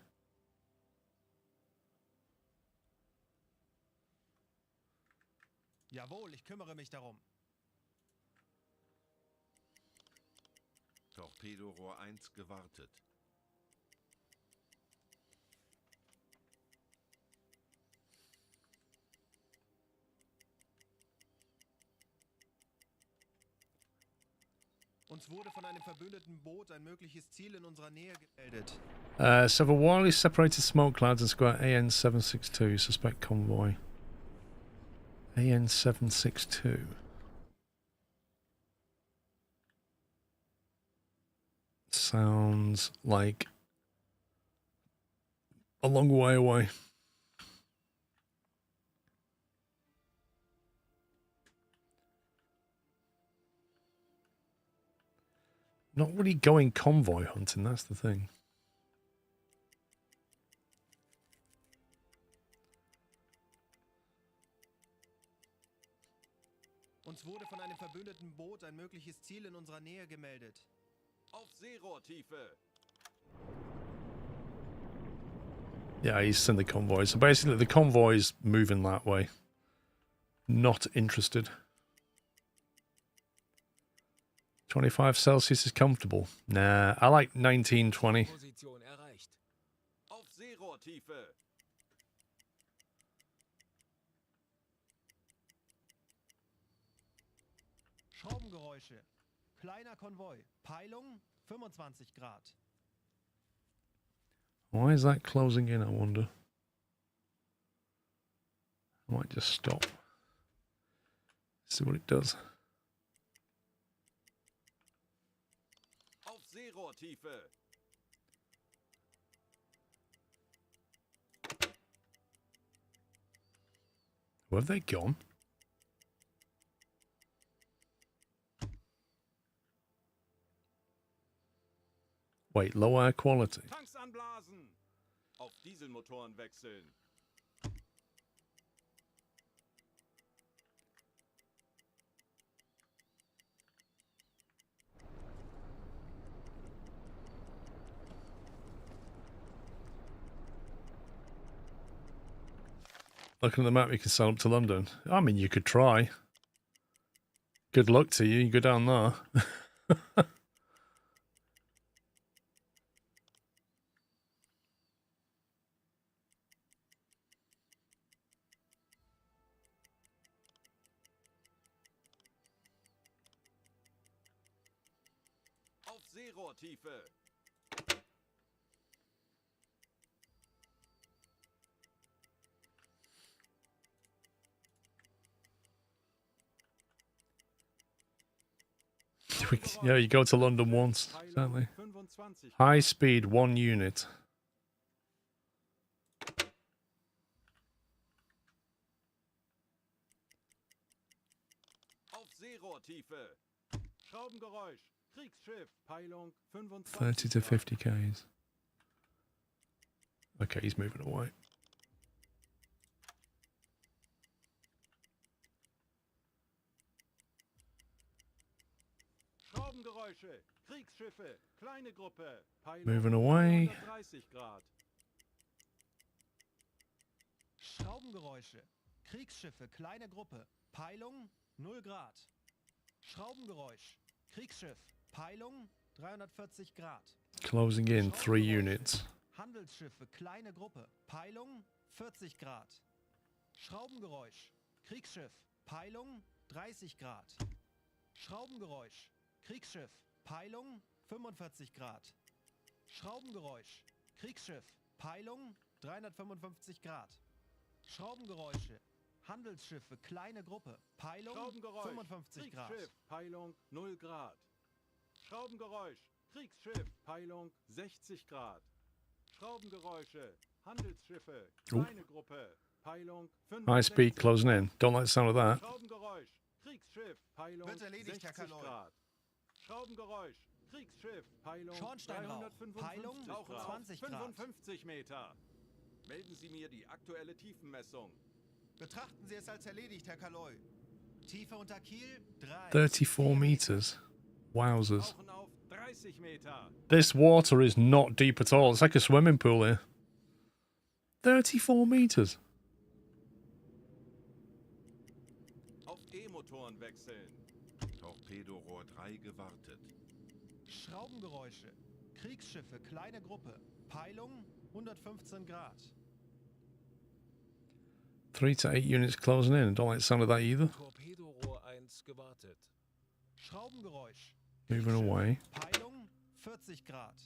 Jawohl, ich kümmere mich darum. Torpedorohr 1 gewartet. Uns wurde von einem verbündeten Boot ein mögliches Ziel in unserer Nähe gemeldet. Several widely separated smoke clouds in square AN762. Suspect convoy. AN762. Sounds like a long way away. Not really going convoy hunting, that's the thing. Uns wurde von einem verbündeten Boot ein mögliches Ziel in unserer Nähe gemeldet. Auf Seerohrtiefe. Yeah, he's sent the convoy. So basically the convoy's moving that way. Not interested. 25 Celsius is comfortable. Nah, I like 19, 20. Position erreicht. Auf Seerohrtiefe. Schraubengeräusche. Kleiner Konvoi. Peilung 25 Grad. Why is that closing in, I wonder? I might just stop. See what it does. Auf Seerohrtiefe. Where have they gone? Wait, low air quality. Tanks anblasen. Auf Dieselmotoren wechseln. Looking at the map, you can sail up to London. I mean, you could try. Good luck to you. You go down there. Auf Seerohrtiefe. Yeah, you go to London once, certainly. 25. High speed, 1 unit. Auf Seerohrtiefe. Schraubengeräusch. Kriegsschiff. Peilung 25. 30 to 50 Ks. Okay, he's moving away. Schraubengeräusche. Kriegsschiffe. Kleine Gruppe. Peilung Moving away. 30 Grad. Schraubengeräusche. Kriegsschiffe. Kleine Gruppe. Peilung 0 Grad. Schraubengeräusch. Kriegsschiff. Peilung 340 Grad. Closing in 3 units. Handelsschiffe, kleine Gruppe. Peilung 40 Grad. Schraubengeräusch. Kriegsschiff. Peilung 30 Grad. Schraubengeräusch. Kriegsschiff. Peilung 45 Grad. Schraubengeräusch. Kriegsschiff. Peilung 355 Grad. Schraubengeräusche. Handelsschiffe, kleine Gruppe. Peilung 55 Grad. Kriegsschiff, Peilung 0 Grad. Schraubengeräusch, Kriegsschiff, Peilung 60 Grad. Schraubengeräusche, Handelsschiffe, kleine Gruppe, Peilung 65 High speed closing in. Don't like the sound of that. Schraubengeräusch, Kriegsschiff, Peilung Wird erledigt, 60 Herr Kaloi. Grad. Schraubengeräusch, Kriegsschiff, Peilung Schornsteinrauch, 355 Peilung Grad. 20 Grad. 55 Meter. Melden Sie mir die aktuelle Tiefenmessung. Betrachten Sie es als erledigt, Herr Kaloi. Tiefe unter Kiel 3. 34 meters. Wowzers. Tauchen auf 30 Meter. This water is not deep at all. It's like a swimming pool here. 34 meters. Auf E-Motoren wechseln. Torpedorohr 3 gewartet. Schraubengeräusche. Kriegsschiffe, kleine Gruppe. Peilung 115 Grad. 3 to 8 units closing in. Don't like the sound of that either. Torpedorohr 1 gewartet. Schraubengeräusch. Moving away. Peilung 40 Grad.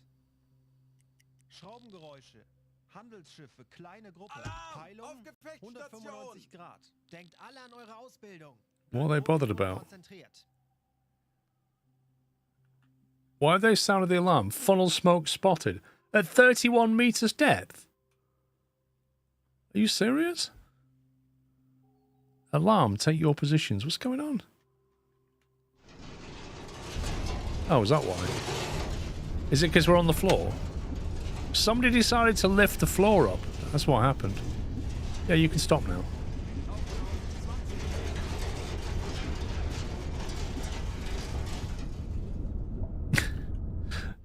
Schraubengeräusche. Handelsschiffe, kleine Gruppe. Peilung 195 Grad. Denkt alle an eure Ausbildung. What are they bothered about? Konzentriert. Why have they sounded the alarm? Funnel smoke spotted. At 31 meters depth? Are you serious? Alarm, take your positions. What's going on? Oh, is that why? Is it because we're on the floor? Somebody decided to lift the floor up. That's what happened. Yeah, you can stop now.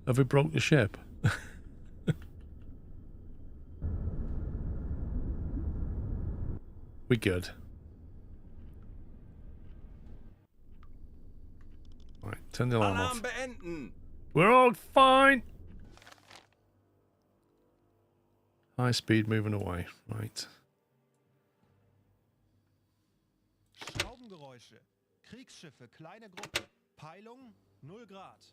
Have we broke the ship? We good. Right, turn the alarm off. Beenden. We're all fine. High speed moving away. Right. Schraubengeräusche. Kriegsschiffe, kleine Gruppe. Peilung 0 Grad.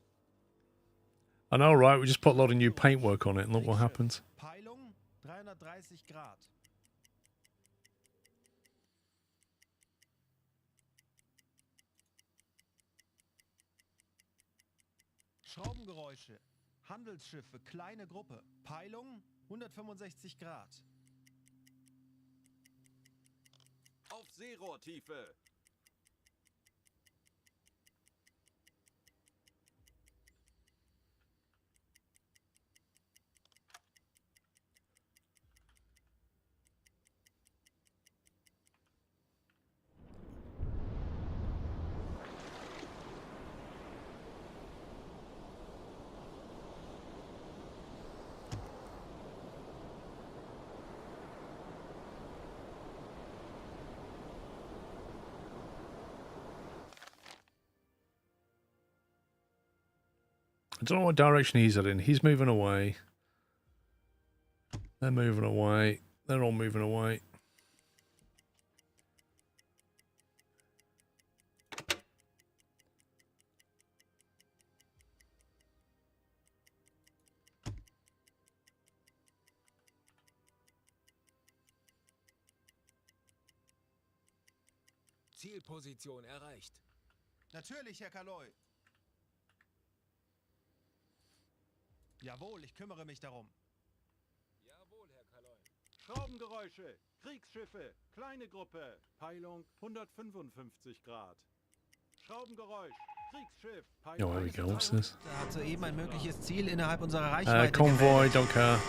I know, right? We just put a lot of new paintwork on it and look what happens. Peilung 330 Grad. Schraubengeräusche. Handelsschiffe, kleine Gruppe. Peilung 165 Grad. Auf Seerohrtiefe. I don't know what direction he's heading. He's moving away. They're moving away. They're all moving away. Zielposition erreicht. Natürlich, Herr Kaloi. Jawohl, ich kümmere mich darum. Jawohl, Herr Kaloi. Schraubengeräusche. Kriegsschiffe. Kleine Gruppe. Peilung 155 Grad. Schraubengeräusch. Kriegsschiff. Oh, there we go. What's this? Er hat soeben ein mögliches Ziel innerhalb unserer Reichweite Convoy, gemeldet. don't care.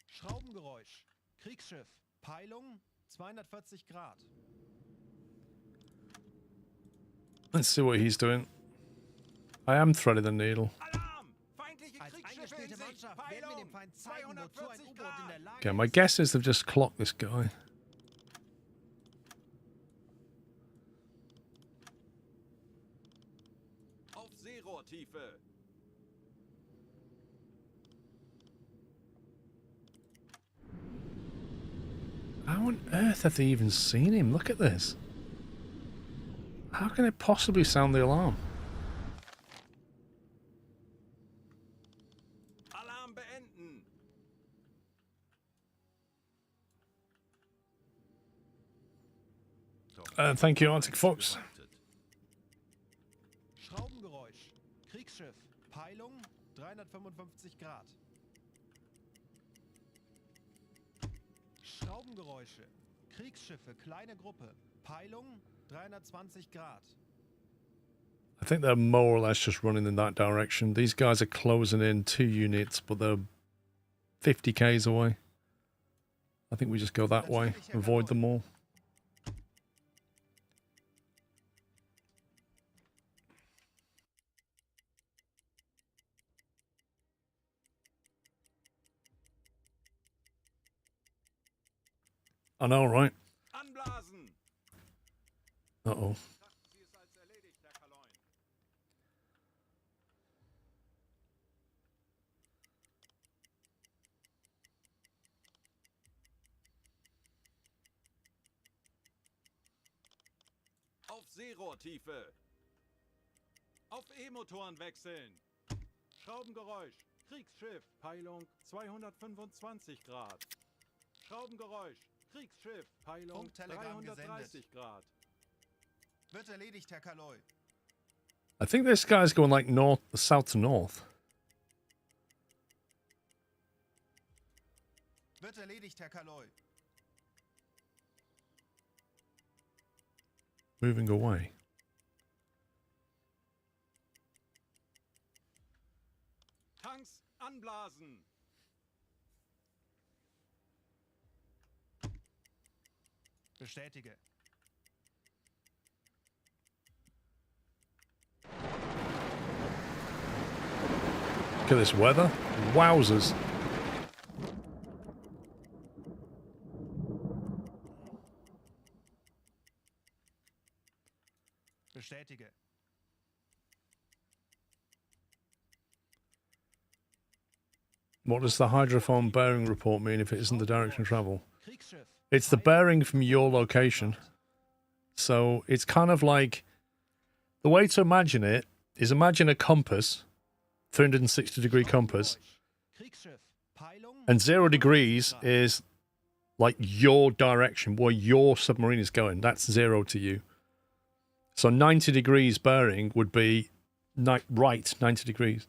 Schraubengeräusch. Kriegsschiff. Peilung 240 Grad. Let's see what he's doing. I am threading the needle. Alarm! Feindliche Als Kriegsschiff eingespielte in Sicht. Mannschaft werden wir dem Peilung Feind zeigen, wozu ein 240 U-Boot in der Grad. Lage Okay, my guess is they've just clocked this guy. Auf Seerohrtiefe. How on earth have they even seen him? Look at this. How can it possibly sound the alarm? Alarm beenden. Thank you, Arctic Fox. Schraubengeräusch. Kriegsschiff. Peilung 355 Grad. Schraubengeräusche. Kriegsschiffe, kleine Gruppe. Peilung 320 Grad. I think they're more or less just running in that direction. These guys are closing in 2 units, but they're 50 k's away. I think we just go that way, avoid them all. I know, right? Anblasen. Uh-oh. Sie es als erledigt, Herr Kaloin. Auf Seerohrtiefe. Auf E-Motoren wechseln. Schraubengeräusch. Kriegsschiff. Peilung 225 Grad. Schraubengeräusch. Kriegsschiff. Peilung Funktelegramm 330 Grad. Wird erledigt, Herr Kaloy. I think this guy's going like north, south to north. Wird erledigt, Herr Kaloy. Moving away. Tanks anblasen. Bestätige. Look at this weather. Wowzers. Bestätige. What does the hydrophone bearing report mean if it isn't the direction of travel? Kriegsschiff. It's the bearing from your location. So it's kind of like, the way to imagine it is imagine a compass, 360-degree compass, Kriegsschiff. Peilung and 0 degrees is like your direction, where your submarine is going. That's 0 to you. So 90 degrees bearing would be right 90 degrees.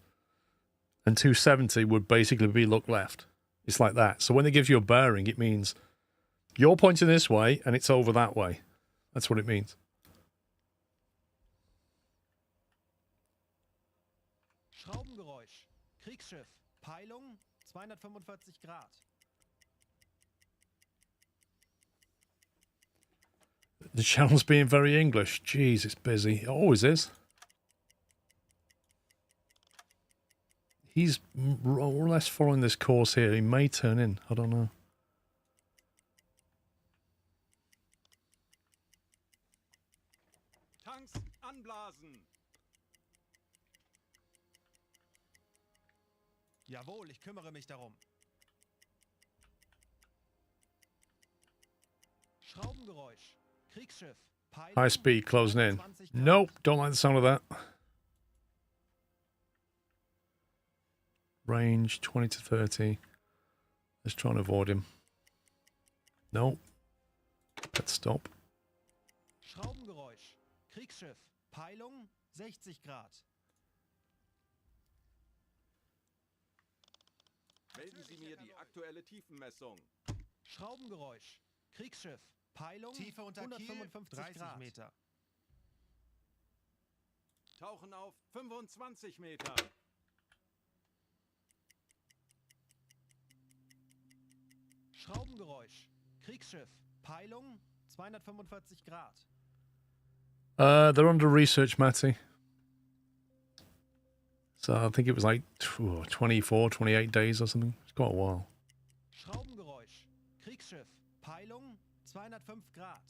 And 270 would basically be look left. It's like that. So when they give you a bearing, it means you're pointing this way and it's over that way. That's what it means. Schraubengeräusch. Kriegsschiff. Peilung 245 Grad. The channel's being very English. Jeez, it's busy. It always is. He's more or less following this course here. He may turn in. I don't know. Tanks anblasen. Jawohl, ich kümmere mich darum. Schraubengeräusch. Kriegsschiff. Peilung High speed closing in. 320 Grad. Nope, don't like the sound of that. Range 20 to 30. Let's try and avoid him. Nope. Let's stop. Schraubengeräusch. Kriegsschiff. Peilung 60 Grad. Melden Sie mir die aktuelle Tiefenmessung. Schraubengeräusch. Kriegsschiff. Peilung Tiefe unter Kiel 155 30 Grad. Meter. Tauchen auf 25 Meter. Schraubengeräusch. Kriegsschiff. Peilung 245 Grad. They're under research, Matty. So I think it was like 24, 28 days or something. It's quite a while. Schraubengeräusch. Kriegsschiff. Peilung 205 Grad.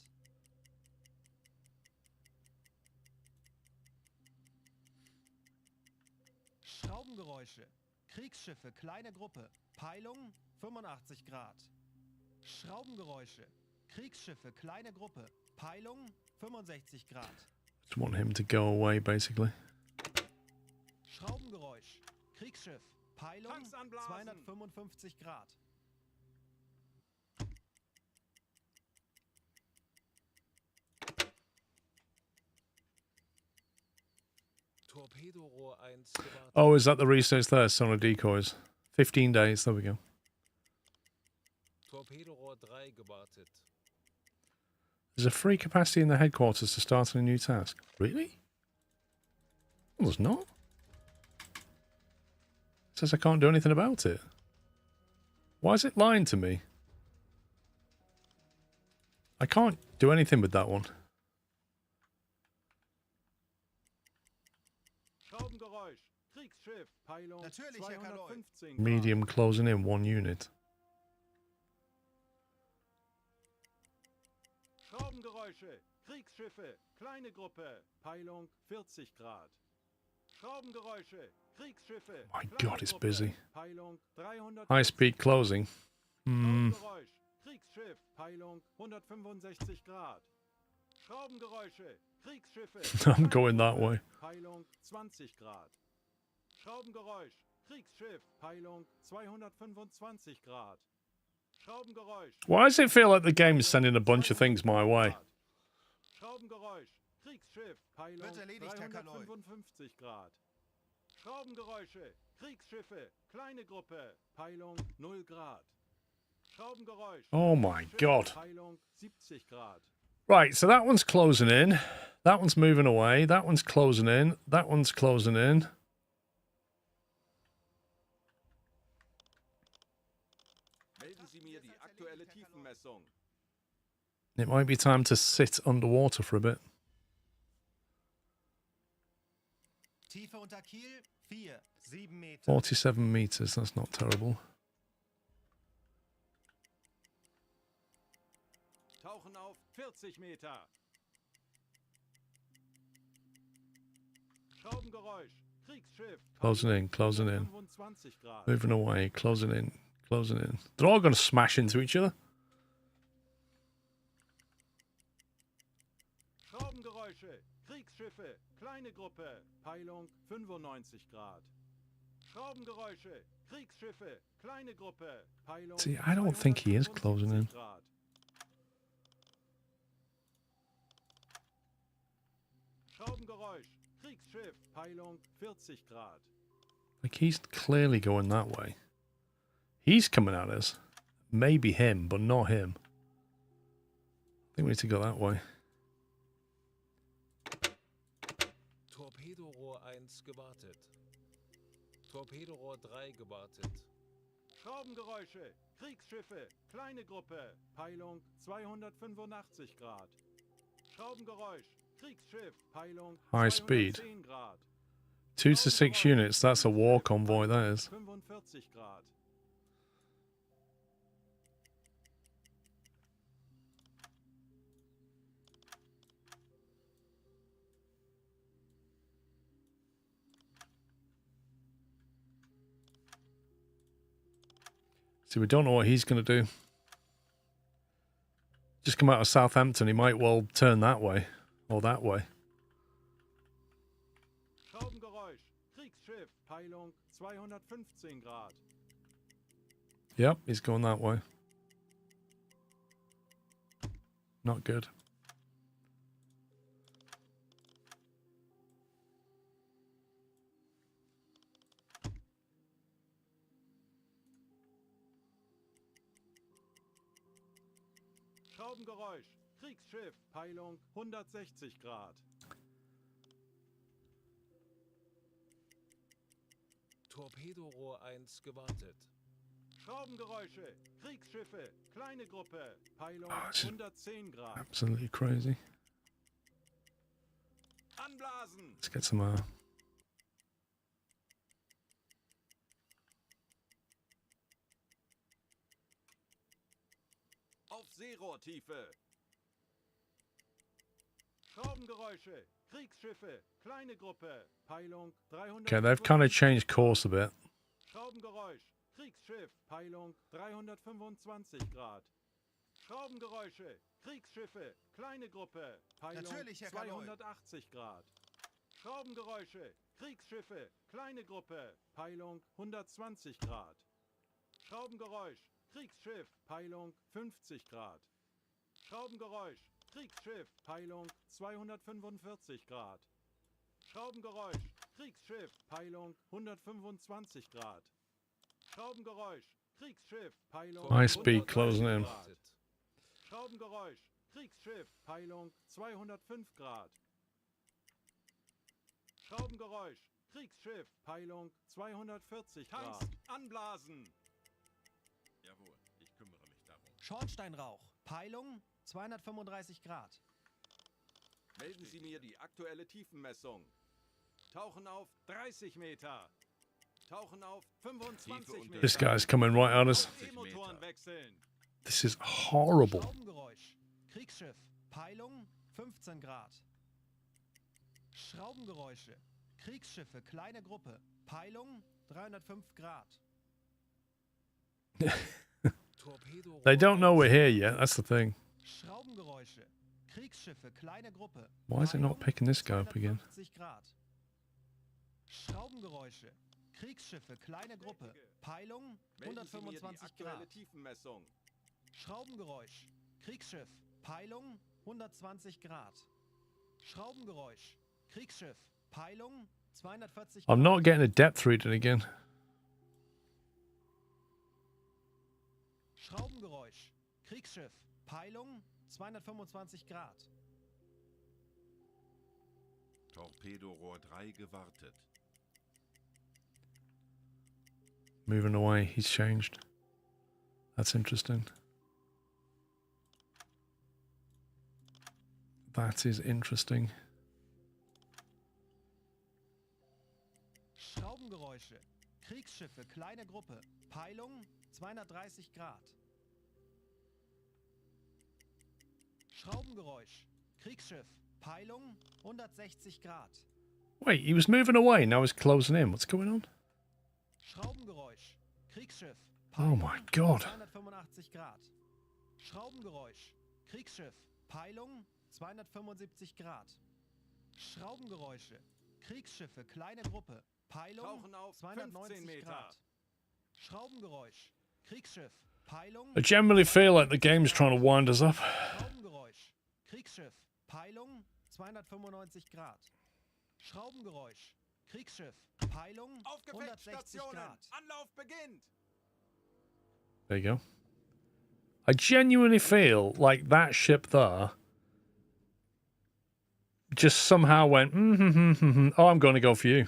Schraubengeräusche. Kriegsschiffe, kleine Gruppe. Peilung 85 Grad. Schraubengeräusche. Kriegsschiffe, kleine Gruppe. Peilung 65 Grad. Just want him to go away, basically. Schraubengeräusch. Kriegsschiff. Peilung Tanks anblasen. 255 Grad. Torpedorohr 1 gewartet. Oh, is that the research there? Sonar decoys. 15 days. There we go. Torpedorohr 3 gewartet. There's a free capacity in the headquarters to start on a new task. Really? Well, there's not. It says I can't do anything about it. Why is it lying to me? I can't do anything with that one. Schraubengeräusch. Kriegsschiff. Peilung Natürlich, Herr Kaloi. 215 Grad. Medium closing in 1 unit. Schraubengeräusche. Kriegsschiffe. Kleine Gruppe. Peilung 40 Grad. Schraubengeräusche. Kriegsschiffe. My kleine God, it's Gruppe, busy. Peilung 300. High speed closing. Schraubengeräusch. Kriegsschiff. Peilung 165 Grad. Schraubengeräusche. Kriegsschiffe. I'm going that way. Peilung 20 Grad. Schraubengeräusch. Kriegsschiff. Peilung 225 Grad. Schraubengeräusch. Why does it feel like the game's sending a bunch of things my way? Schraubengeräusch. Kriegsschiff. Peilung Wird erledigt, Herr Kaloi. 355 Grad. Schraubengeräusche. Kriegsschiffe. Kleine Gruppe. Peilung 0 Grad. Schraubengeräusch. Oh my God. Peilung 70 Grad. Right, so that one's closing in. That one's moving away. That one's closing in. That one's closing in. Melden Sie mir die aktuelle Tiefenmessung. It might be time to sit underwater for a bit. Tiefe unter Kiel 4, 7 Meter. 47 meters, that's not terrible. Tauchen auf 40 Meter. Schraubengeräusch. Kriegsschiff. Closing in, closing in. 25 Grad. Moving away, closing in, closing in. They're all going to smash into each other. Schraubengeräusche. Kriegsschiffe. Kleine Gruppe. Peilung 95 Grad. Schraubengeräusche. Kriegsschiffe. Kleine Gruppe. Peilung See, I don't think he is closing in. 275 Grad. Schraubengeräusch. Kriegsschiff. Peilung 40 Grad. Like, he's clearly going that way. He's coming at us. Maybe him, but not him. I think we need to go that way. Torpedorohr 1 gewartet. Torpedorohr 3 gewartet. Schraubengeräusche. Kriegsschiffe. Kleine Gruppe. Peilung 285 Grad. Schraubengeräusch. Kriegsschiff. Peilung High speed. 210 Grad. 2 to 6 units, that's a war convoy, that is. 45 Grad. See, we don't know what he's going to do. Just come out of Southampton, he might well turn that way. Or that way. Schraubengeräusch. Kriegsschiff. Peilung 215 Grad. Yep, he's going that way. Not good. Schraubengeräusch. Kriegsschiff. Peilung 160 Grad. Torpedorohr 1 gewartet. Schraubengeräusche. Kriegsschiffe. Kleine Gruppe. Peilung Oh, this is 110 Grad. absolutely crazy. Anblasen. Let's get some Auf Seerohrtiefe. Schraubengeräusche. Kriegsschiffe. Kleine Gruppe. Peilung 300. Okay, they've kind of changed course a bit. Schraubengeräusch. Kriegsschiff. Peilung 325 Grad. Schraubengeräusche. Kriegsschiffe. Kleine Gruppe. Peilung Natürlich, Herr Kaloi. 280 Grad. Schraubengeräusche. Kriegsschiffe. Kleine Gruppe. Peilung 120 Grad. Schraubengeräusch. Kriegsschiff. Peilung 50 Grad. Schraubengeräusch. Kriegsschiff. Peilung 245 Grad. Schraubengeräusch. Kriegsschiff. Peilung 125 Grad. Schraubengeräusch. Kriegsschiff. Peilung High speed closing in. Grad. Schraubengeräusch. Kriegsschiff. Peilung 205 Grad. Schraubengeräusch. Kriegsschiff. Peilung 240 Grad. Tanks anblasen. Jawohl, ich kümmere mich darum. Schornsteinrauch. Peilung 235 Grad. Melden Sie mir die aktuelle Tiefenmessung. Tauchen auf 30 Meter. Tauchen auf 25 Meter. This guy's coming right at us. E-Motoren wechseln. This is horrible. Schraubengeräusch. Kriegsschiff. Peilung 15 Grad. Schraubengeräusche. Kriegsschiffe. Kleine Gruppe. Peilung 305 Grad. They don't know we're here yet. That's the thing. Schraubengeräusche. Kriegsschiffe. Kleine Gruppe. Why is it not picking this guy up again? 250 Grad. Schraubengeräusche. Kriegsschiffe. Kleine Gruppe. Peilung Melden Sie mir die 125 aktuelle Grad. Tiefenmessung. Schraubengeräusch. Kriegsschiff. Peilung 120 Grad. Schraubengeräusch. Kriegsschiff. Peilung 240 Grad. I'm not getting a depth reading again. Schraubengeräusch. Kriegsschiff. Peilung 225 Grad. Torpedorohr 3 gewartet. Moving away. He's changed. That's interesting. That is interesting. Schraubengeräusche. Kriegsschiffe. Kleine Gruppe. Peilung 230 Grad. Schraubengeräusch. Kriegsschiff. Peilung 160 Grad. Wait, he was moving away. Now he's closing in. What's going on? Schraubengeräusch. Kriegsschiff. Oh my God. 285 Grad. Schraubengeräusch. Kriegsschiff. Peilung 275 Grad. Schraubengeräusche. Kriegsschiffe. Kleine Gruppe. Peilung Tauchen auf 290 15 Meter. Grad. Schraubengeräusch. Kriegsschiff. Peilung. I generally feel like the game's trying to wind us up. Schraubengeräusch. Kriegsschiff. Peilung 295 Grad. Schraubengeräusch. Kriegsschiff. Peilung Aufgeweckt 160 Stationen. Grad. Anlauf beginnt. There you go. I genuinely feel like that ship there just somehow went, oh, I'm going to go for you.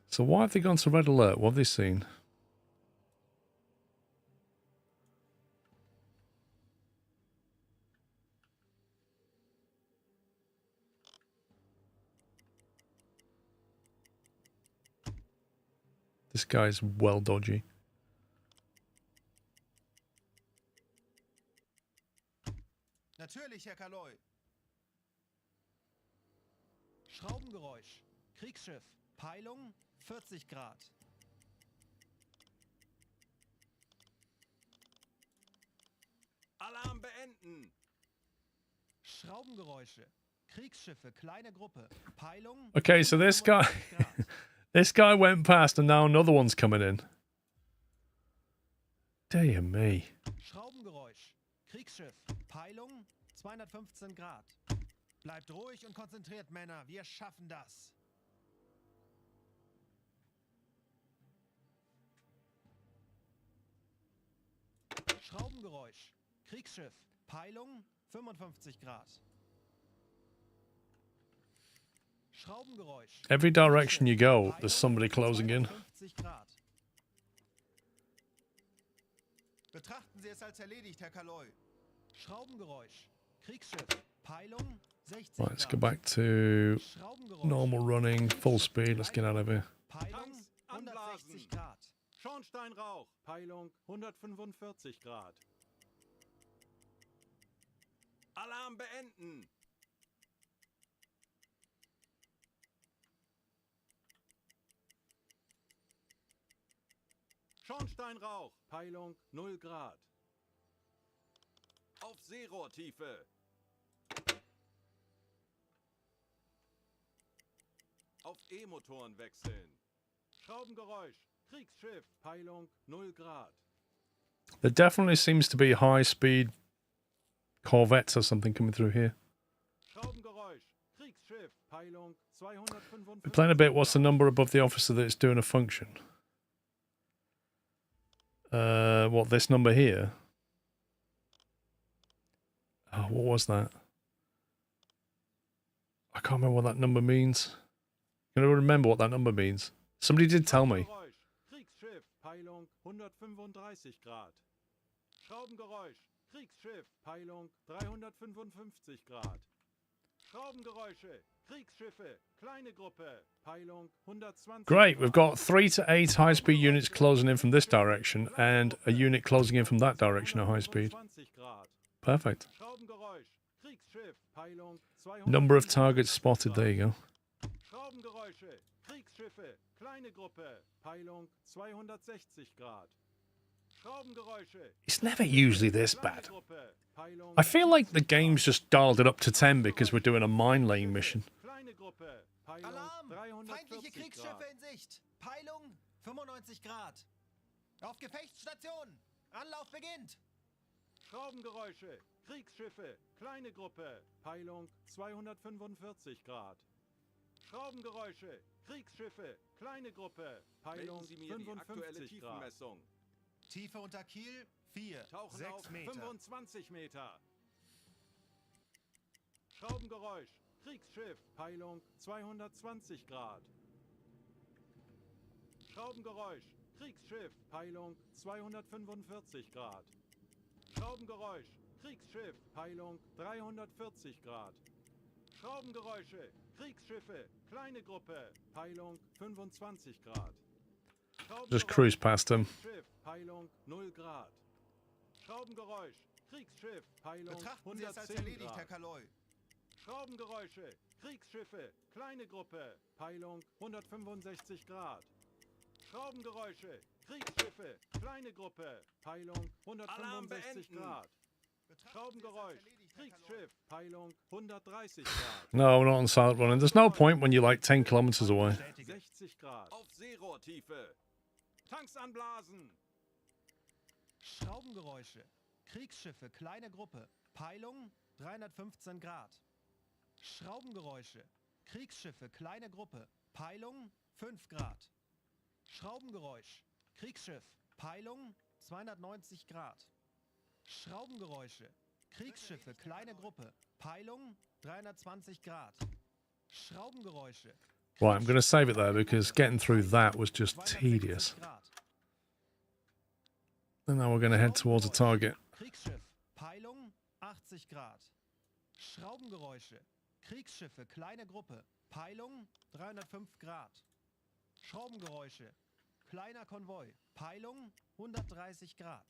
So why have they gone to red alert? What have they seen? This guy's well dodgy. Natürlich, Herr Kaloi. Schraubengeräusch. Kriegsschiff. Peilung 40 Grad. Alarm beenden. Schraubengeräusche. Kriegsschiffe. Kleine Gruppe. Peilung. Okay, so this guy, 195 Grad. this guy went past and now another one's coming in. Dear me. Schraubengeräusch. Kriegsschiff. Peilung 215 Grad. Bleibt ruhig und konzentriert, Männer. Wir schaffen das. Schraubengeräusch. Kriegsschiff. Peilung 55 Grad. Schraubengeräusch. Every direction you go, there's somebody closing in. 50 Grad. Betrachten Sie es als erledigt, Herr Kaloi. Schraubengeräusch. Kriegsschiff. Peilung 60 Right, let's Grad. go back to Schraubengeräusch. normal running, full speed. Let's get out of here. Peilung Tanks 160 anblasen. Grad. Schornsteinrauch. Peilung 145 Grad. Alarm beenden. Schornsteinrauch. Peilung 0 Grad. Auf Seerohrtiefe. Auf E-Motoren wechseln. Schraubengeräusch. Kriegsschiff. Peilung 0 Grad. There definitely seems to be high-speed corvettes or something coming through here. Schraubengeräusch. Kriegsschiff. Peilung 255. We're playing a bit. What's the number above the officer that's doing a function? What, this number here? Oh, what was that? I can't remember what that number means. Can anyone remember what that number means? Somebody did tell me. Kriegsschiff. Peilung 135 Grad. Schraubengeräusch. Kriegsschiff. Peilung 355 Grad. Schraubengeräusche. Kriegsschiffe. Kleine Gruppe. Peilung 120. Great, we've got 3 to 8 high-speed units closing in from this direction and a unit closing in from that direction at high speed. Perfect. Schraubengeräusch. Kriegsschiff. Peilung 200. Number of targets spotted, there you go. Schraubengeräusche. Kriegsschiffe. Kleine Gruppe. Peilung 260 Grad. Schraubengeräusche. It's never usually this bad. I feel like the game's just dialed it up to 10 because we're doing a mine laying mission. Kleine Gruppe. Peilung Alarm! Feindliche 340 Kriegsschiffe Grad. in Sicht. Peilung 95 Grad. Auf Gefechtsstation. Anlauf beginnt. Schraubengeräusche. Kriegsschiffe. Kleine Gruppe. Peilung 245 Grad. Schraubengeräusche. Kriegsschiffe. Kleine Gruppe. Peilung 55 Grad. Tiefe unter Kiel 4, Tauchen 6 auf Meter. 25 Meter. Schraubengeräusch. Kriegsschiff. Peilung 220 Grad. Schraubengeräusch. Kriegsschiff. Peilung 245 Grad. Schraubengeräusch. Kriegsschiff. Peilung 340 Grad. Schraubengeräusche. Kriegsschiffe. Kleine Gruppe. Peilung 25 Grad. Just cruise past them. Schiff, Peilung 0 Grad. Schraubengeräusch. Kriegsschiff. Peilung Betrachten Sie es als 110 erledigt, Herr Grad. Kaloy. Schraubengeräusche. Kriegsschiffe. Kleine Gruppe. Peilung 165 Grad. Schraubengeräusche. Kriegsschiffe. Kleine Gruppe. Peilung 165 Grad. Schraubengeräusch. Kriegsschiff. Peilung 130 Grad. No, we're not on silent running. There's no point when you're like 10 kilometers away. 60 Grad. Auf Seerohrtiefe. Tanks anblasen. Schraubengeräusche. Kriegsschiffe, kleine Gruppe. Peilung 315 Grad. Schraubengeräusche. Kriegsschiffe, kleine Gruppe. Peilung 5 Grad. Schraubengeräusch. Kriegsschiff. Peilung 290 Grad. Schraubengeräusche. Kriegsschiffe, kleine Gruppe. Peilung 320 Grad. Schraubengeräusche. Right, I'm going to save it there because getting through that was just tedious. And now we're going to head towards a target. Kriegsschiff. Peilung 80 Grad. Schraubengeräusche. Kriegsschiffe, kleine Gruppe. Peilung 305 Grad. Schraubengeräusche. Kleiner Konvoi. Peilung 130 Grad.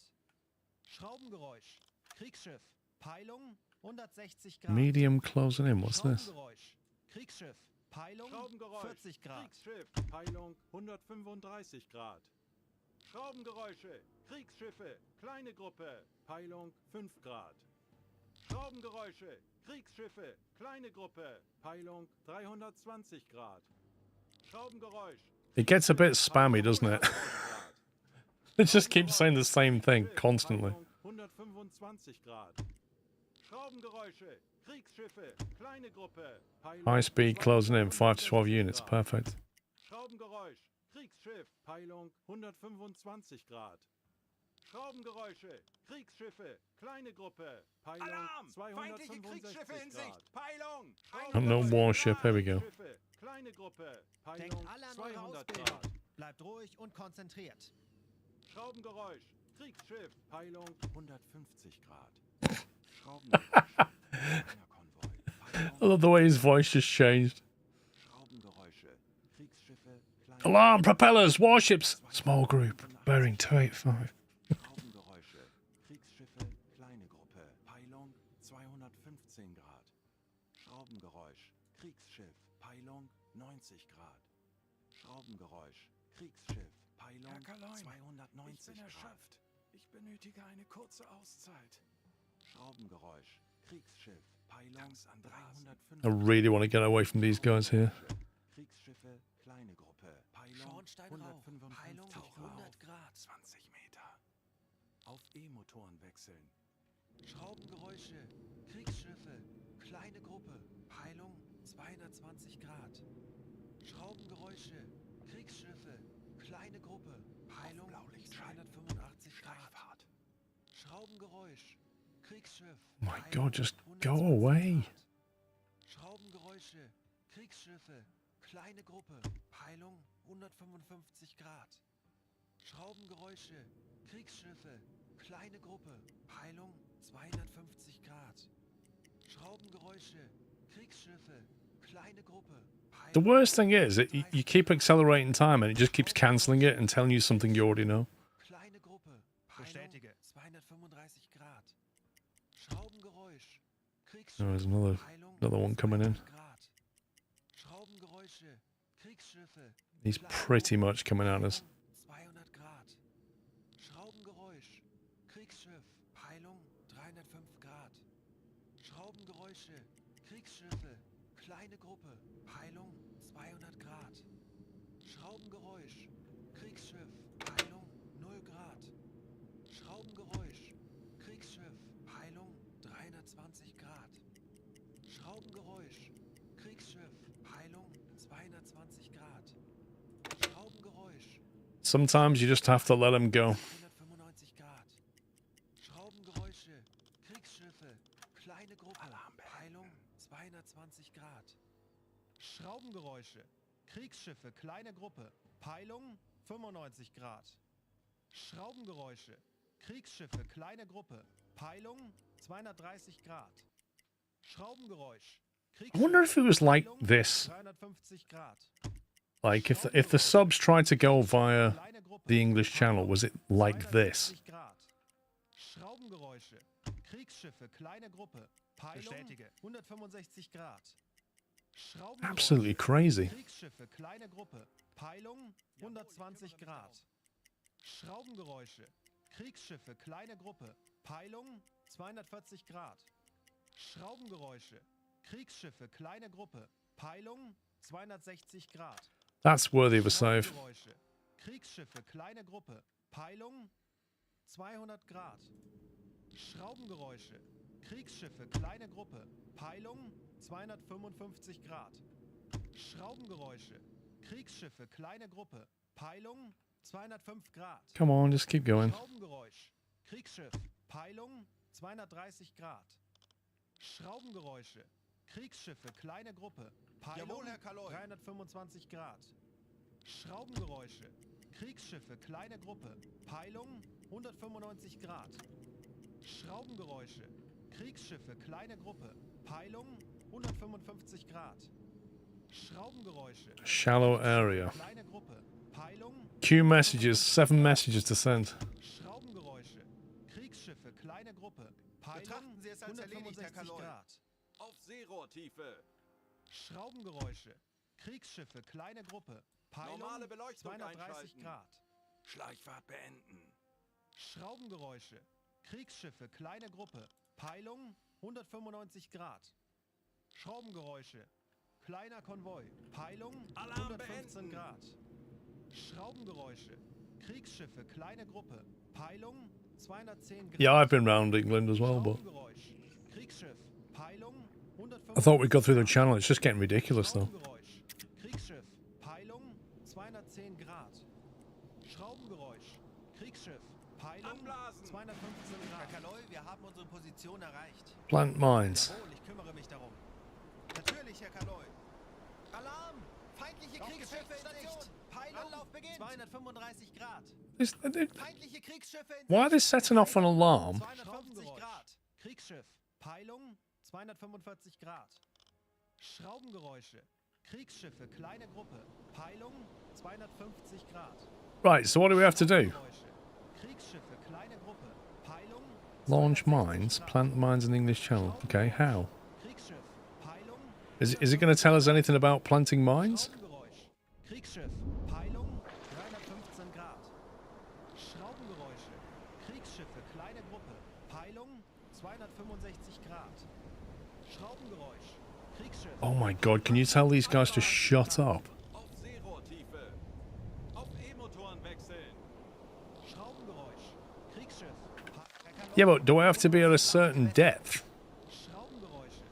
Schraubengeräusch. Kriegsschiff. Peilung 160 Grad. Medium closing in. What's this? Schraubengeräusch. Kriegsschiff. Peilung Schraubengeräusch. 40 Grad. Kriegsschiff. Peilung 135 Grad. Schraubengeräusche. Kriegsschiffe. Kleine Gruppe. Peilung 5 Grad. Schraubengeräusche. Kriegsschiffe. Kleine Gruppe. Peilung 320 Grad. Schraubengeräusch. It gets a bit spammy, doesn't it? It just keeps saying the same thing constantly. 125 Grad. Schraubengeräusche. Kriegsschiffe. Kleine Gruppe. Peilung High speed closing in, 5 to 12 units. Perfect. Schraubengeräusch. Kriegsschiff. Peilung 125 Grad. Schraubengeräusche. Kriegsschiffe. Kleine Gruppe. Peilung Alarm! 265 Feindliche Kriegsschiffe in Grad. Sicht! Peilung! Unknown warship, here we go. Kriegsschiffe. Kleine Gruppe. Denkt Peilung alle an eure 200 Ausbildung. Grad. Bleibt ruhig und konzentriert. Schraubengeräusch. Kriegsschiff. Peilung 150 Grad. Schraubengeräusch. Kleiner Konvoi. I love the way his voice just changed. Schraubengeräusche. Kriegsschiffe. Kleine Alarm! Propellers! Warships! Small group. Bearing 285. Schraubengeräusche. Kriegsschiffe. Kleine Gruppe. Peilung 215 Grad. Schraubengeräusch. Kriegsschiff. Peilung 90 Grad. Schraubengeräusch. Kriegsschiff. Peilung 290 Grad. Ich benötige eine kurze Auszeit. Schraubengeräusch. Kriegsschiff. Peilung 350. I really want to get away from these guys here. Kriegsschiffe, kleine Gruppe. Peilung Schornstein rauf. 155 Peilung Grad. 100 Grad. 20 Meter. Auf E-Motoren wechseln. Schraubengeräusche. Kriegsschiffe. Kleine Gruppe. Peilung 220 Grad. Schraubengeräusche. Kriegsschiffe. Kleine Gruppe. Peilung 285 Grad. Schraubengeräusch. Kriegsschiff. My God, just go away. Schraubengeräusche. Kriegsschiffe. Kleine Gruppe. Peilung 155 Grad. Schraubengeräusche. Kriegsschiffe. Kleine Gruppe. Peilung 250 Grad. Schraubengeräusche. Kriegsschiffe. Kleine Gruppe. The worst thing is that you keep accelerating time and it just keeps cancelling it and telling you something you already know. Kleine Gruppe. Bestätige. 235 Grad. Schraubengeräusch. Oh, there's another one coming in. Schraubengeräusche. Kriegsschiffe. He's pretty much coming at us. 200 Grad. Schraubengeräusch. Kriegsschiff. Peilung 305 Grad. Schraubengeräusche. Kriegsschiffe. Kleine Gruppe. Peilung 200 Grad. Schraubengeräusch. Kriegsschiff. Peilung 0 Grad. Schraubengeräusch. Kriegsschiff. Peilung 320 Grad. Schraubengeräusch. Kriegsschiff. Peilung 220 Grad. Schraubengeräusch. Sometimes you just have to let them go. 195 Grad. Schraubengeräusche. Kriegsschiffe. Kleine Gruppe. Peilung 220 Grad. Schraubengeräusche. Kriegsschiffe. Kleine Gruppe. Peilung 95 Grad. Schraubengeräusche. Kriegsschiffe. Kleine Gruppe. Peilung 230 Grad. Schraubengeräusch. I wonder if it was like this. 350 Grad. Like if the subs tried to go via the English channel, was it like this? Schraubengeräusche. Kriegsschiffe. Kleine Gruppe. Peilung 165 Grad. Absolutely crazy. Kriegsschiffe. Kleine Gruppe. Peilung 120 Grad. Schraubengeräusche. Kriegsschiffe. Kleine Gruppe. Peilung 240 Grad. Schraubengeräusche. Kriegsschiffe. Kleine Gruppe. Peilung 260 Grad. That's worthy of a save. Schraubengeräusche. Kriegsschiffe. Kleine Gruppe. Peilung 200 Grad. Schraubengeräusche. Kriegsschiffe. Kleine Gruppe. Peilung 255 Grad. Schraubengeräusche. Kriegsschiffe. Kleine Gruppe. Peilung 205 Grad. Come on, just keep going. Schraubengeräusch. Kriegsschiff. Peilung 230 Grad. Schraubengeräusche. Kriegsschiffe. Kleine Gruppe. Peilung 325 Grad. Schraubengeräusche. Kriegsschiffe. Kleine Gruppe. Peilung 195 Grad. Schraubengeräusche. Kriegsschiffe. Kleine Gruppe. Peilung 155 Grad. Schraubengeräusche. Shallow area. Kleine Gruppe. Peilung. Queue messages, 7 messages to send. Schraubengeräusche. Kriegsschiffe. Kleine Gruppe. Peilung Betrachten Sie es als erledigt, Herr 165 Kaloi. Grad. Auf Seerohrtiefe. Schraubengeräusche. Kriegsschiffe. Kleine Gruppe. Peilung Normale Beleuchtung 230 einschalten. Grad. Schleichfahrt beenden. Schraubengeräusche. Kriegsschiffe. Kleine Gruppe. Peilung 195 Grad. Schraubengeräusche. Kleiner Konvoi. Peilung 115 Grad. Schraubengeräusche. Kriegsschiffe. Kleine Gruppe. Peilung 210 Grad. Yeah, I've been round England as well, but Schraubengeräusch. Kriegsschiff. Peilung 105. I thought we'd go through the channel. It's just getting ridiculous, though. Schraubengeräusch. Kriegsschiff. Peilung 210 Grad. Schraubengeräusch. Kriegsschiff. Peilung 215 Grad. Herr Kaloi, wir haben unsere Position erreicht. Plant mines. Jawohl, ich kümmere mich darum. Natürlich, Herr Kaloi. Alarm! Feindliche Kriegsschiffe in Sicht! Peilung! beginnt! 235 Grad. Feindliche Kriegsschiffe in Why are they setting off an alarm? 250 Grad. Kriegsschiff. Peilung 245 Grad. Schraubengeräusche. Kriegsschiffe. Kleine Gruppe. Peilung 250 Grad. Right, so what do we have to do? Kriegsschiffe. Kleine Gruppe. Peilung Launch mines, plant mines in the English channel. Okay, how? Kriegsschiff. Peilung Is it going to tell us anything about planting mines? Schraubengeräusch. Kriegsschiff. Peilung 315 Grad. 265 Grad. Schraubengeräusch. Kriegsschiff. Oh my god, can you tell these guys to shut up? Auf Seerohrtiefe. Auf E-Motoren wechseln. Schraubengeräusch. Kriegsschiff. Yeah, but do I have to be at a certain depth? Schraubengeräusche.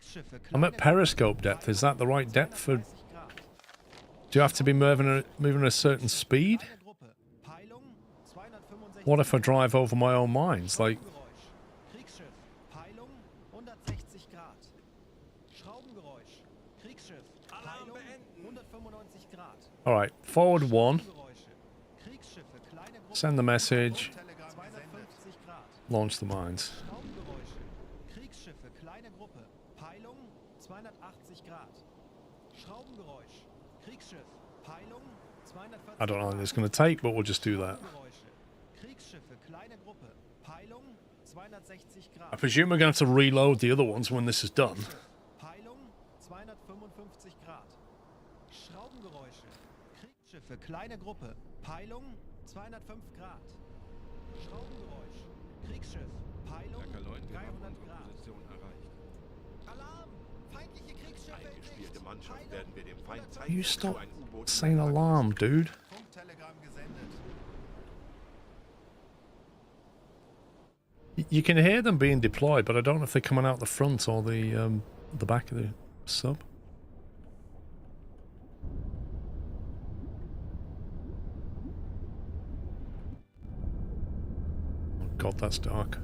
Kriegsschiffe. I'm at periscope depth. Is that the right depth for... Do you have to be moving at a certain speed? What if I drive over my own mines? Like... Kriegsschiff. Peilung 160 Grad. Schraubengeräusch. Kriegsschiff. Peilung 195 Grad. Alright, forward 1. Kriegsschiffe. Kleine Gruppe. Send the message. 250 Grad. Launch the mines. Schraubengeräusche. Kriegsschiffe. Kleine Gruppe. Peilung 280 Grad. Schraubengeräusch. Kriegsschiff. Peilung 240 I don't know how long it's going to take, but we'll just do that. Kriegsschiffe. Kleine Gruppe. Peilung 260 Grad. I presume we're going to have to reload the other ones when this is done. Peilung 255 Grad. Schraubengeräusche. Kriegsschiffe. Kleine Gruppe. Peilung 205 Grad. Schraubengeräusch. Kriegsschiff. Peilung 300 Grad. Position erreicht. Alarm! Feindliche Kriegsschiffe in Sicht. Eingespielte Mannschaft werden wir dem Feind zeigen. You wenn stop so ein U-Boot saying alarm, dude. Funktelegramm gesendet. You can hear them being deployed, but I don't know if they're coming out the front or the back of the sub. Oh god, that's dark.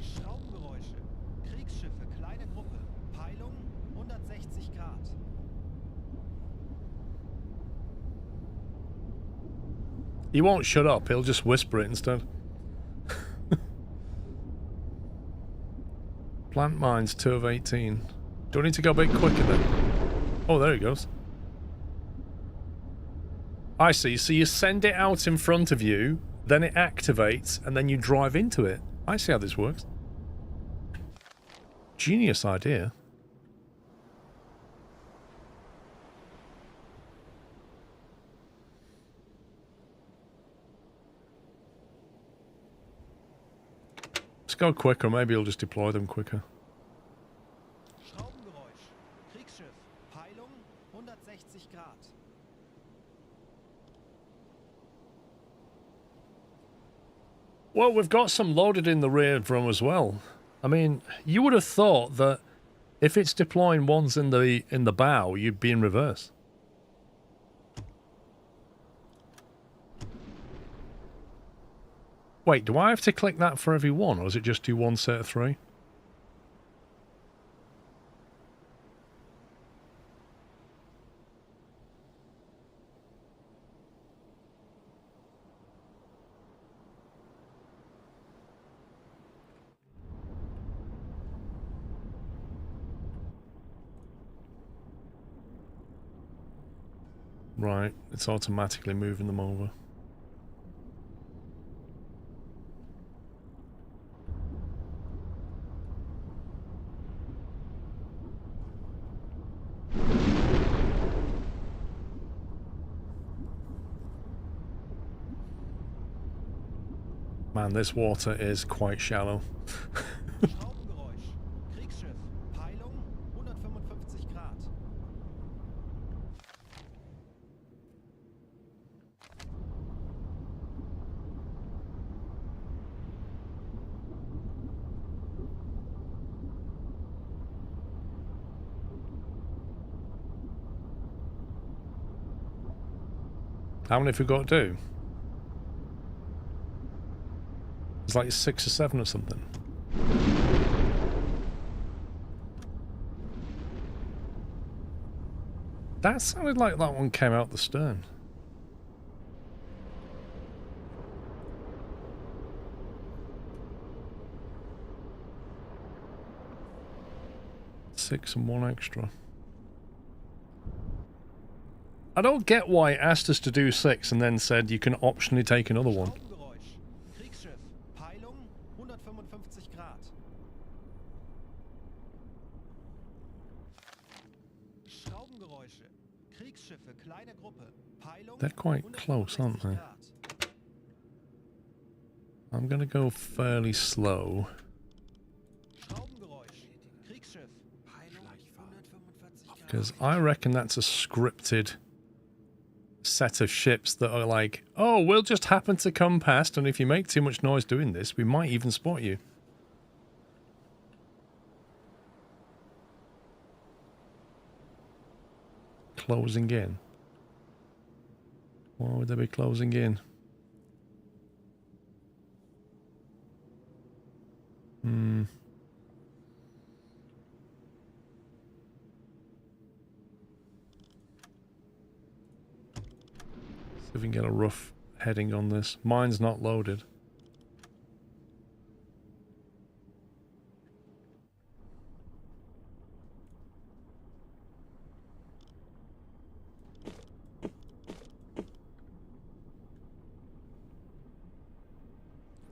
Schraubengeräusche. Kriegsschiffe. Kleine Gruppe. Peilung 160 Grad. He won't shut up, he'll just whisper it instead. Plant mines 2 of 18. Do I need to go a bit quicker then? Oh, there he goes. I see. So you send it out in front of you, then it activates, and then you drive into it. I see how this works. Genius idea. Let's go quicker. Maybe you'll just deploy them quicker. Schraubengeräusch. Kriegsschiff. Peilung 160 Grad. Well, we've got some loaded in the rear drum as well. I mean, you would have thought that if it's deploying ones in the bow, you'd be in reverse. Wait, do I have to click that for every one, or is it just do one set of 3? Right, it's automatically moving them over. Man, this water is quite shallow. Schraubengeräusch. Kriegsschiff. Peilung 155 Grad. How many have we got to do? It's like 6 or 7 or something. That sounded like that one came out the stern. Six and 1 extra. I don't get why it asked us to do 6 and then said you can optionally take another one. Kriegsschiff. Peilung 155 Grad. Schraubengeräusche. Kriegsschiffe. Kleine Gruppe. Peilung They're quite close, aren't they? I'm going to go fairly slow. Because I reckon that's a scripted set of ships that are like, oh, we'll just happen to come past, and if you make too much noise doing this, we might even spot you. Closing in. Why would they be closing in? See if we can get a rough heading on this. Mine's not loaded.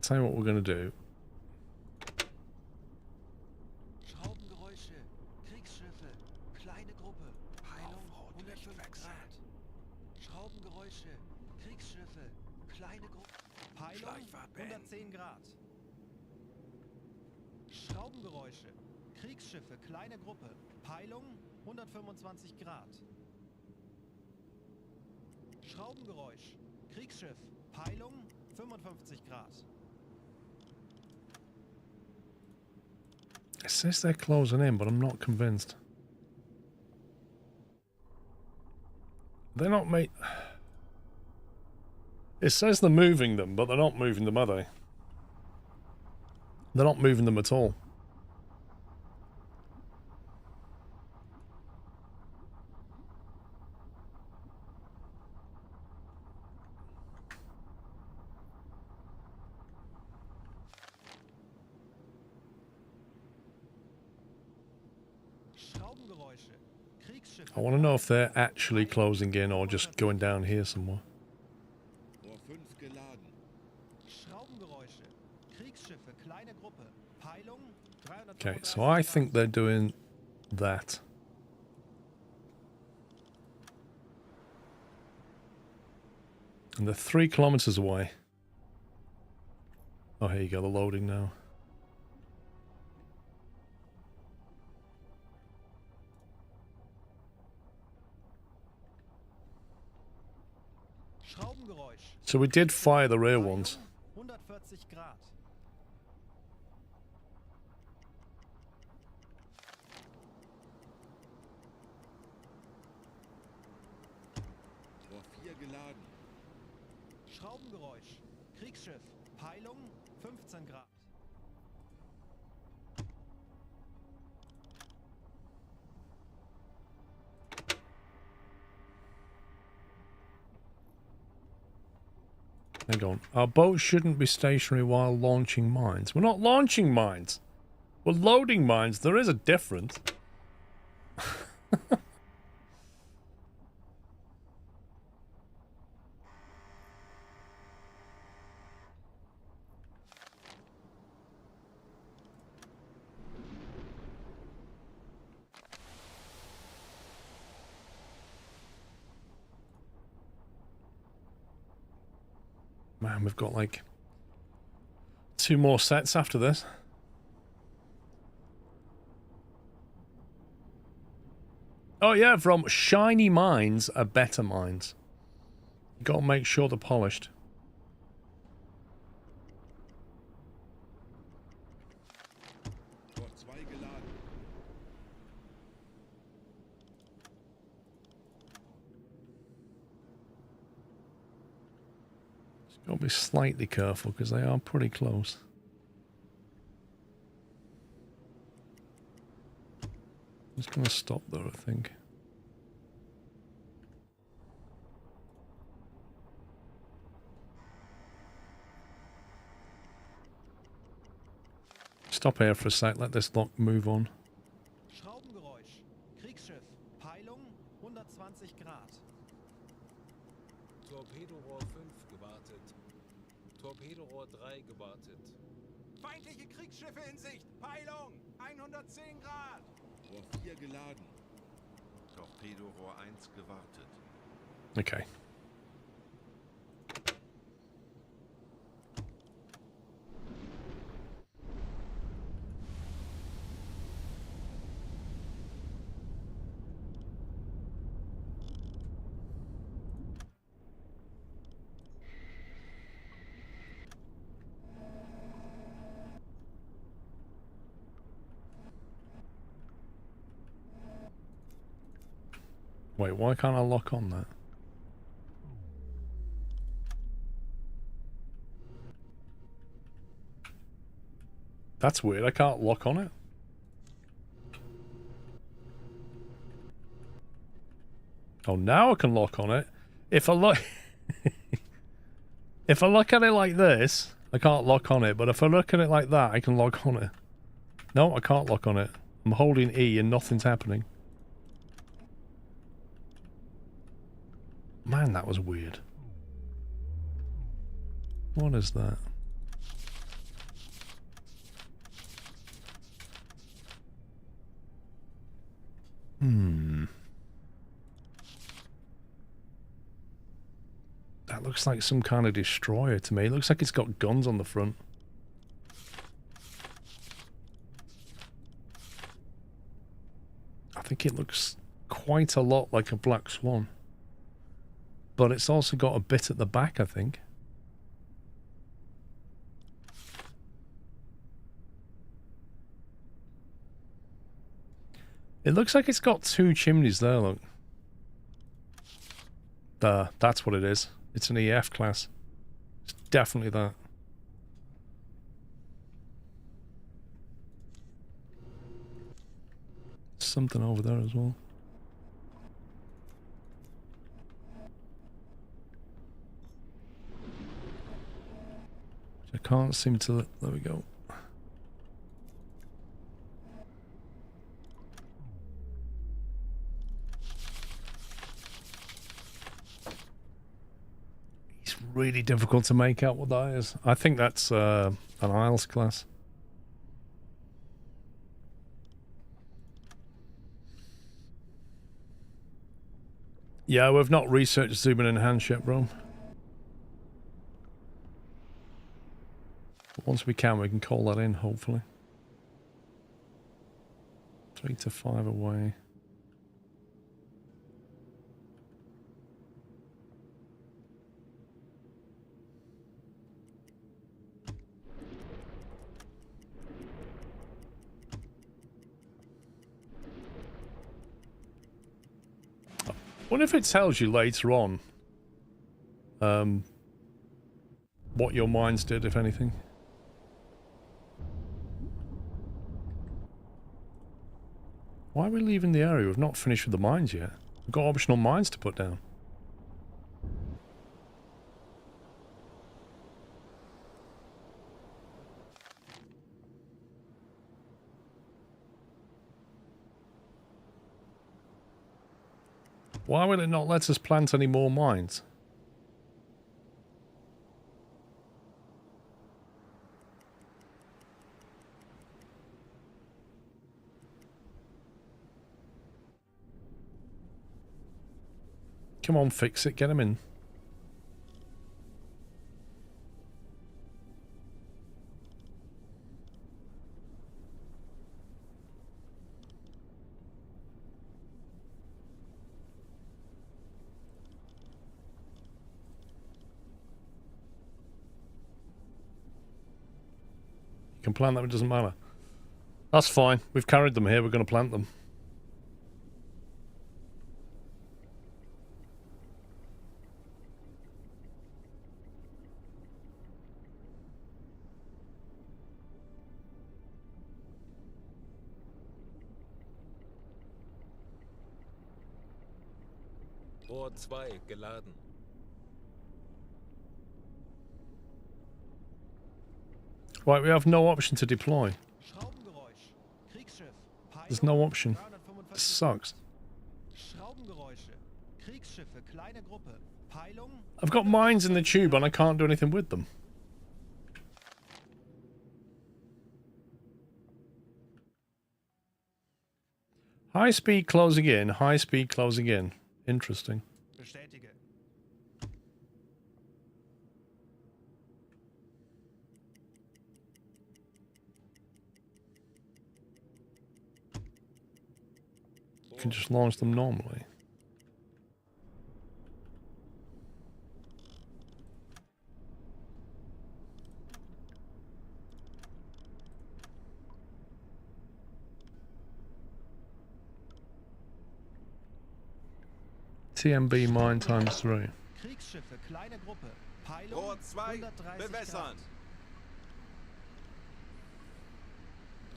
Tell you what we're going to do. Schraubengeräusche. Kriegsschiffe, kleine Gruppe. Peilung 125 Grad. Schraubengeräusch. Kriegsschiff. Peilung 55 Grad. It says they're closing in, but I'm not convinced. They're not It says they're moving them, but they're not moving them, are they? They're not moving them at all. I want to know if they're actually closing in or just going down here somewhere. Okay, so I think they're doing that. And they're 3 kilometers away. Oh, here you go, they're loading now. So we did fire the rear ones. 140 Grad. Schraubengeräusch. Kriegsschiff. Peilung 15 Grad. Hang on. Our boat shouldn't be stationary while launching mines. We're not launching mines. We're loading mines. There is a difference. Man, we've got like 2 more sets after this. Oh yeah, from shiny mines are better mines. You gotta make sure they're polished. Got to be slightly careful because they are pretty close. I'm just going to stop there, I think. Stop here for a sec, let this lock move on. Schraubengeräusch. Kriegsschiff. Peilung 120 Grad. Torpedorohr 5 gewartet. Torpedorohr 3 gewartet. Feindliche Kriegsschiffe in Sicht. Peilung 110 Grad. Rohr 4 geladen. Torpedorohr 1 gewartet. Okay. Wait, why can't I lock on that? That's weird, I can't lock on it. Oh, now I can lock on it. If I look... if I look at it like this, I can't lock on it. But if I look at it like that, I can lock on it. No, I can't lock on it. I'm holding E and nothing's happening. Man, that was weird. What is that? That looks like some kind of destroyer to me. It looks like it's got guns on the front. I think it looks quite a lot like a Black Swan. But it's also got a bit at the back, I think. It looks like it's got two chimneys there, look. That's what it is. It's an EF class. It's definitely that. Something over there as well. I can't seem to... There we go. It's really difficult to make out what that is. I think that's an Isles class. Yeah, we've not researched zoom and enhance yet, bro. But once we can call that in, hopefully. 3 to 5 away. What if it tells you later on what your mines did, if anything? Why are we leaving the area? We've not finished with the mines yet. We've got optional mines to put down. Why will it not let us plant any more mines? Come on, fix it. Get them in. You can plant them, it doesn't matter. That's fine. We've carried them here. We're going to plant them. Rohr 2 geladen. Right, we have no option to deploy. There's no option. This sucks. I've got mines in the tube and I can't do anything with them. High speed closing in, high speed closing in. Interesting. Bestätige. You can just launch them normally. TMB mine times 3. Kriegsschiffe, kleine Gruppe. Peilung Rohr 2, 130 bewässern. Grad.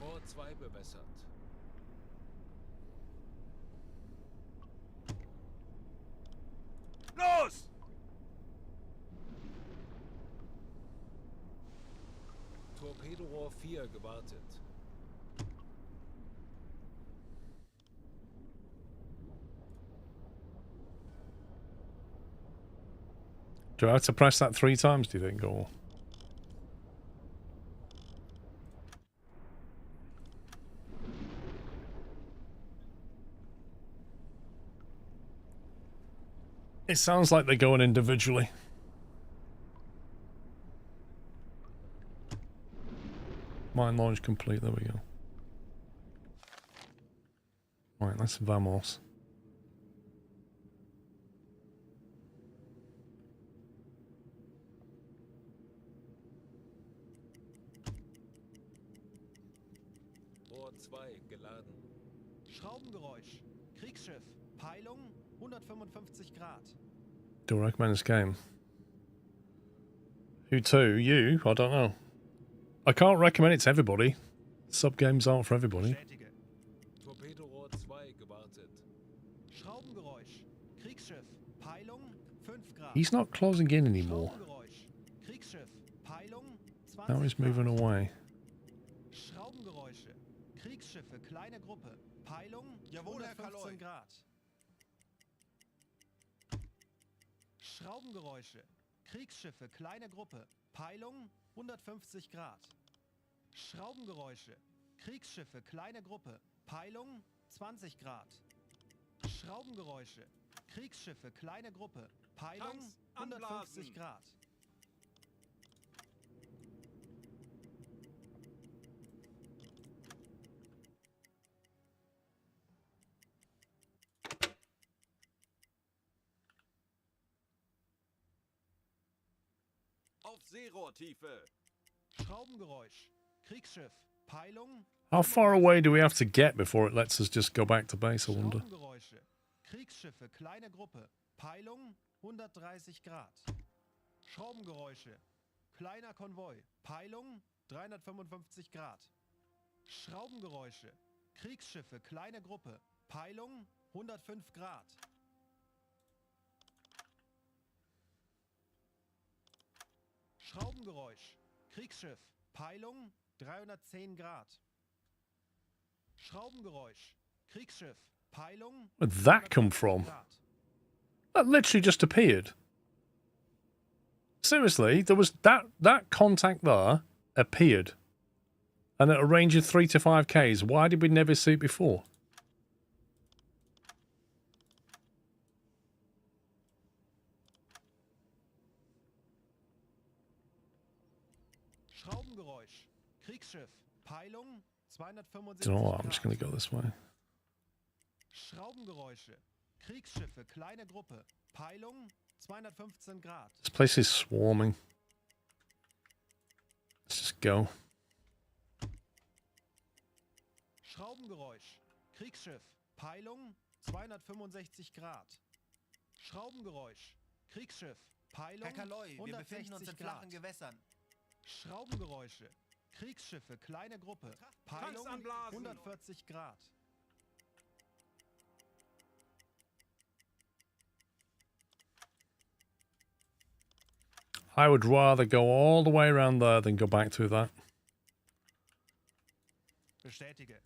Rohr 2 bewässert. Los! Torpedorohr 4 gewartet. Do I have to press that 3 times, do you think, or? It sounds like they're going individually. Mine launch complete, there we go. Right, that's vamos. Rohr 2 geladen. Schraubengeräusch. Kriegsschiff. Peilung 155 Grad. Do I recommend this game? Who to? You? I don't know. I can't recommend it to everybody. Sub games aren't for everybody. Bestätige. Torpedorohr 2 gewartet. Schraubengeräusch. Kriegsschiff. Peilung 5 Grad. He's not closing in anymore. Schraubengeräusch. Kriegsschiff. Peilung 20 Now he's moving away. Schraubengeräusche. Kriegsschiffe, kleine Gruppe. Peilung Jawohl, Herr 115 Grad. Schraubengeräusche. Kriegsschiffe, kleine Gruppe. Peilung 150 Grad. Schraubengeräusche. Kriegsschiffe, kleine Gruppe. Peilung 20 Grad. Schraubengeräusche. Kriegsschiffe, kleine Gruppe. Peilung Tanks 150 anblasen. Grad. Auf Seerohrtiefe. Schraubengeräusch. Kriegsschiff. Peilung. How far away do we have to get before it lets us just go back to base, I wonder? Schraubengeräusche. Kriegsschiffe, kleine Gruppe. Peilung 130 Grad. Schraubengeräusche. Kleiner Konvoi. Peilung 355 Grad. Schraubengeräusche. Kriegsschiffe, kleine Gruppe. Peilung 105 Grad. Schraubengeräusch. Kriegsschiff. Peilung 310 Grad. Schraubengeräusch. Kriegsschiff. Peilung. Where'd that come from? That literally just appeared. Seriously, there was that contact there appeared. And at a range of 3 to 5 Ks. Why did we never see it before? Schraubengeräusch. Kriegsschiff. Peilung 275 Don't know what, I'm just going to go this way. Schraubengeräusche. Kriegsschiffe, kleine Gruppe. Peilung 215 Grad. This place is swarming. Let's just go. Schraubengeräusch. Kriegsschiff. Peilung 265 Grad. Schraubengeräusch. Kriegsschiff. Peilung Herr Kaloi, wir befinden uns in 160 Grad. flachen Gewässern. Schraubengeräusche. Kriegsschiffe, kleine Gruppe. Peilung Tanks anblasen. 140 Grad. I would rather go all the way around there than go back through that. Bestätige.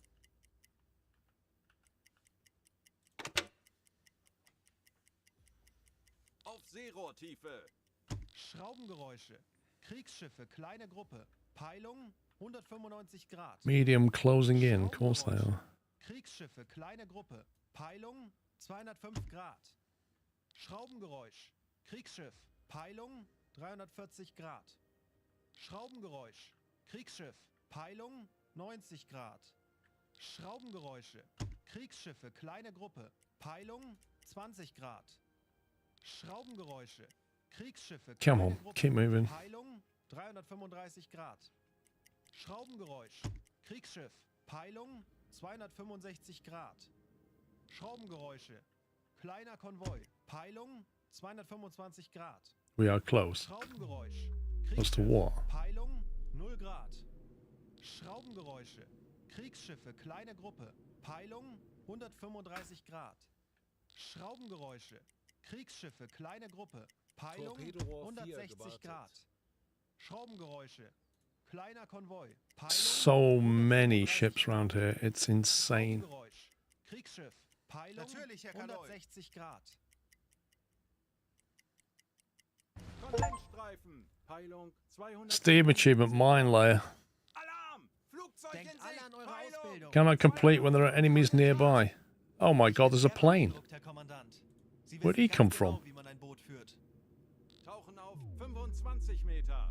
Auf Seerohrtiefe. Schraubengeräusche. Kriegsschiffe, kleine Gruppe. Peilung 195 Grad. Medium closing in, of course they are. Kriegsschiffe, kleine Gruppe. Peilung 205 Grad. Schraubengeräusch. Kriegsschiff. Peilung 340 Grad. Schraubengeräusch. Kriegsschiff. Peilung 90 Grad. Schraubengeräusche. Kriegsschiffe, kleine Gruppe. Peilung 20 Grad. Schraubengeräusche. Kriegsschiffe, Come kleine on, Gruppe. keep moving. Peilung 335 Grad. Schraubengeräusch. Kriegsschiff. Peilung 265 Grad. Schraubengeräusche. Kleiner Konvoi. Peilung 225 Grad. We are close. Schraubengeräusch. Close to what? Peilung 0 Grad. Schraubengeräusche. Kriegsschiffe, kleine Gruppe. Peilung 135 Grad. Schraubengeräusche. Kriegsschiffe, kleine Gruppe. Peilung 160 Grad. Schraubengeräusche. Kleiner Konvoi. So many ships around here. It's insane. Kriegsschiff. Peilung 160 Grad. Kondensstreifen. Peilung 200. Steam achievement mine layer. Alarm! Flugzeug in Sicht. Peilung. Cannot complete when there are enemies nearby. Oh my god, there's a plane. Where'd he come from? Tauchen auf 25 Meter.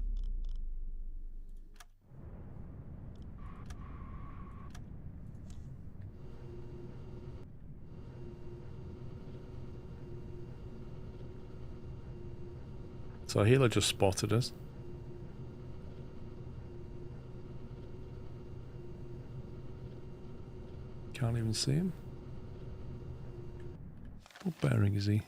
So healer just spotted us. Can't even see him. What bearing is he?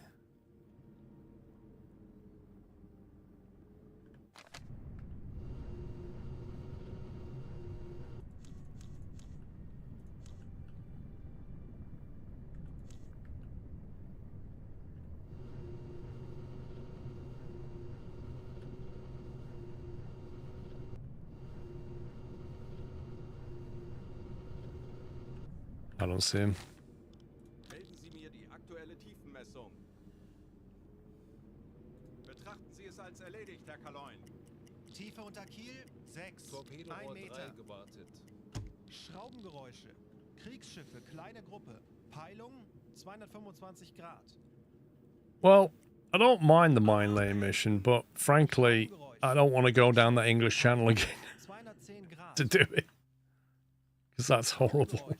I don't see him. Melden Sie mir die aktuelle Tiefenmessung. Betrachten Sie es als erledigt, Herr Kaloin. Tiefe unter Kiel 6. Torpedo 1 3 Meter. gewartet. Schraubengeräusche. Kriegsschiffe, kleine Gruppe. Peilung 225 Grad. Well, I don't mind the mine laying mission, but frankly, I don't want to go down that English channel again to do it. Because that's horrible.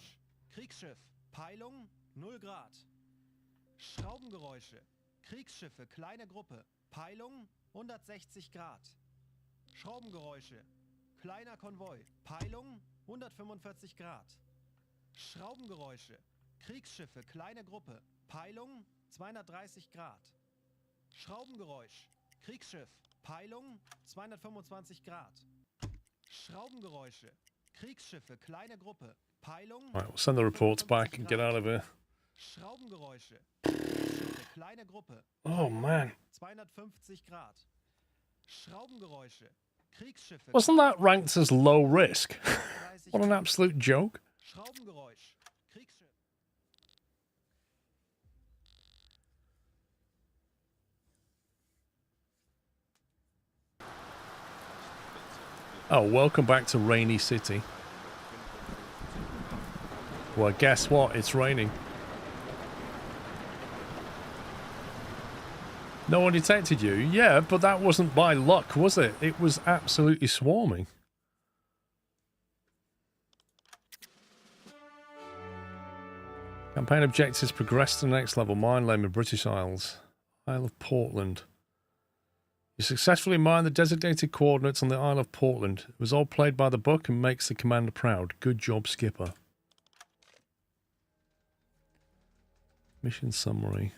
Kriegsschiff. Peilung 0 Grad. Schraubengeräusche. Kriegsschiffe, kleine Gruppe. Peilung 160 Grad. Schraubengeräusche. Kleiner Konvoi. Peilung 145 Grad. Schraubengeräusche. Kriegsschiffe, kleine Gruppe. Peilung 230 Grad. Schraubengeräusch. Kriegsschiff. Peilung 225 Grad. Schraubengeräusche. Kriegsschiffe, kleine Gruppe. Peilung. Right, we'll send the reports back and get out of here. Schraubengeräusche. Kriegsschiffe, kleine Gruppe. Oh man. 250 Grad. Schraubengeräusche. Kriegsschiffe. Wasn't that ranked as low risk? What an absolute joke. Schraubengeräusch. Kriegsschiff. Oh, welcome back to Rainy City. Well, guess what? It's raining. No one detected you? Yeah, but that wasn't by luck, was it? It was absolutely swarming. Campaign objectives progressed to the next level. Mine laying in British Isles. Isle of Portland. You successfully mined the designated coordinates on the Isle of Portland. It was all played by the book and makes the commander proud. Good job, Skipper. Mission summary.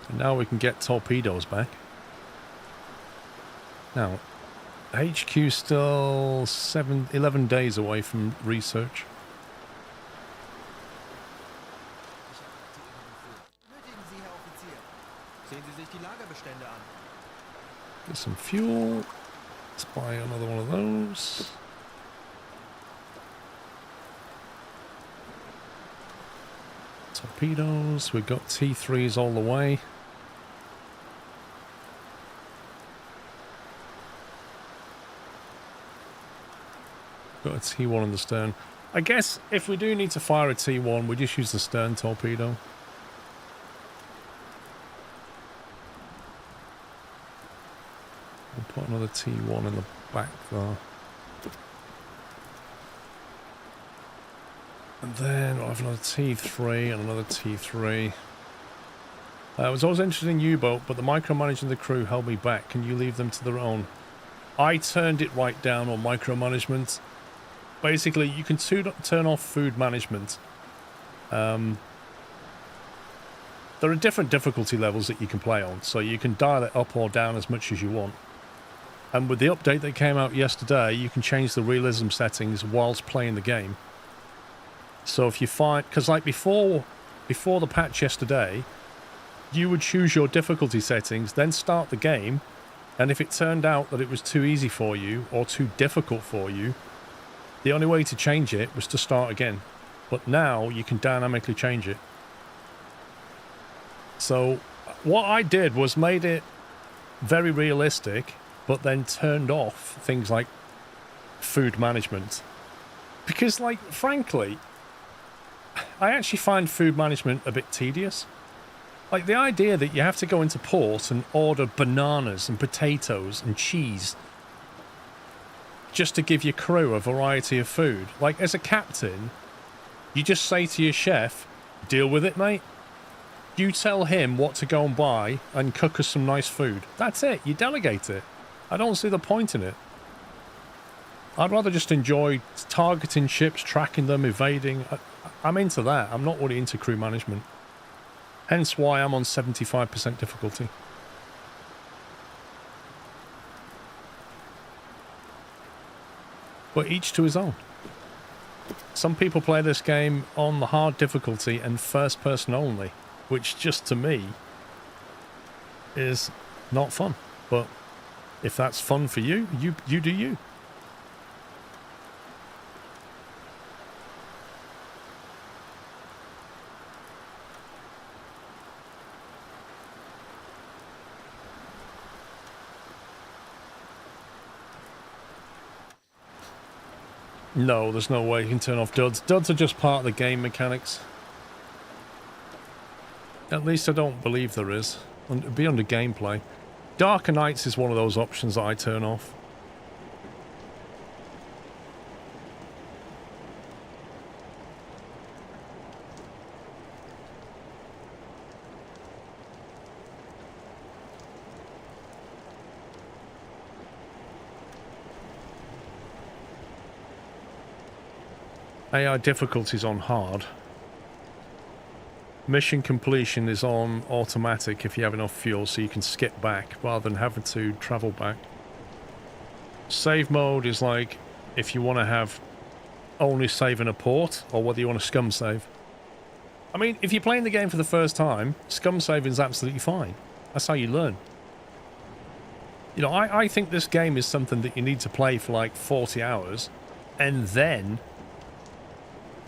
And now we can get torpedoes back. Now, HQ still 11 days away from research. Get some fuel. Let's buy another one of those. Torpedoes. We've got T3s all the way. Got a T1 on the stern. I guess if we do need to fire a T1, we just use the stern torpedo. We'll put another T1 in the back there. And then I'll have another T3 and another T3. It was always interested in U-boat, but the micromanaging of the crew held me back. Can you leave them to their own? I turned it right down on micromanagement, basically you can turn off food management. There are different difficulty levels that you can play on, so you can dial it up or down as much as you want. And with the update that came out yesterday, you can change the realism settings whilst playing the game. So if you find... Because like before the patch yesterday, you would choose your difficulty settings, then start the game, and if it turned out that it was too easy for you or too difficult for you, the only way to change it was to start again. But now you can dynamically change it. So what I did was made it very realistic, but then turned off things like food management. Because, like, frankly, I actually find food management a bit tedious. Like, the idea that you have to go into port and order bananas and potatoes and cheese just to give your crew a variety of food. Like, as a captain, you just say to your chef, deal with it, mate. You tell him what to go and buy and cook us some nice food. That's it. You delegate it. I don't see the point in it. I'd rather just enjoy targeting ships, tracking them, evading. I'm into that. I'm not really into crew management. Hence why I'm on 75% difficulty. But each to his own. Some people play this game on the hard difficulty and first person only, which just to me is not fun. But if that's fun for you, you do you. No, there's no way you can turn off duds. Duds are just part of the game mechanics. At least I don't believe there is. It'd be under gameplay. Darker Nights is one of those options that I turn off. AI difficulties on hard. Mission completion is on automatic if you have enough fuel, so you can skip back rather than having to travel back. Save mode is like if you want to have only save in a port, or whether you want to scum save. I mean, if you're playing the game for the first time, scum saving is absolutely fine. That's how you learn. You know, I think this game is something that you need to play for like 40 hours and then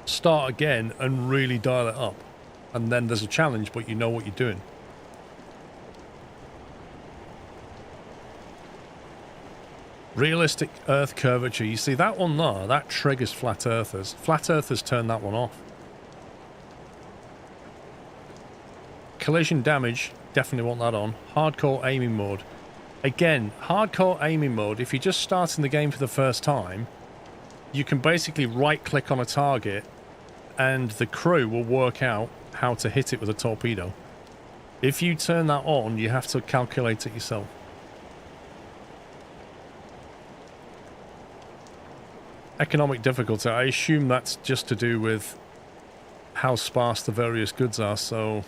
start again and really dial it up. And then there's a challenge, but you know what you're doing. Realistic Earth curvature. You see that one there? That triggers flat earthers. Flat earthers turn that one off. Collision damage. Definitely want that on. Hardcore aiming mode. Again, hardcore aiming mode. If you're just starting the game for the first time, you can basically right click on a target and the crew will work out how to hit it with a torpedo. If you turn that on, you have to calculate it yourself. Economic difficulty, I assume that's just to do with how sparse the various goods are, so...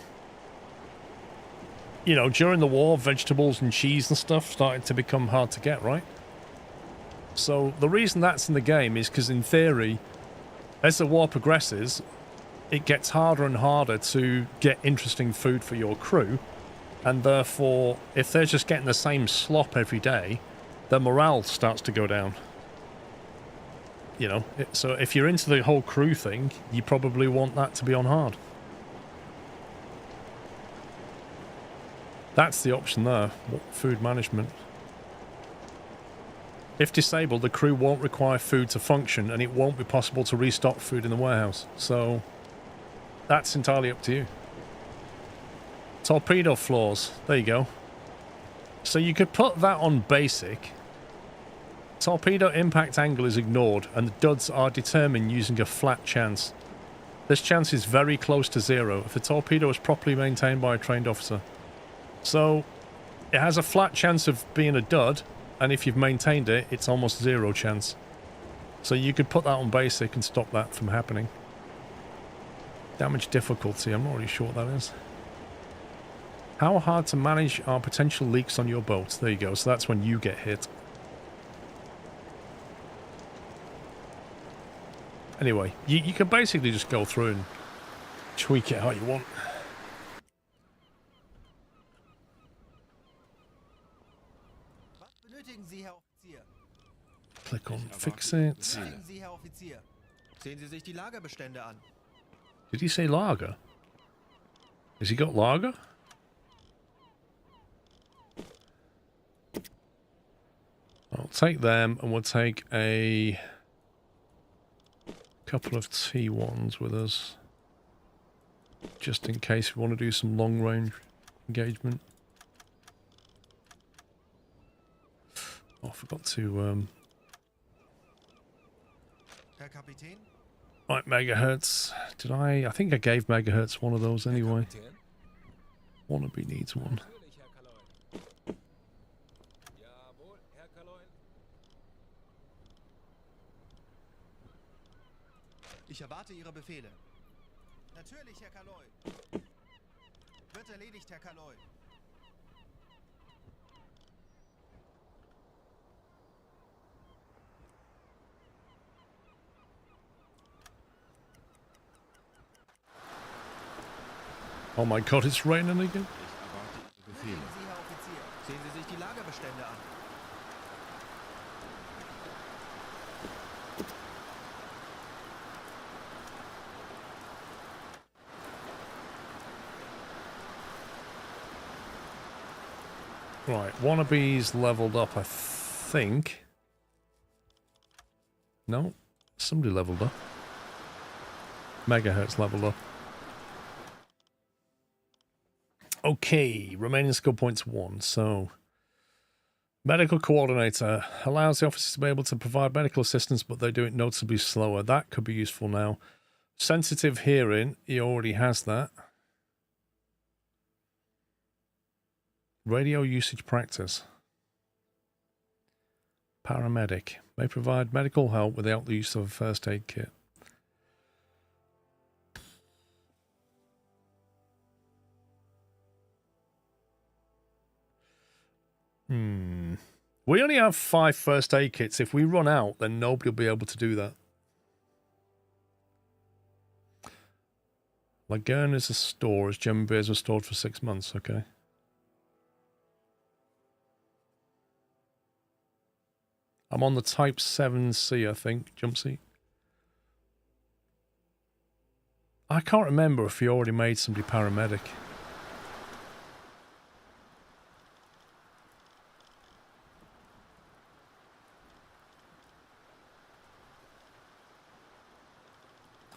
You know, during the war, vegetables and cheese and stuff started to become hard to get, right? So the reason that's in the game is because in theory, as the war progresses, it gets harder and harder to get interesting food for your crew, and therefore, if they're just getting the same slop every day, their morale starts to go down. You know, so if you're into the whole crew thing, you probably want that to be on hard. That's the option there, food management. If disabled, the crew won't require food to function, and it won't be possible to restock food in the warehouse. So that's entirely up to you. Torpedo flaws. There you go. So you could put that on basic. Torpedo impact angle is ignored, and the duds are determined using a flat chance. This chance is very close to zero if the torpedo is properly maintained by a trained officer. So it has a flat chance of being a dud, and if you've maintained it, it's almost zero chance. So you could put that on basic and stop that from happening. Damage difficulty, I'm not really sure what that is. How hard to manage are potential leaks on your boat? There you go, so that's when you get hit. Anyway, you can basically just go through and tweak it how you want. Click on fix it. Sehen Sie sich die Lagerbestände an. Did he say lager? Has he got lager? I'll take them and we'll take a couple of T1s with us. Just in case we want to do some long range engagement. Oh, I forgot to right, megahertz. Did I think I gave megahertz one of those anyway. Wannabe needs one. Ich erwarte Ihre Befehle. Natürlich, Herr Kaloi. Wird erledigt, Herr Kaloi. Oh my god, it's raining again. Sie, Herr Offizier. Sehen Sie sich die Lagerbestände an. Right, Wannabe's leveled up, I think. No, somebody leveled up. Megahertz leveled up. Okay, remaining skill points 1. So, medical coordinator allows the officers to be able to provide medical assistance, but they do it noticeably slower. That could be useful now. Sensitive hearing, he already has that. Radio usage practice. Paramedic may provide medical help without the use of a first aid kit. We only have 5 first aid kits. If we run out, then nobody will be able to do that. Lagern is a store, as German beers were stored for 6 months. Okay. I'm on the Type 7C, I think, jump seat. I can't remember if he already made somebody paramedic.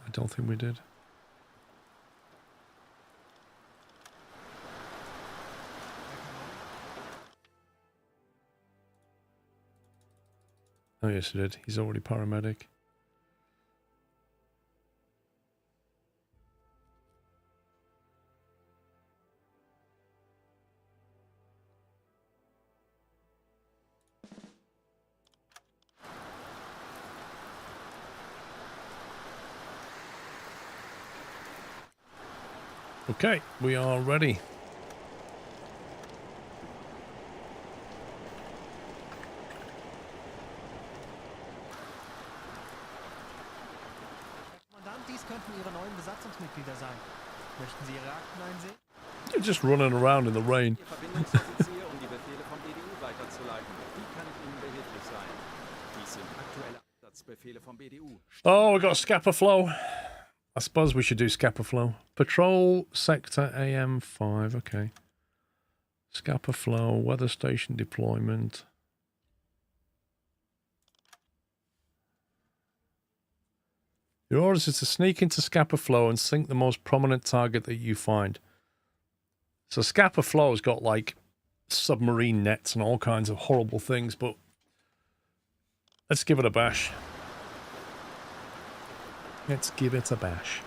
I don't think we did. Oh yes, he did. He's already paramedic. Okay, we are ready. You're just running around in the rain. Oh, we got Scapa flow. I suppose we should do Scapa flow. Patrol sector AM5. Okay. Scapa flow, weather station deployment. Your orders is to sneak into Scapa flow and sink the most prominent target that you find. So Scapa flow's got like submarine nets and all kinds of horrible things, but let's give it a bash. Let's give it a bash.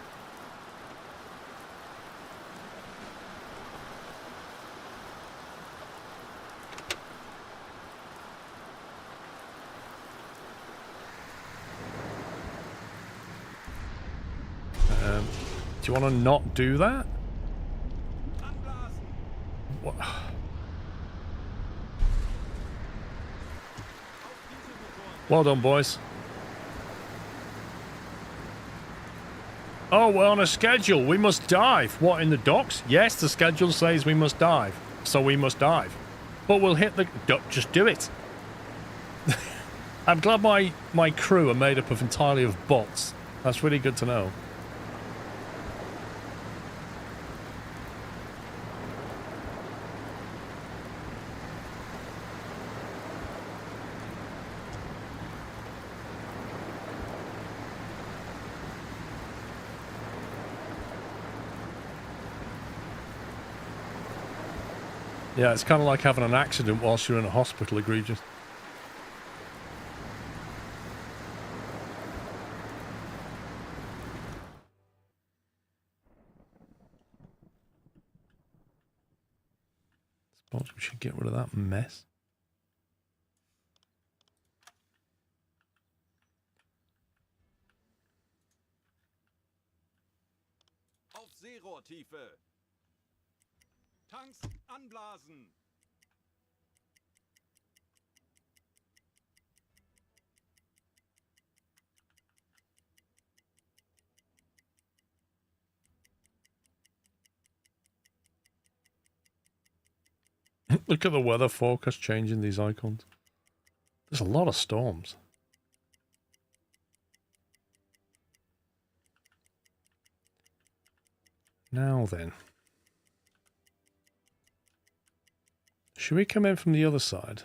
Do you want to not do that? What? Well done, boys. Oh, we're on a schedule. We must dive. What, in the docks? Yes, the schedule says we must dive. So we must dive. But we'll hit the... Just do it. I'm glad my crew are made up of entirely of bots. That's really good to know. Yeah, it's kind of like having an accident whilst you're in a hospital, egregious. Suppose we should get rid of that mess. Auf Seerohrtiefe. Tanks anblasen. Look at the weather forecast changing these icons. There's a lot of storms. Now then. Should we come in from the other side?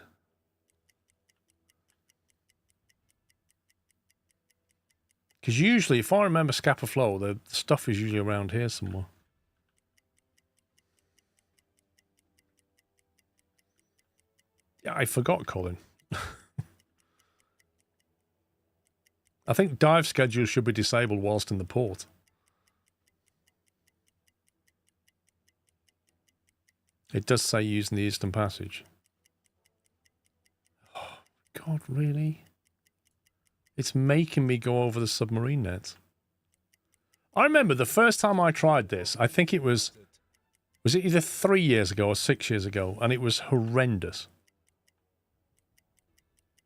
Because usually, if I remember Scapa Flow, the stuff is usually around here somewhere. Yeah, I forgot, Colin. I think dive schedules should be disabled whilst in the port. It does say using the Eastern Passage. Oh, God, really? It's making me go over the submarine net. I remember the first time I tried this, I think it was it either 3 years ago or 6 years ago, and it was horrendous.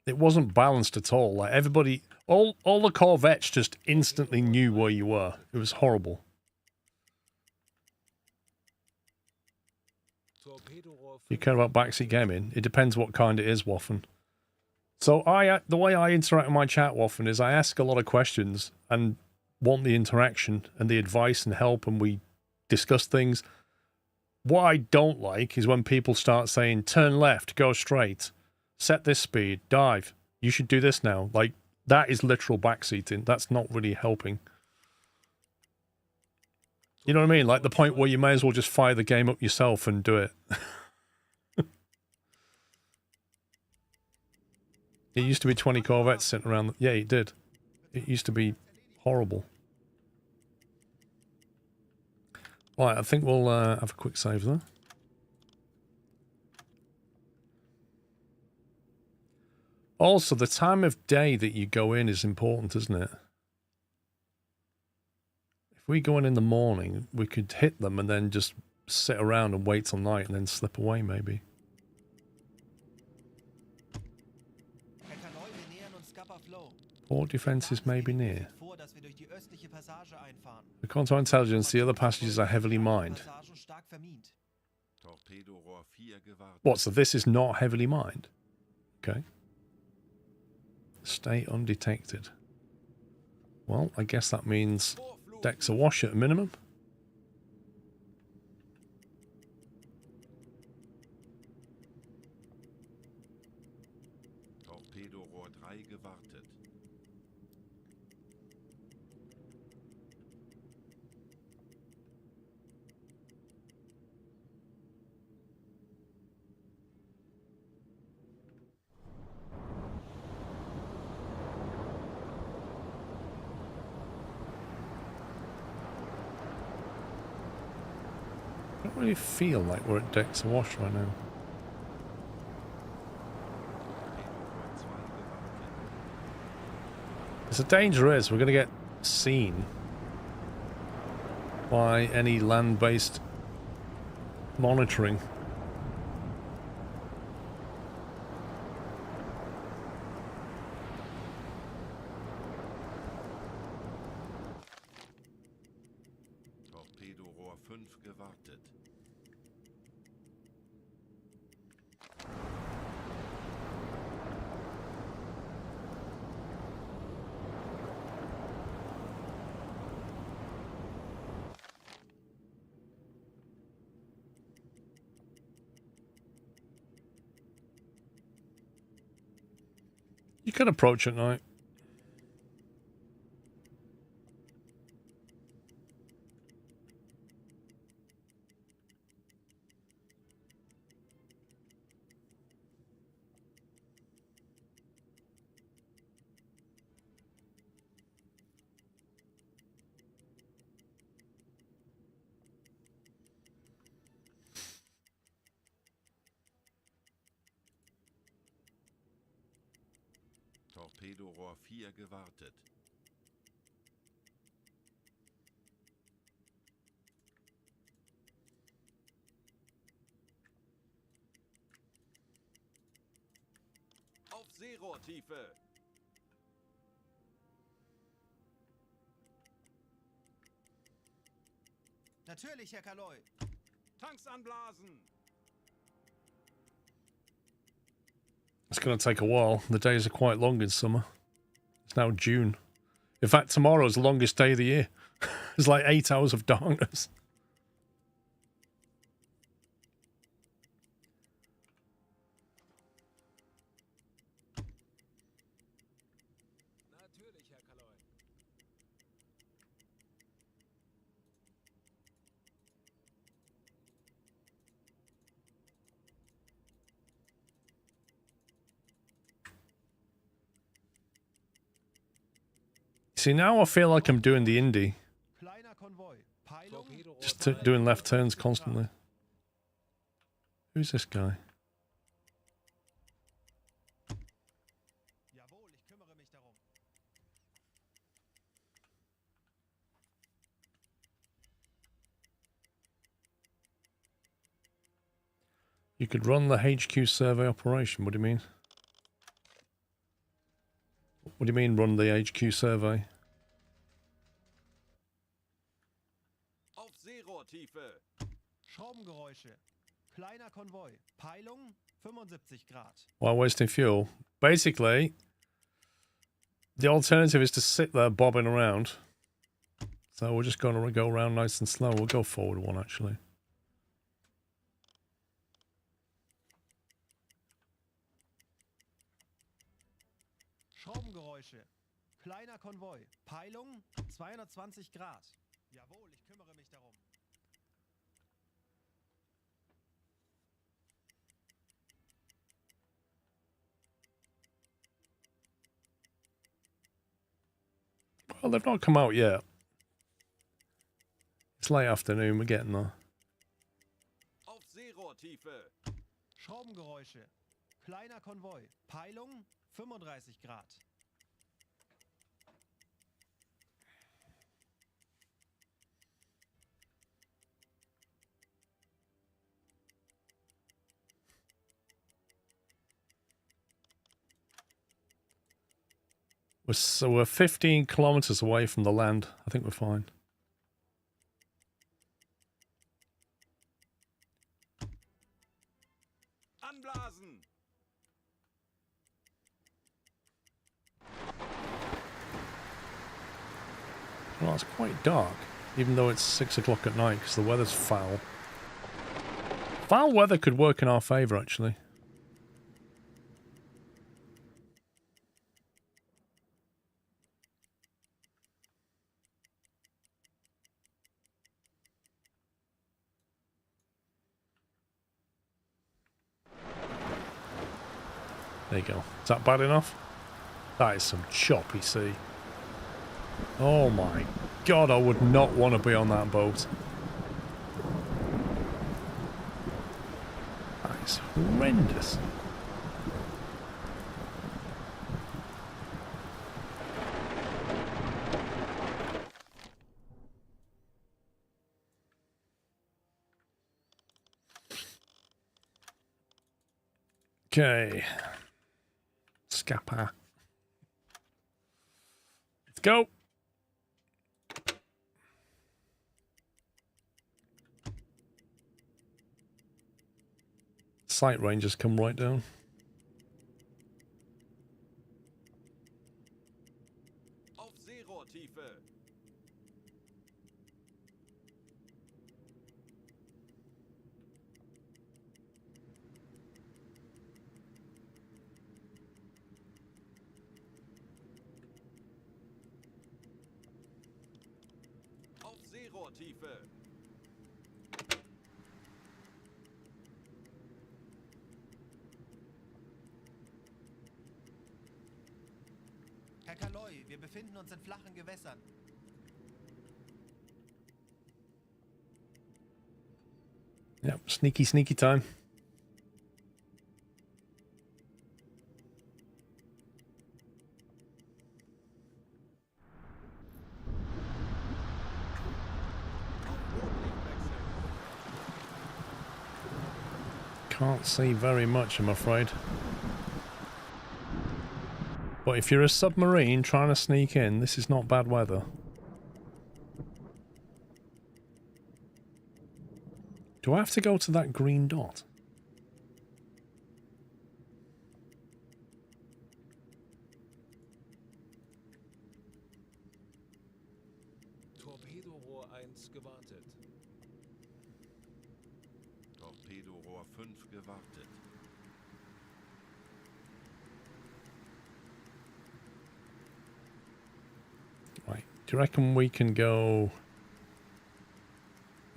It wasn't balanced at all. Like everybody, all the corvettes just instantly knew where you were. It was horrible. You care about backseat gaming? It depends what kind it is, Waffen. So the way I interact with my chat, Waffen, is I ask a lot of questions and want the interaction and the advice and help, and we discuss things. What I don't like is when people start saying, turn left, go straight, set this speed, dive. You should do this now. Like, that is literal backseating. That's not really helping. You know what I mean? Like the point where you may as well just fire the game up yourself and do it. It used to be 20 corvettes sitting around. Yeah, it did. It used to be horrible. Right, I think we'll have a quick save there. Also, the time of day that you go in is important, isn't it? If we go in the morning, we could hit them and then just sit around and wait till night and then slip away, maybe. Port defences may be near. According to our intelligence, the other passages are heavily mined. What, so this is not heavily mined? Okay. Stay undetected. Well, I guess that means decks awash at a minimum. Torpedo Rohr 3 gewartet. I don't really feel like we're at decks awash right now. Because the danger is we're going to get seen by any land-based monitoring. Torpedorohr 5 gewartet. You can approach at night. Torpedorohr 4 gewartet. Auf Seerohrtiefe. Natürlich, Herr Kaloi. Tanks anblasen. It's going to take a while. The days are quite long in summer. It's now June. In fact, tomorrow's the longest day of the year. It's like 8 hours of darkness. Natürlich, Herr Kaloi. See, now I feel like I'm doing the indie. Kleiner Konvoi. Peilung. Just doing left turns constantly. Who's this guy? Jawohl, ich kümmere mich darum. You could run the HQ survey operation. What do you mean? What do you mean, run the HQ survey? Auf Seerohrtiefe. Schraubengeräusche. Kleiner Konvoi. Peilung 75 Grad. While wasting fuel. Basically, the alternative is to sit there bobbing around. So we're just going to go around nice and slow. We'll go forward one, actually. Schraubengeräusche. Kleiner Konvoi. Peilung 220 Grad. Jawohl, ich kümmere mich darum. Well, they've not come out yet. It's late afternoon. We're getting there. Auf Seerohrtiefe. Schraubengeräusche. Kleiner Konvoi. Peilung 35 Grad. We're 15 kilometers away from the land. I think we're fine. Anblasen. Well, it's quite dark, even though it's 6 o'clock at night because the weather's foul. Foul weather could work in our favour, actually. There you go. Is that bad enough? That is some choppy sea. Oh my god, I would not want to be on that boat. That is horrendous. Okay. Scapa. Let's go. Sight range has come right down. Auf Seerohrtiefe. Auf Seerohrtiefe. Herr Kaloi, wir befinden uns in flachen Gewässern. Yep, sneaky time. Can't see very much, I'm afraid. But if you're a submarine trying to sneak in, this is not bad weather. Do I have to go to that green dot? Torpedorohr 1 gewartet. Torpedorohr 5 gewartet. Right. Do you reckon we can go...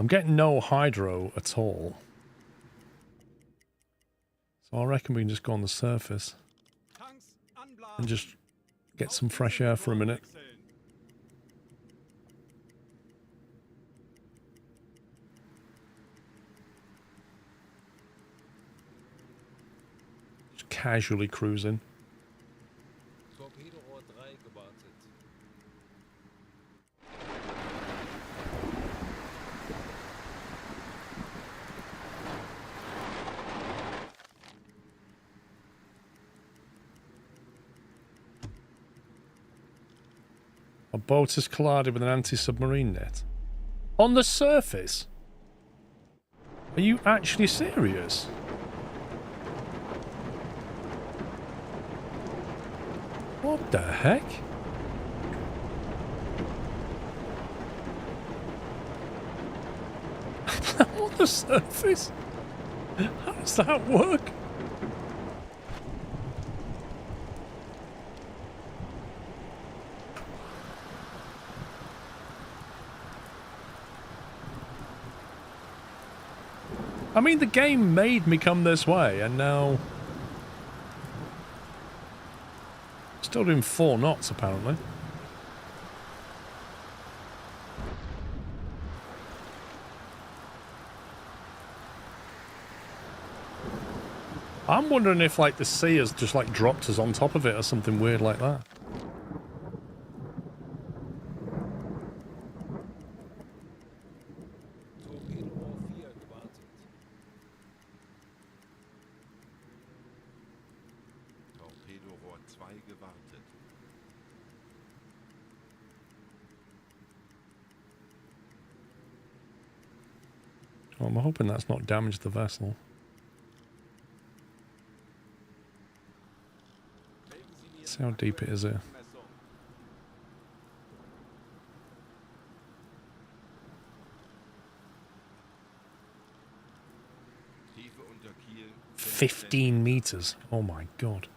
I'm getting no hydro at all. So I reckon we can just go on the surface. And just get some fresh air for a minute. Just casually cruising. Torpedorohr 3 gewartet. A boat has collided with an anti-submarine net. On the surface? Are you actually serious? What the heck? On the surface? How does that work? I mean, the game made me come this way, and now... Still doing 4 knots, apparently. I'm wondering if, like, the sea has just, like, dropped us on top of it or something weird like that. Torpedorohr 2 gewartet. Well, I'm hoping that's not damaged the vessel. Let's see how deep it is here. Tiefe unter Kiel 15 meters. Oh my god.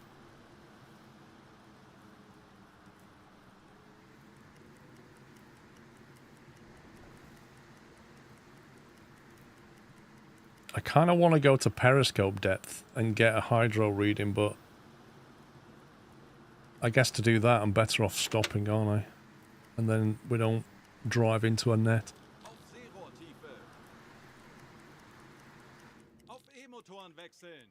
I kind of want to go to periscope depth and get a hydro reading, but I guess to do that I'm better off stopping, aren't I? And then we don't drive into a net. Auf Seerohrtiefe. Auf E-Motoren wechseln.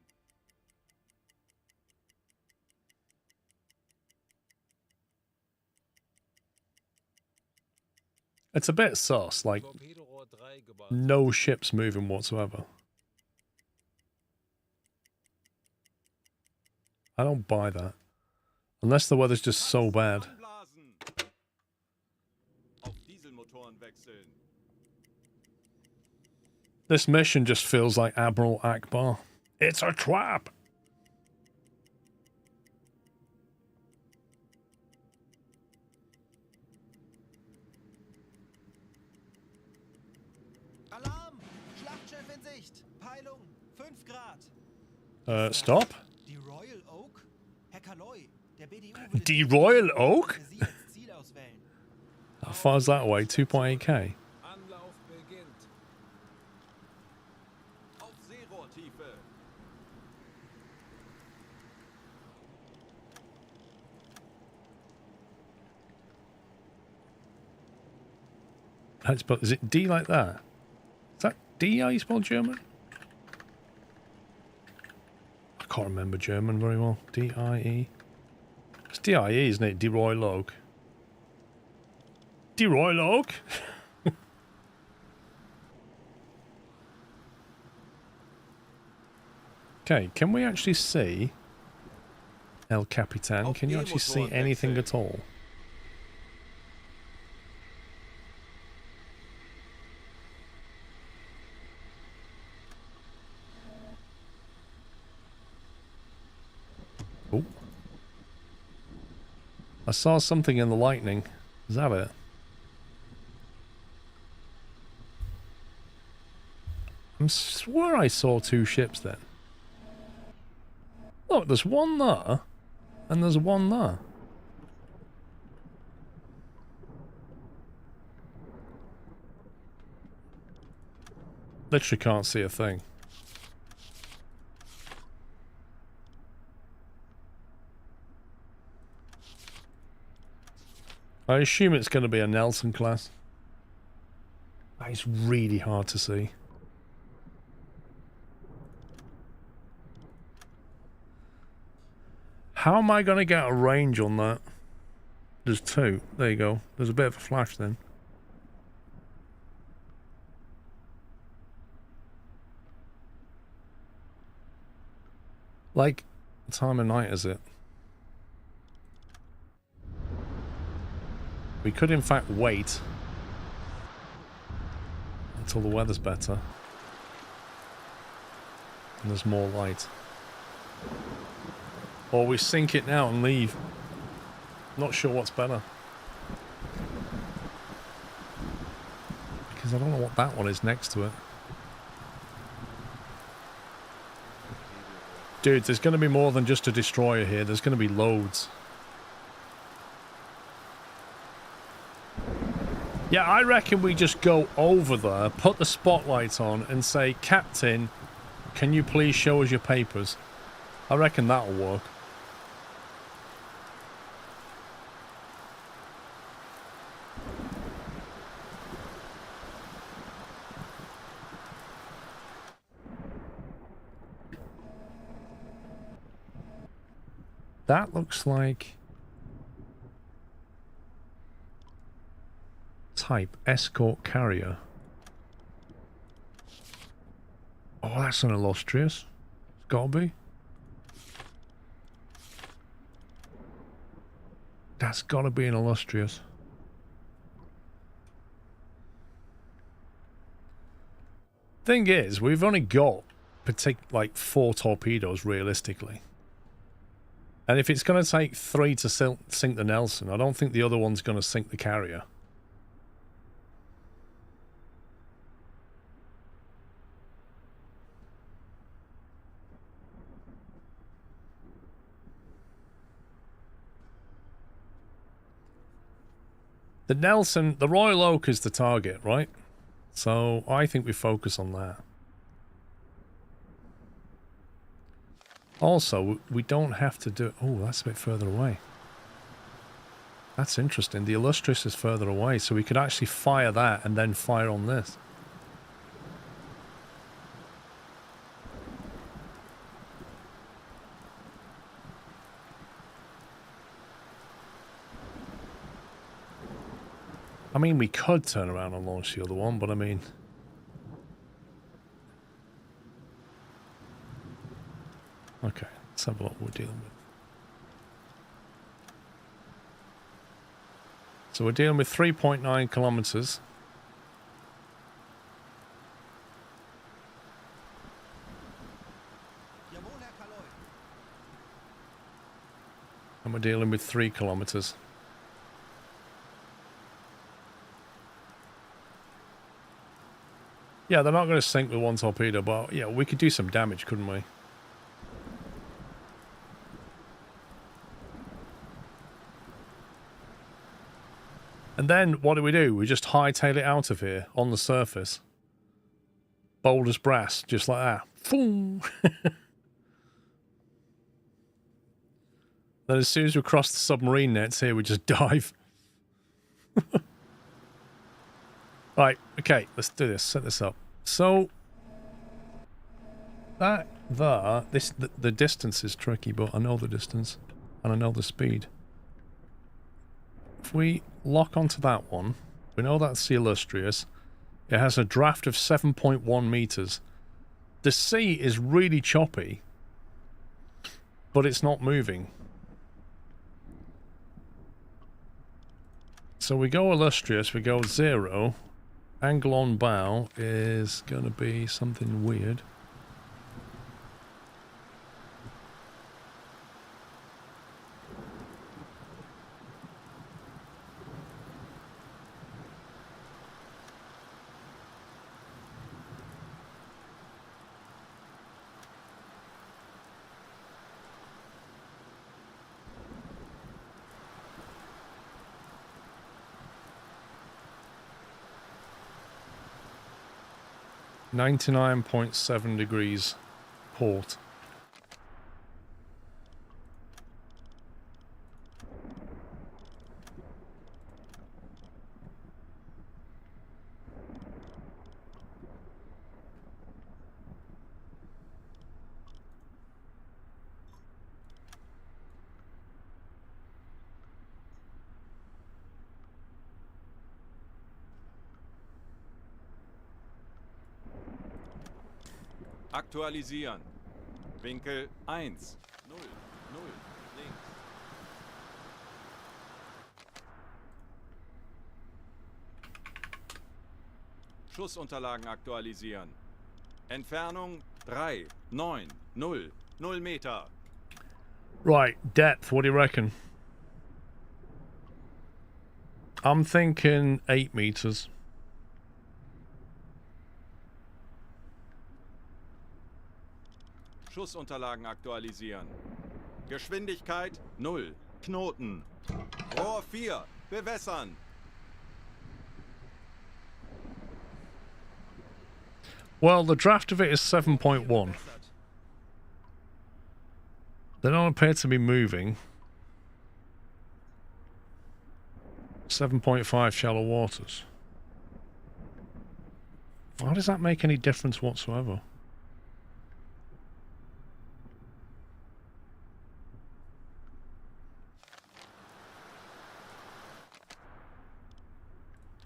It's a bit sus, like Torpedorohr 3 gewartet. no ships moving whatsoever. I don't buy that. Unless the weather's just so bad. Auf Dieselmotoren wechseln. This mission just feels like Admiral Akbar. It's a trap! Alarm! Schlachtschiff in Sicht. Peilung 5 Grad. Stop? Die Royal Oak? Herr Kaloy, der BDU Die Royal Oak? Sie als Ziel auswählen. How far is that away? 2.8k? Anlauf beginnt. Auf Seerohrtiefe. How do you spell, is it D like that? Is that D how you spell German? I can't remember German very well. D-I-E. It's D-I-E, isn't it? Die Royal Oak. Die Royal Oak? Okay, can we actually see El Capitan? Can you actually see anything at all? Oh. I saw something in the lightning. Is that it? I swear I saw 2 ships then. Look, there's one there, and there's one there. Literally can't see a thing. I assume it's going to be a Nelson class. It's really hard to see. How am I going to get a range on that? There's 2. There you go. There's a bit of a flash then. Like, what time of night is it? We could in fact wait until the weather's better and there's more light. Or we sink it now and leave. Not sure what's better. Because I don't know what that one is next to it. Dude, there's going to be more than just a destroyer here. There's going to be loads. Yeah, I reckon we just go over there, put the spotlight on and say, Captain, can you please show us your papers? I reckon that'll work. That looks like type escort carrier. Oh, that's an illustrious. It's gotta be. That's gotta be an illustrious. Thing is, we've only got like 4 torpedoes realistically. And if it's going to take 3 to sink the Nelson, I don't think the other one's going to sink the carrier. The Nelson, the Royal Oak is the target, right? So I think we focus on that. Also, we don't have to do... Oh, that's a bit further away. That's interesting. The Illustrious is further away, so we could actually fire that and then fire on this. I mean, we could turn around and launch the other one, but I mean... Okay, let's have a look what we're dealing with. So we're dealing with 3.9 kilometers. And we're dealing with 3 kilometers. Yeah, they're not going to sink with one torpedo, but yeah, we could do some damage, couldn't we? And then what do? We just hightail it out of here on the surface. Bold as brass, just like that. Boom. Then as soon as we cross the submarine nets here, we just dive. Right, okay, let's do this. Set this up. So that there, the distance is tricky, but I know the distance and I know the speed. If we lock onto that one, we know that's the Illustrious. It has a draft of 7.1 meters. The sea is really choppy, but it's not moving. So we go Illustrious, we go 0. Angle on bow is going to be something weird. (99.7 degrees port). Aktualisieren. Winkel 1, 0, 0, links. Schussunterlagen aktualisieren. Entfernung 3, 9, 0, 0 Meter. Right, depth, what do you reckon? I'm thinking 8 meters. Schussunterlagen aktualisieren. Geschwindigkeit 0. Knoten. Rohr 4. Bewässern. Well, the draft of it is 7.1. They don't appear to be moving. 7.5 shallow waters. How does that make any difference whatsoever?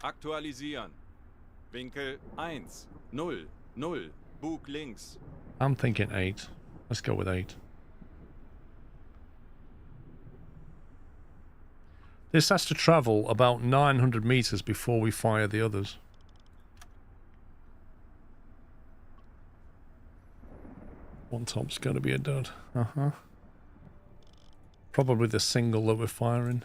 Aktualisieren. Winkel 1, 0, 0. Bug links. I'm thinking 8. Let's go with 8. This has to travel about 900 meters before we fire the others. One top's going to be a dud. Probably the single that we're firing.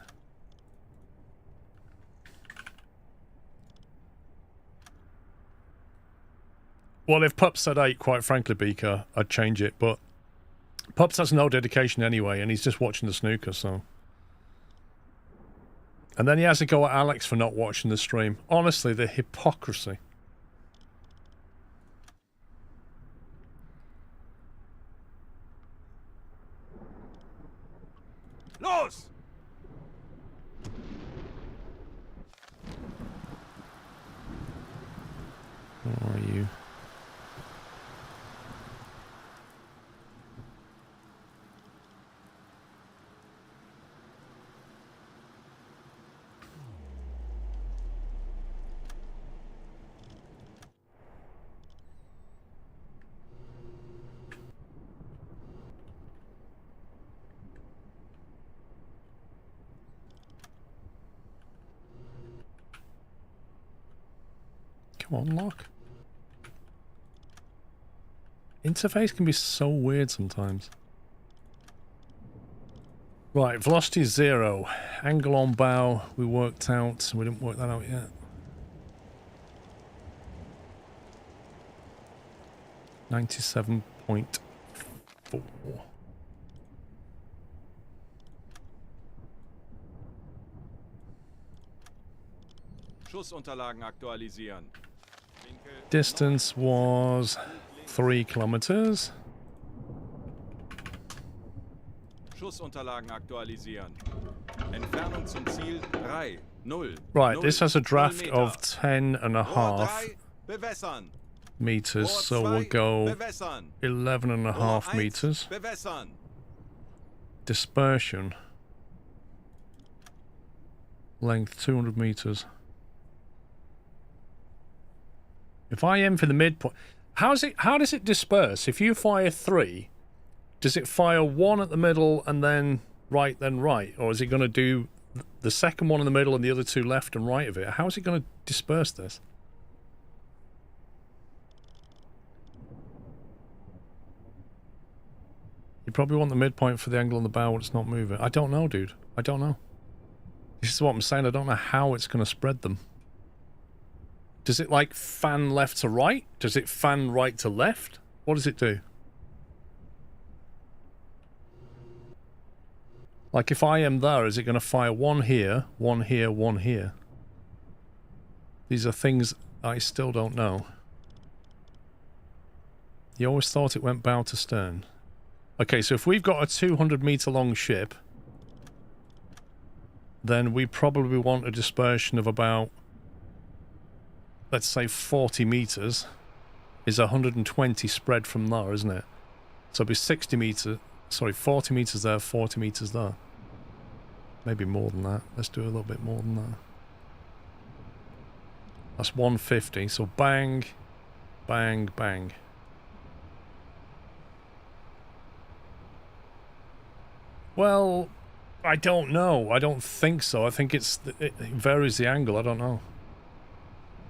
Well, if Pups said 8, quite frankly, Beaker, I'd change it, but Pups has no dedication anyway, and he's just watching the snooker, so... And then he has to go at Alex for not watching the stream. Honestly, the hypocrisy. Los! Where are you? Come on, lock. Interface can be so weird sometimes. Right, velocity is 0. Angle on bow, we worked out. We didn't work that out yet. 97.4. Schussunterlagen aktualisieren. Distance was 3 kilometers. Schussunterlagen aktualisieren. Entfernung zum Ziel 3, 0. Right, this has a draft 0 of 10 and a half bewässern. meters, so we'll go 11 and a half meters. Bewässern. Dispersion. Length 200 meters. If I aim for the midpoint, how does it disperse? If you fire 3, does it fire 1 at the middle and then right, or is it going to do the second one in the middle and the other 2 left and right of it? How is it going to disperse this? You probably want the midpoint for the angle on the bow when it's not moving. I don't know, dude. I don't know. This is what I'm saying. I don't know how it's going to spread them. Does it like fan left to right? Does it fan right to left? What does it do? Like if I am there, is it going to fire 1 here, 1 here, 1 here? These are things I still don't know. You always thought it went bow to stern. Okay, so if we've got a 200 meter long ship, then we probably want a dispersion of about, let's say 40 meters is 120 spread from there, isn't it? So it'll be 60 meters, sorry, 40 meters there, 40 meters there. Maybe more than that. Let's do a little bit more than that. That's 150, so bang, bang, bang. Well, I don't know. I don't think so. I think it varies the angle. I don't know.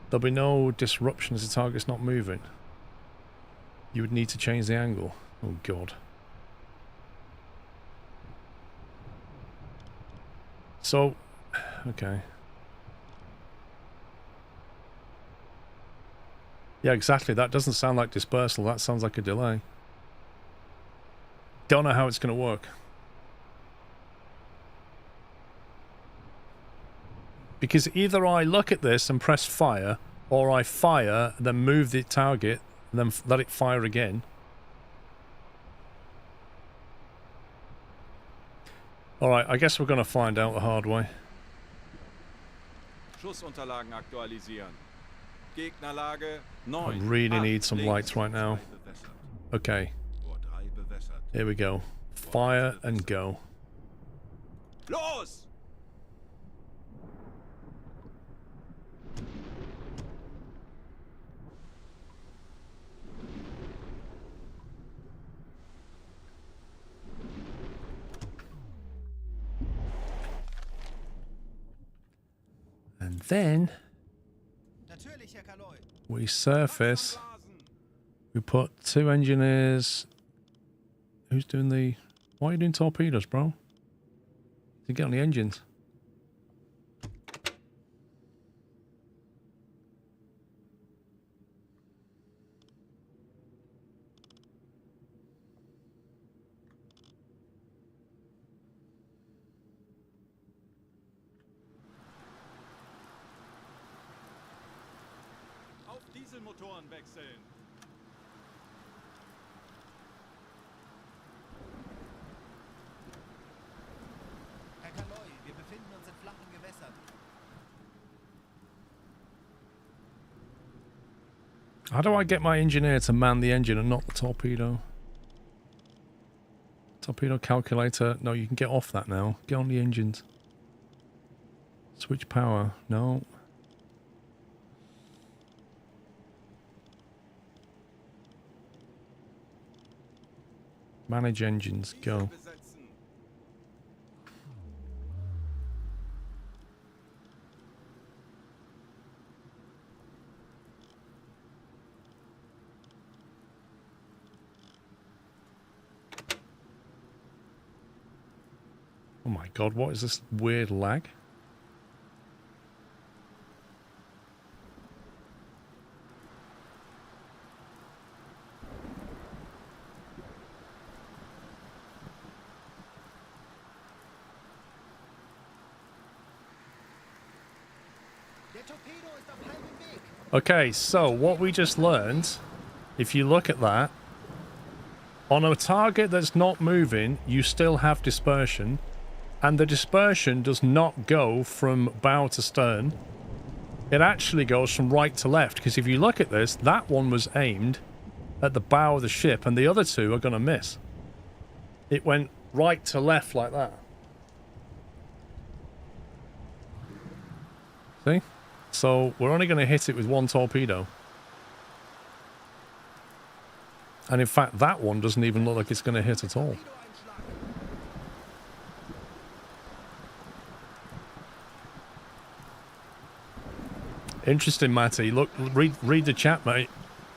There'll be no disruption as the target's not moving. You would need to change the angle. Oh, God. So, okay. Yeah, exactly. That doesn't sound like dispersal. That sounds like a delay. Don't know how it's going to work. Because either I look at this and press fire, or I fire, then move the target, and then let it fire again. Alright, I guess we're going to find out the hard way. Schussunterlagen aktualisieren. Gegnerlage 9. I really need some lights right now. Okay. Here we go. Fire and go. Los! And then we surface. We put 2 engineers. Who's doing the... Why are you doing torpedoes, bro? You get on the engines. Dieselmotoren wechseln. Herr Kaloi, wir befinden uns in flachen Gewässern. How do I get my engineer to man the engine and not the torpedo? Torpedo calculator. No, you can get off that now. Get on the engines. Switch power. No. Manage engines. Go. Oh my god, what is this weird lag? Okay, so what we just learned, if you look at that, on a target that's not moving, you still have dispersion, and the dispersion does not go from bow to stern. It actually goes from right to left, because if you look at this, that one was aimed at the bow of the ship, and the other two are going to miss. It went right to left like that. See? So we're only going to hit it with one torpedo. And in fact, that one doesn't even look like it's going to hit at all. Interesting, Matty. Look, read the chat, mate.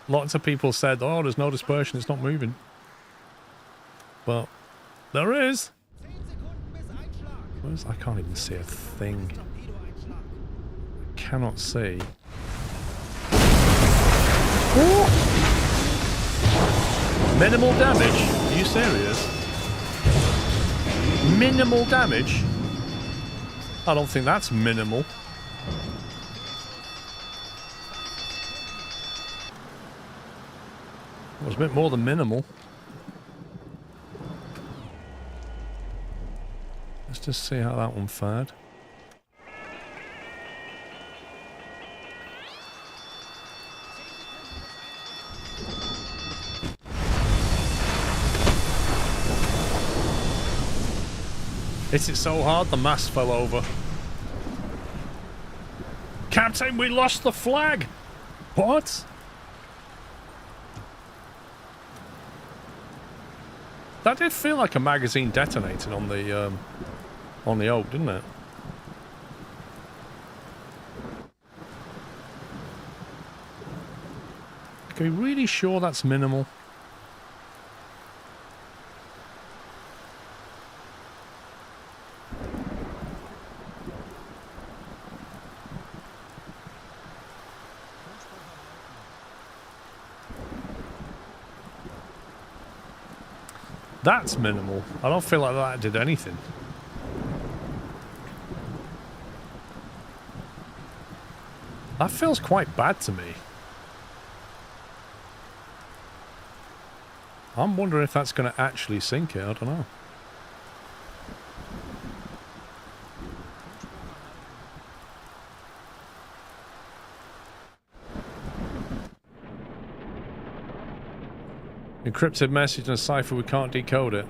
Lots of people said, oh, there's no dispersion, it's not moving. But there is. I can't even see a thing. Cannot see. Ooh. Minimal damage? Are you serious? Minimal damage? I don't think that's minimal. It was a bit more than minimal. Let's just see how that one fared. Hit it so hard the mast fell over. Captain, we lost the flag! What? That did feel like a magazine detonated on the oak, didn't it? Can we really sure that's minimal? That's minimal. I don't feel like that did anything. That feels quite bad to me. I'm wondering if that's going to actually sink it. I don't know. Encrypted message in a cipher, we can't decode it.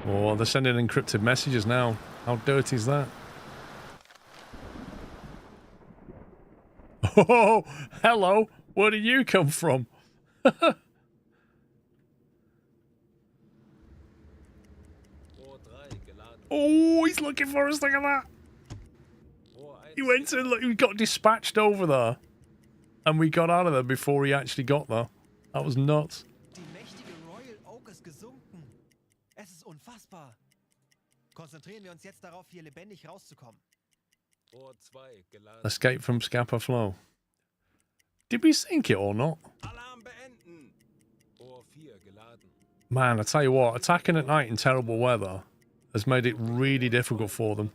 Oh, they're sending encrypted messages now. How dirty is that? Oh, hello. Where do you come from? Oh, he's looking for us. Look at that. He went and look, he got dispatched over there. And we got out of there before he actually got there. That was nuts. Die mächtige Royal Oak ist gesunken. Es ist unfassbar. Konzentrieren wir uns jetzt darauf, hier lebendig rauszukommen. Escape from Scapa Flow. Did we sink it or not? Man, I tell you what, attacking at night in terrible weather has made it really difficult for them.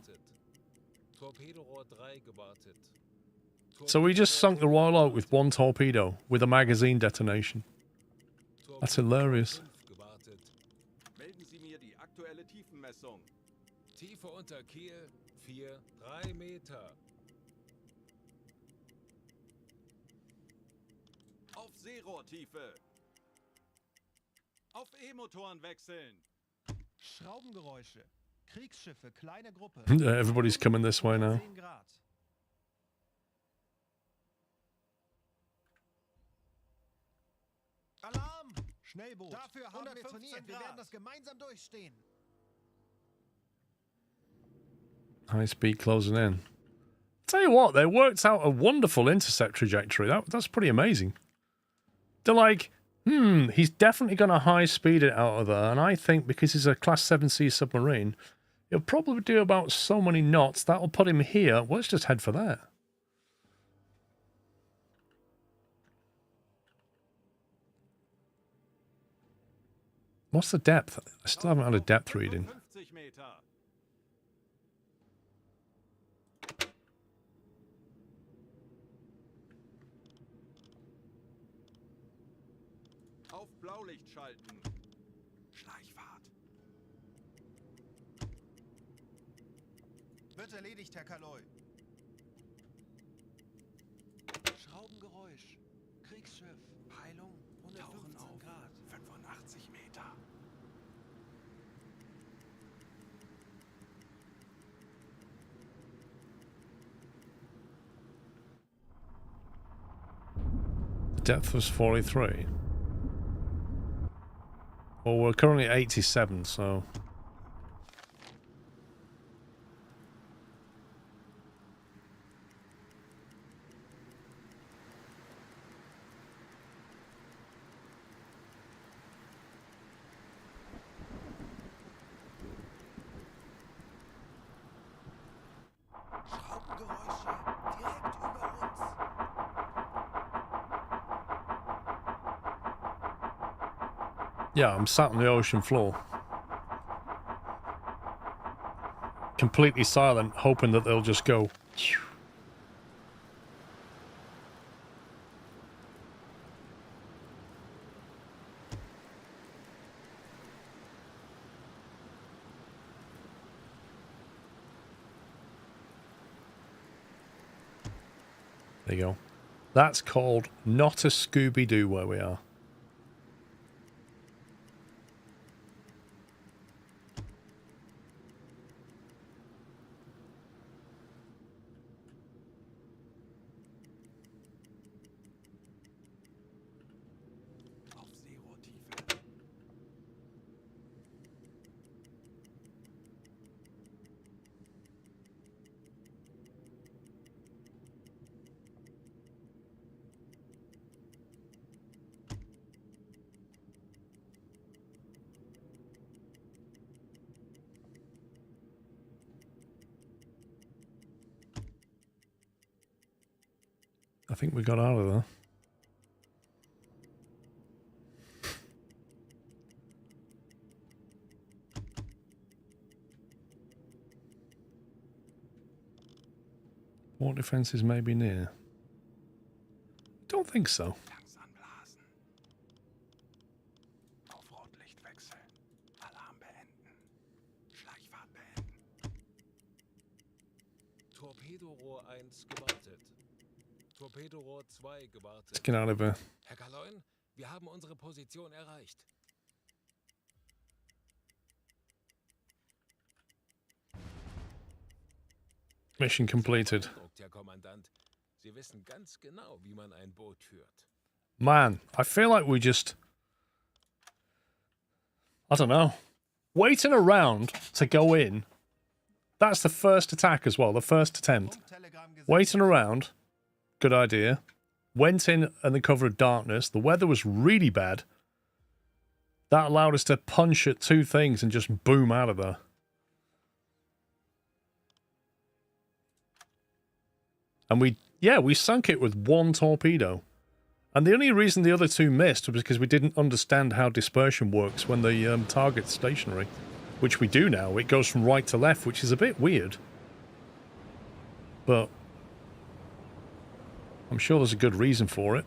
So we just sunk the Royal Oak with one torpedo, with a magazine detonation. That's hilarious. Melden Sie mir die aktuelle Tiefenmessung. Tiefe unter Kiel 3 Meter. Auf Seerohrtiefe. Auf E-Motoren wechseln. Schraubengeräusche. Kriegsschiffe, kleine Gruppe. Everybody's coming this way now. Alarm! Schnellboot. Dafür haben wir trainiert. Wir werden das gemeinsam durchstehen. High speed closing in. Tell you what, they worked out a wonderful intercept trajectory. That's pretty amazing. They're like, He's definitely going to high speed it out of there, and I think because he's a Class 7C submarine, he'll probably do about so many knots. That'll put him here. Well, let's just head for that. What's the depth? I still haven't had a depth reading. Auf Blaulicht schalten. Schleichfahrt. Wird erledigt, Herr Kaloi. Schraubengeräusch. Kriegsschiff. Peilung 115 Grad. 85 Meter. Depth was 43. Well, we're currently at 87, so... Schraubengeräusche. Direkt über uns. Yeah, I'm sat on the ocean floor. Completely silent, hoping that they'll just go. There you go. That's called not a Scooby-Doo where we are. I think we got out of there. Port defenses may be near. Don't think so. Langsam blasen. Auf Rotlicht wechseln. Alarm beenden. Schleichfahrt beenden. Torpedorohr 1 gewartet. Torpedorohr 2 gewartet. Let's get out of here. Herr Kaloin, wir haben unsere Position erreicht. Mission completed. Herr Kommandant, Sie wissen ganz genau, wie man ein Boot führt. Man, I feel like we just... I don't know. Waiting around to go in. That's the first attack as well, the first attempt. Waiting around. Good idea. Went in the cover of darkness. The weather was really bad. That allowed us to punch at two things and just boom out of there. And we sunk it with one torpedo. And the only reason the other two missed was because we didn't understand how dispersion works when the target's stationary. Which we do now. It goes from right to left, which is a bit weird. But I'm sure there's a good reason for it.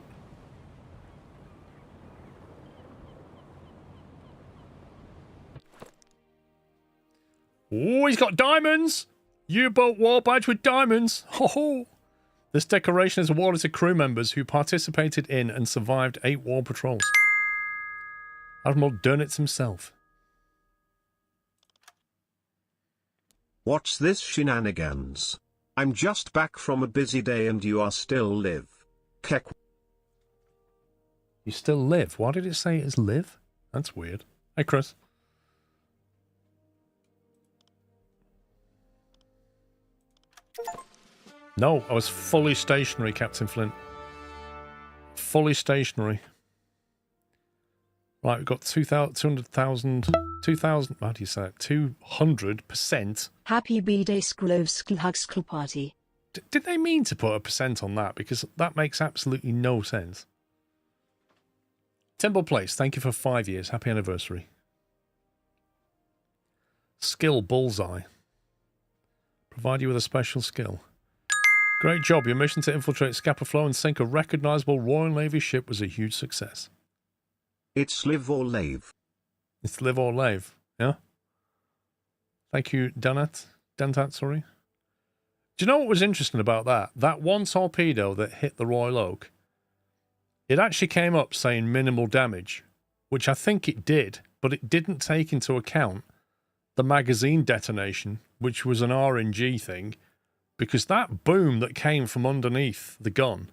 Oh, he's got diamonds! U-boat war badge with diamonds! Ho ho! This decoration is awarded to crew members who participated in and survived 8 war patrols. Admiral Dönitz himself. What's this shenanigans? I'm just back from a busy day and you are still live. Kek. You still live? Why did it say it's live? That's weird. Hey, Chris. No, I was fully stationary, Captain Flint. Fully stationary. Right, we've got 200,000, how do you say it? 200%. Happy B-Day Sklovskl Party. Did they mean to put a percent on that? Because that makes absolutely no sense. Temple Place, thank you for 5 years. Happy anniversary. Skill Bullseye. Provide you with a special skill. Great job. Your mission to infiltrate Scapa Flow and sink a recognizable Royal Navy ship was a huge success. It's live or lave. It's live or lave, yeah? Thank you, Dantat, sorry. Do you know what was interesting about that? That one torpedo that hit the Royal Oak, it actually came up saying minimal damage, which I think it did, but it didn't take into account the magazine detonation, which was an RNG thing, because that boom that came from underneath the gun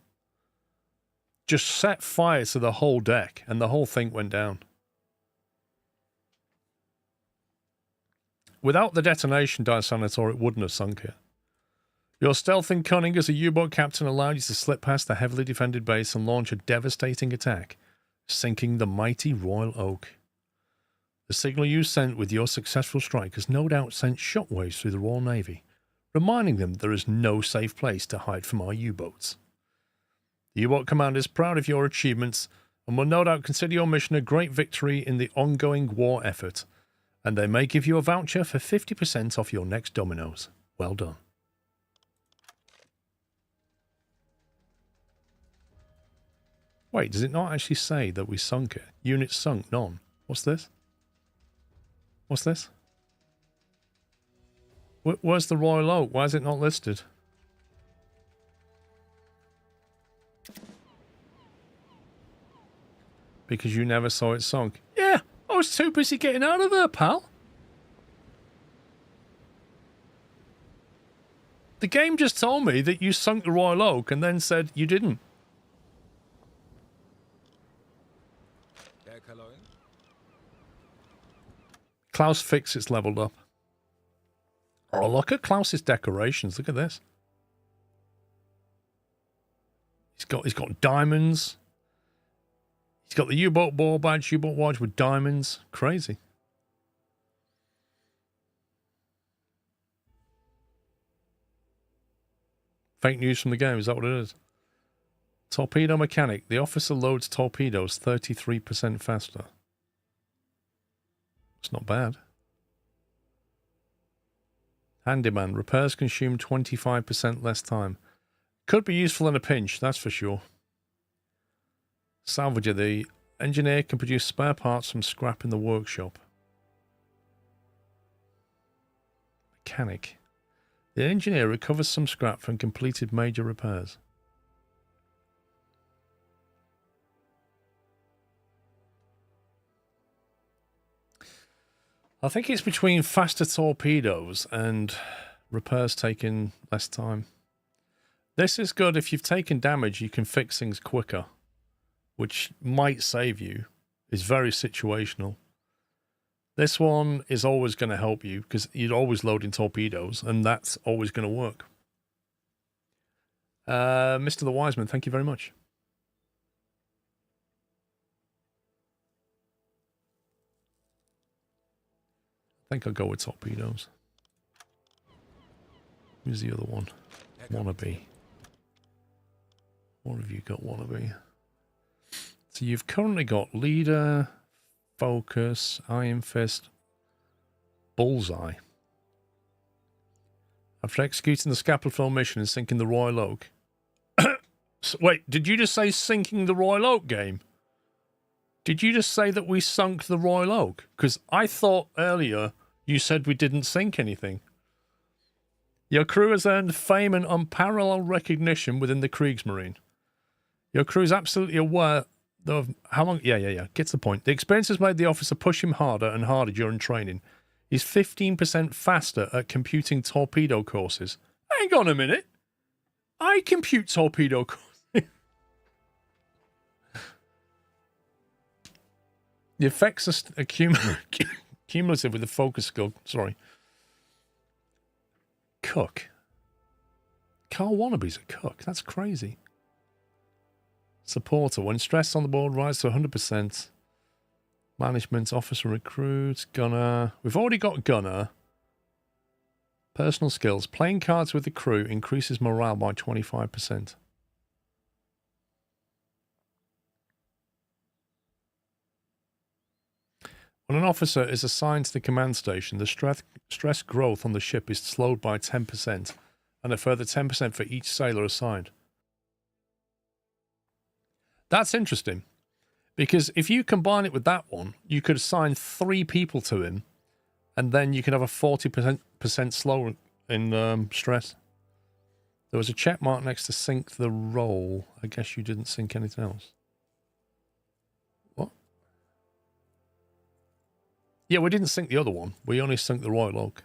just set fire to the whole deck, and the whole thing went down. Without the detonation detonator, it wouldn't have sunk it. Your stealth and cunning as a U-boat captain allowed you to slip past the heavily defended base and launch a devastating attack, sinking the mighty Royal Oak. The signal you sent with your successful strike has no doubt sent shockwaves through the Royal Navy, reminding them there is no safe place to hide from our U-boats. The U-boat Command is proud of your achievements and will no doubt consider your mission a great victory in the ongoing war effort, and they may give you a voucher for 50% off your next Domino's. Well done. Wait, does it not actually say that we sunk it? Units sunk, none. What's this? What's this? Where's the Royal Oak? Why is it not listed? Because you never saw it sunk. Yeah, I was too busy getting out of there, pal. The game just told me that you sunk the Royal Oak and then said you didn't. Klaus Fix it's leveled up. Oh, look at Klaus's decorations. Look at this. He's got diamonds. He's got the U-boat ball badge, U-boat watch with diamonds. Crazy. Fake news from the game. Is that what it is? Torpedo mechanic. The officer loads torpedoes 33% faster. It's not bad. Handyman. Repairs consume 25% less time. Could be useful in a pinch, that's for sure. Salvager. The engineer can produce spare parts from scrap in the workshop. Mechanic. The engineer recovers some scrap from completed major repairs. I think it's between faster torpedoes and repairs taking less time. This is good. If you've taken damage, you can fix things quicker, which might save you. It's very situational. This one is always going to help you because you're always loading torpedoes, and that's always going to work. Mr. the Wiseman, thank you very much. I think I'll go with torpedoes. Who's the other one? Wannabe. What have you got, Wannabe? So you've currently got Leader, Focus, Iron Fist, Bullseye. After executing the Scapa Flow mission and sinking the Royal Oak. Wait, did you just say sinking the Royal Oak game? Did you just say that we sunk the Royal Oak? Because I thought earlier you said we didn't sink anything. Your crew has earned fame and unparalleled recognition within the Kriegsmarine. Your crew is absolutely aware of how long... Yeah. Gets the point. The experience has made the officer push him harder and harder during training. He's 15% faster at computing torpedo courses. Hang on a minute. I compute torpedo courses. The effects are cumulative with the focus skill. Sorry. Cook. Carl Wannabe's a cook. That's crazy. Supporter. When stress on the board rises to 100%, Management, officer, recruit, gunner. We've already got gunner. Personal skills. Playing cards with the crew increases morale by 25%. When an officer is assigned to the command station, the stress growth on the ship is slowed by 10%, and a further 10% for each sailor assigned. That's interesting, because if you combine it with that one, you could assign 3 people to him, and then you can have a 40% slower in stress. There was a check mark next to sync the role. I guess you didn't sync anything else. What? Yeah, we didn't sync the other one. We only synced the Royal Oak.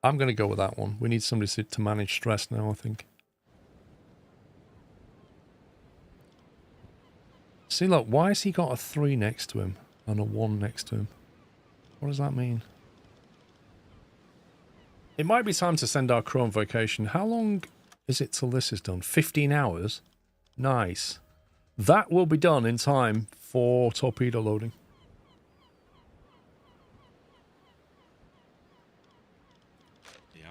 I'm going to go with that one. We need somebody to manage stress now, I think. See, look, why has he got a 3 next to him and a 1 next to him? What does that mean? It might be time to send our crew on vacation. How long is it till this is done? 15 hours? Nice. That will be done in time for torpedo loading. Ja.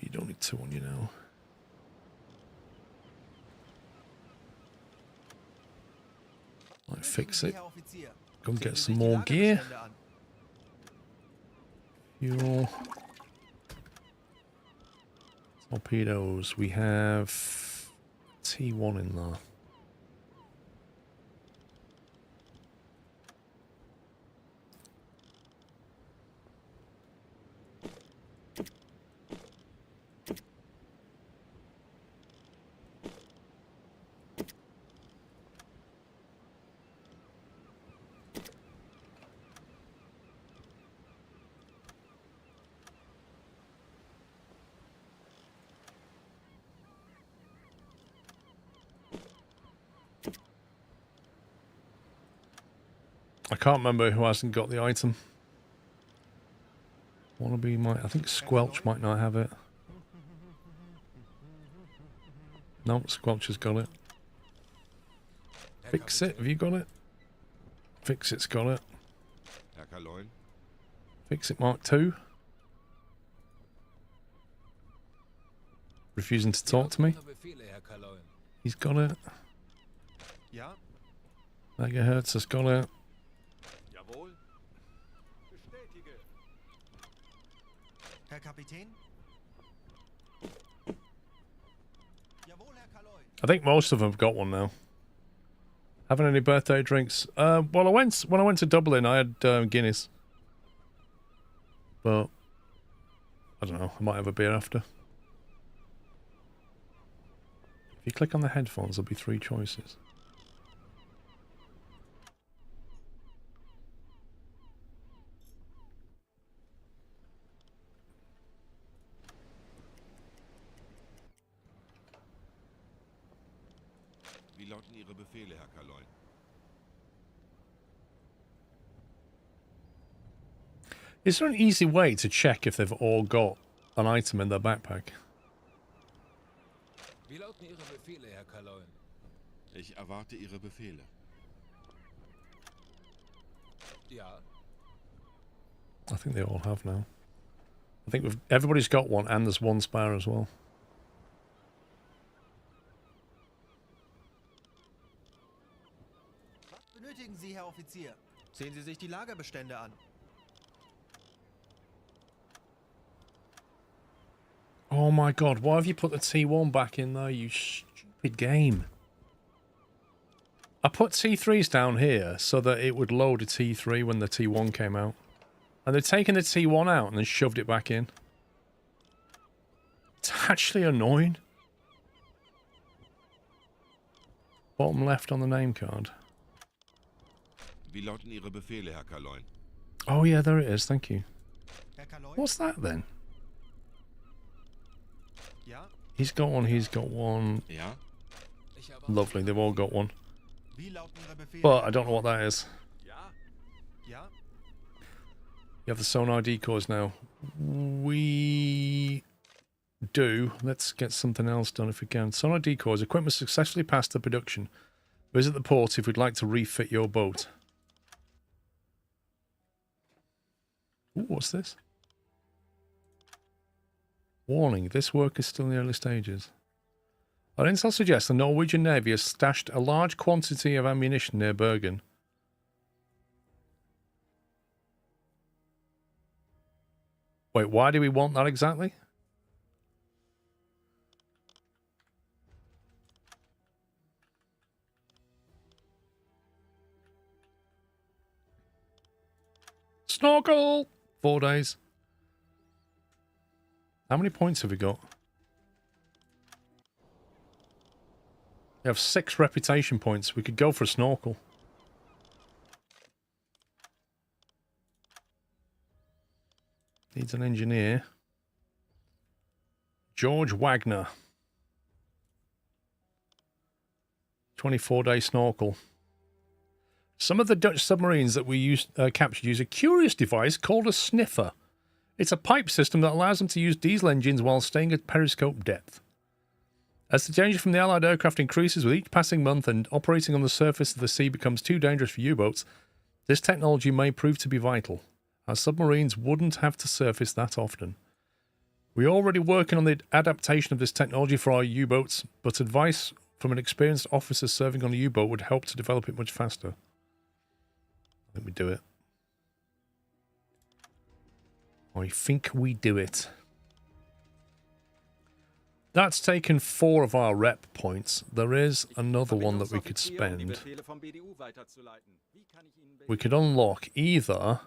You don't need 2 on you now. Might fix it. Go and get some more gear. Fuel. Torpedoes. We have T1 in there. I can't remember who hasn't got the item. Wannabe might. I think Squelch might not have it. No, Squelch has got it. Fix it. Have you got it? Fix it's got it. Fix it Mark II. Refusing to talk to me. He's got it. Megahertz has got it. Herr Kapitän? I think most of them have got one now. Having any birthday drinks? Well, when I went to Dublin, I had Guinness. But I don't know. I might have a beer after. If you click on the headphones, there'll be 3 choices. Wie lauten Ihre Befehle, Herr Kaloin? Is there an easy way to check if they've all got an item in their backpack? Wie lauten Ihre Befehle, Herr Kaloin? Ich erwarte Ihre Befehle. Ja. I think they all have now. I think everybody's got one, and there's 1 spare as well. Was benötigen Sie, Herr Offizier? Sehen Sie sich die Lagerbestände an. Oh my god, why have you put the T1 back in there, you stupid game? I put T3s down here so that it would load a T3 when the T1 came out. And they've taken the T1 out and then shoved it back in. It's actually annoying. Bottom left on the name card. Wie lauten Ihre Befehle, Herr Kaloin? Oh yeah, there it is, thank you. What's that then? He's got one, he's got one. Ja. Lovely, they've all got one. But I don't know what that is. You have the sonar decoys now. do, let's get something else done if we can. Sonar decoys. Equipment successfully passed the production. Visit the port if we'd like to refit your boat. Ooh, what's this? Warning, this work is still in the early stages. Our intel suggests the Norwegian Navy has stashed a large quantity of ammunition near Bergen. Wait, why do we want that exactly? Snorkel! 4 days. How many points have we got? We have 6 reputation points. We could go for a snorkel. Needs an engineer. George Wagner. 24-day snorkel. Some of the Dutch submarines that we captured use a curious device called a sniffer. It's a pipe system that allows them to use diesel engines while staying at periscope depth. As the danger from the Allied aircraft increases with each passing month and operating on the surface of the sea becomes too dangerous for U-boats, this technology may prove to be vital, as submarines wouldn't have to surface that often. We're already working on the adaptation of this technology for our U-boats, but advice from an experienced officer serving on a U-boat would help to develop it much faster. I think we do it. I think we do it. That's taken 4 of our rep points. There is another one that we could spend. We could unlock either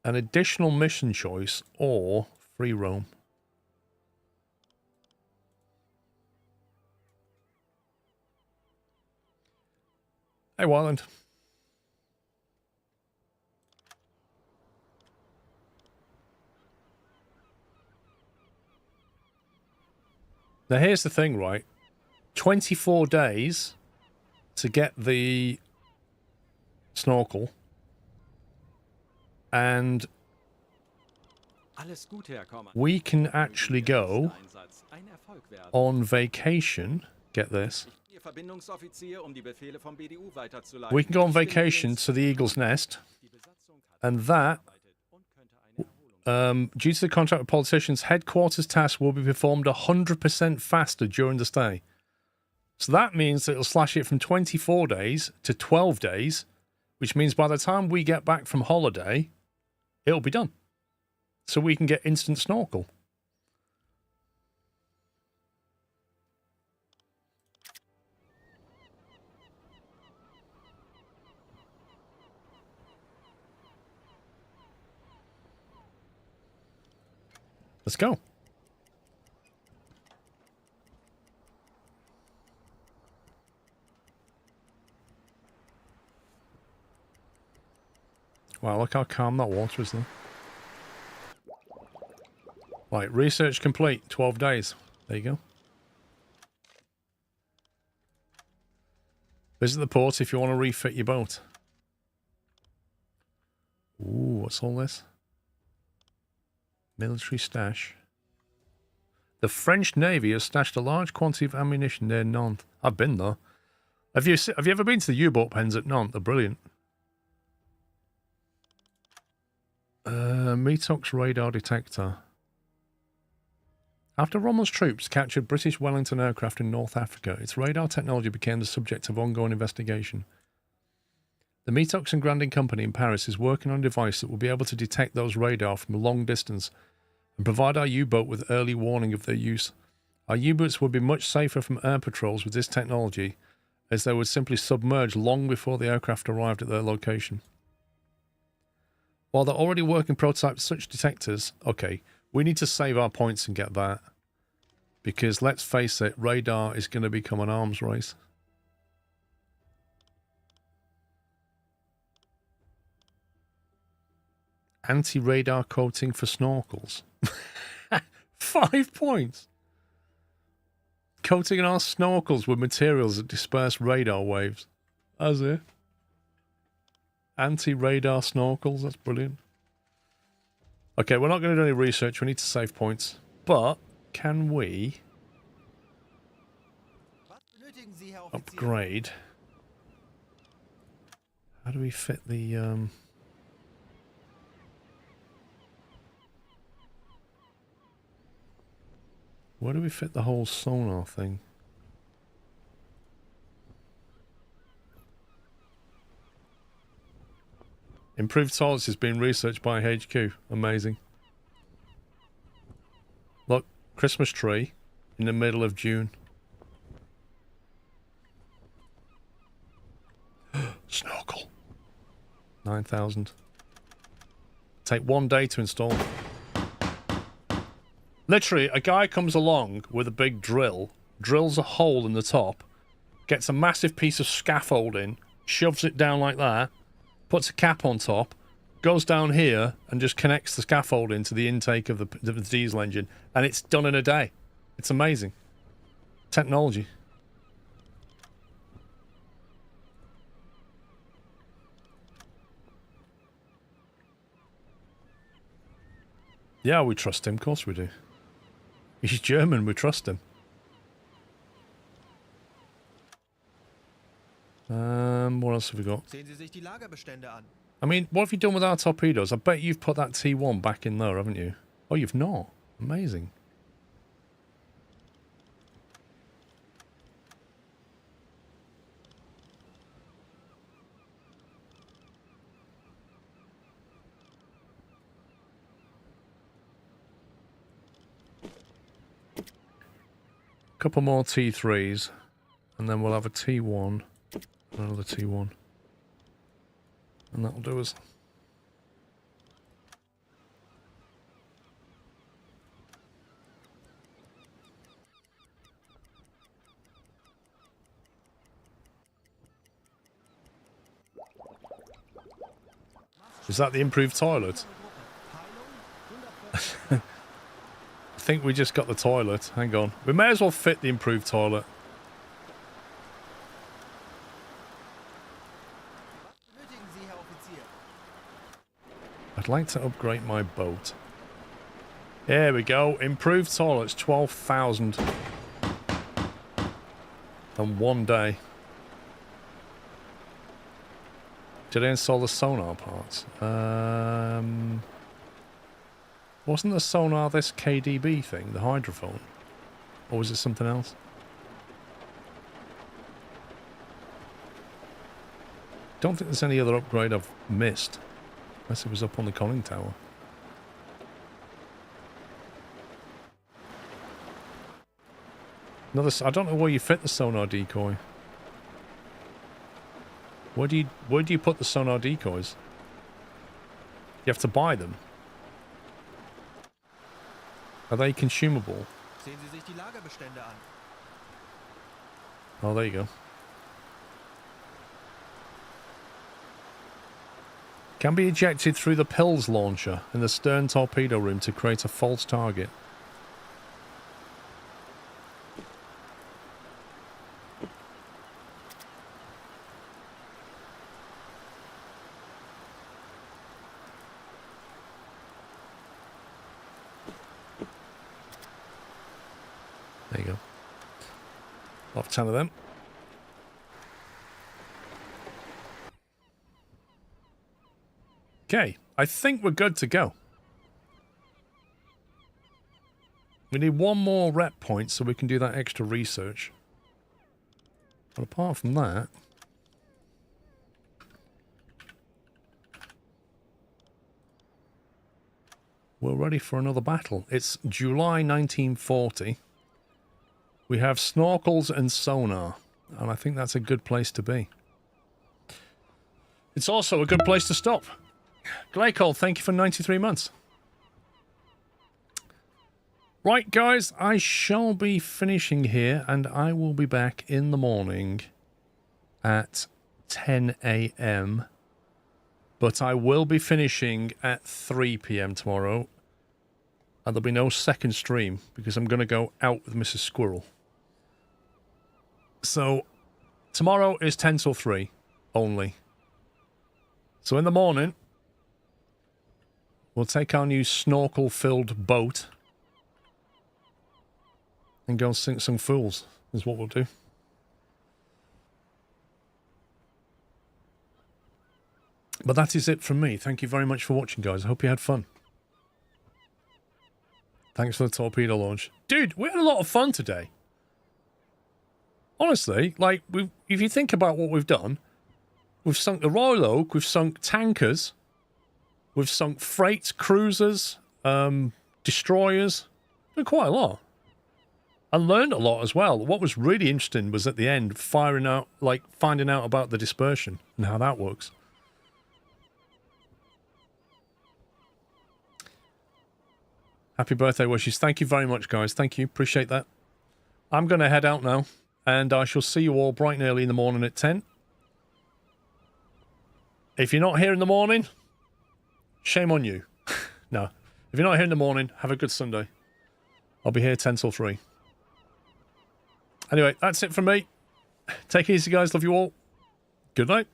an additional mission choice or free roam. Hey, Wyland. Now, here's the thing, right? 24 days to get the snorkel. And we can actually go on vacation. Get this. We can go on vacation to the Eagle's Nest. And that, due to the contract with politicians, headquarters tasks will be performed 100% faster during the stay. So that means that it'll slash it from 24 days to 12 days, which means by the time we get back from holiday, it'll be done. So we can get instant snorkel. Let's go. Wow, look how calm that water is there. Right, research complete. 12 days. There you go. Visit the port if you want to refit your boat. Ooh, what's all this? Military stash. The French Navy has stashed a large quantity of ammunition near Nantes. I've been there. Have you ever been to the U-boat pens at Nantes? They're brilliant. Metox radar detector. After Rommel's troops captured British Wellington aircraft in North Africa, its radar technology became the subject of ongoing investigation. The Metox and Grandin Company in Paris is working on a device that will be able to detect those radar from a long distance and provide our U-boat with early warning of their use. Our U-boats would be much safer from air patrols with this technology, as they would simply submerge long before the aircraft arrived at their location. While they're already working prototypes such detectors, okay, we need to save our points and get that. Because let's face it, radar is going to become an arms race. Anti-radar coating for snorkels. 5 points. Coating our snorkels with materials that disperse radar waves. As if. Anti-radar snorkels. That's brilliant. Okay, we're not going to do any research. We need to save points. But can we upgrade? How do we fit the where do we fit the whole sonar thing? Improved toilets is being researched by HQ. Amazing. Look, Christmas tree in the middle of June. Snorkel. 9,000. Take 1 day to install. Literally, a guy comes along with a big drill, drills a hole in the top, gets a massive piece of scaffolding, shoves it down like that, puts a cap on top, goes down here and just connects the scaffolding to the intake of the diesel engine, and it's done in a day. It's amazing. Technology. Yeah, we trust him. Of course we do. He's German. We trust him. What else have we got? I mean, what have you done with our torpedoes? I bet you've put that T1 back in there, haven't you? Oh, you've not. Amazing. Couple more T3s, and then we'll have a T1, another T1, and that'll do us. Is that the improved toilet? I think we just got the toilet. Hang on. We may as well fit the improved toilet. I'd like to upgrade my boat. There we go. Improved toilets, 12,000. On 1 day. Did I install the sonar parts? Wasn't the sonar this KDB thing, the hydrophone? Or was it something else? Don't think there's any other upgrade I've missed. Unless it was up on the conning tower. Another, I don't know where you fit the sonar decoy. Where do you put the sonar decoys? You have to buy them. Are they consumable? Oh, there you go. Can be ejected through the Pils launcher in the stern torpedo room to create a false target. There you go. Off 10 of them. Okay, I think we're good to go. We need one more rep point so we can do that extra research. But apart from that... we're ready for another battle. It's July 1940. We have snorkels and sonar, and I think that's a good place to be. It's also a good place to stop. Glycol, thank you for 93 months. Right, guys, I shall be finishing here, and I will be back in the morning at 10 a.m. But I will be finishing at 3 p.m. tomorrow, and there'll be no second stream, because I'm going to go out with Mrs. Squirrel. So, tomorrow is 10 till 3 only. So in the morning, we'll take our new snorkel-filled boat and go and sink some fools, is what we'll do. But that is it from me. Thank you very much for watching, guys. I hope you had fun. Thanks for the torpedo launch. Dude, we had a lot of fun today. Honestly, like, if you think about what we've done, we've sunk the Royal Oak, we've sunk tankers, we've sunk freight cruisers, destroyers. Done quite a lot. I learned a lot as well. What was really interesting was at the end, finding out about the dispersion and how that works. Happy birthday wishes. Thank you very much, guys. Thank you. Appreciate that. I'm going to head out now, and I shall see you all bright and early in the morning at 10. If you're not here in the morning, shame on you. No. If you're not here in the morning, have a good Sunday. I'll be here 10 till 3. Anyway, that's it from me. Take it easy, guys. Love you all. Good night.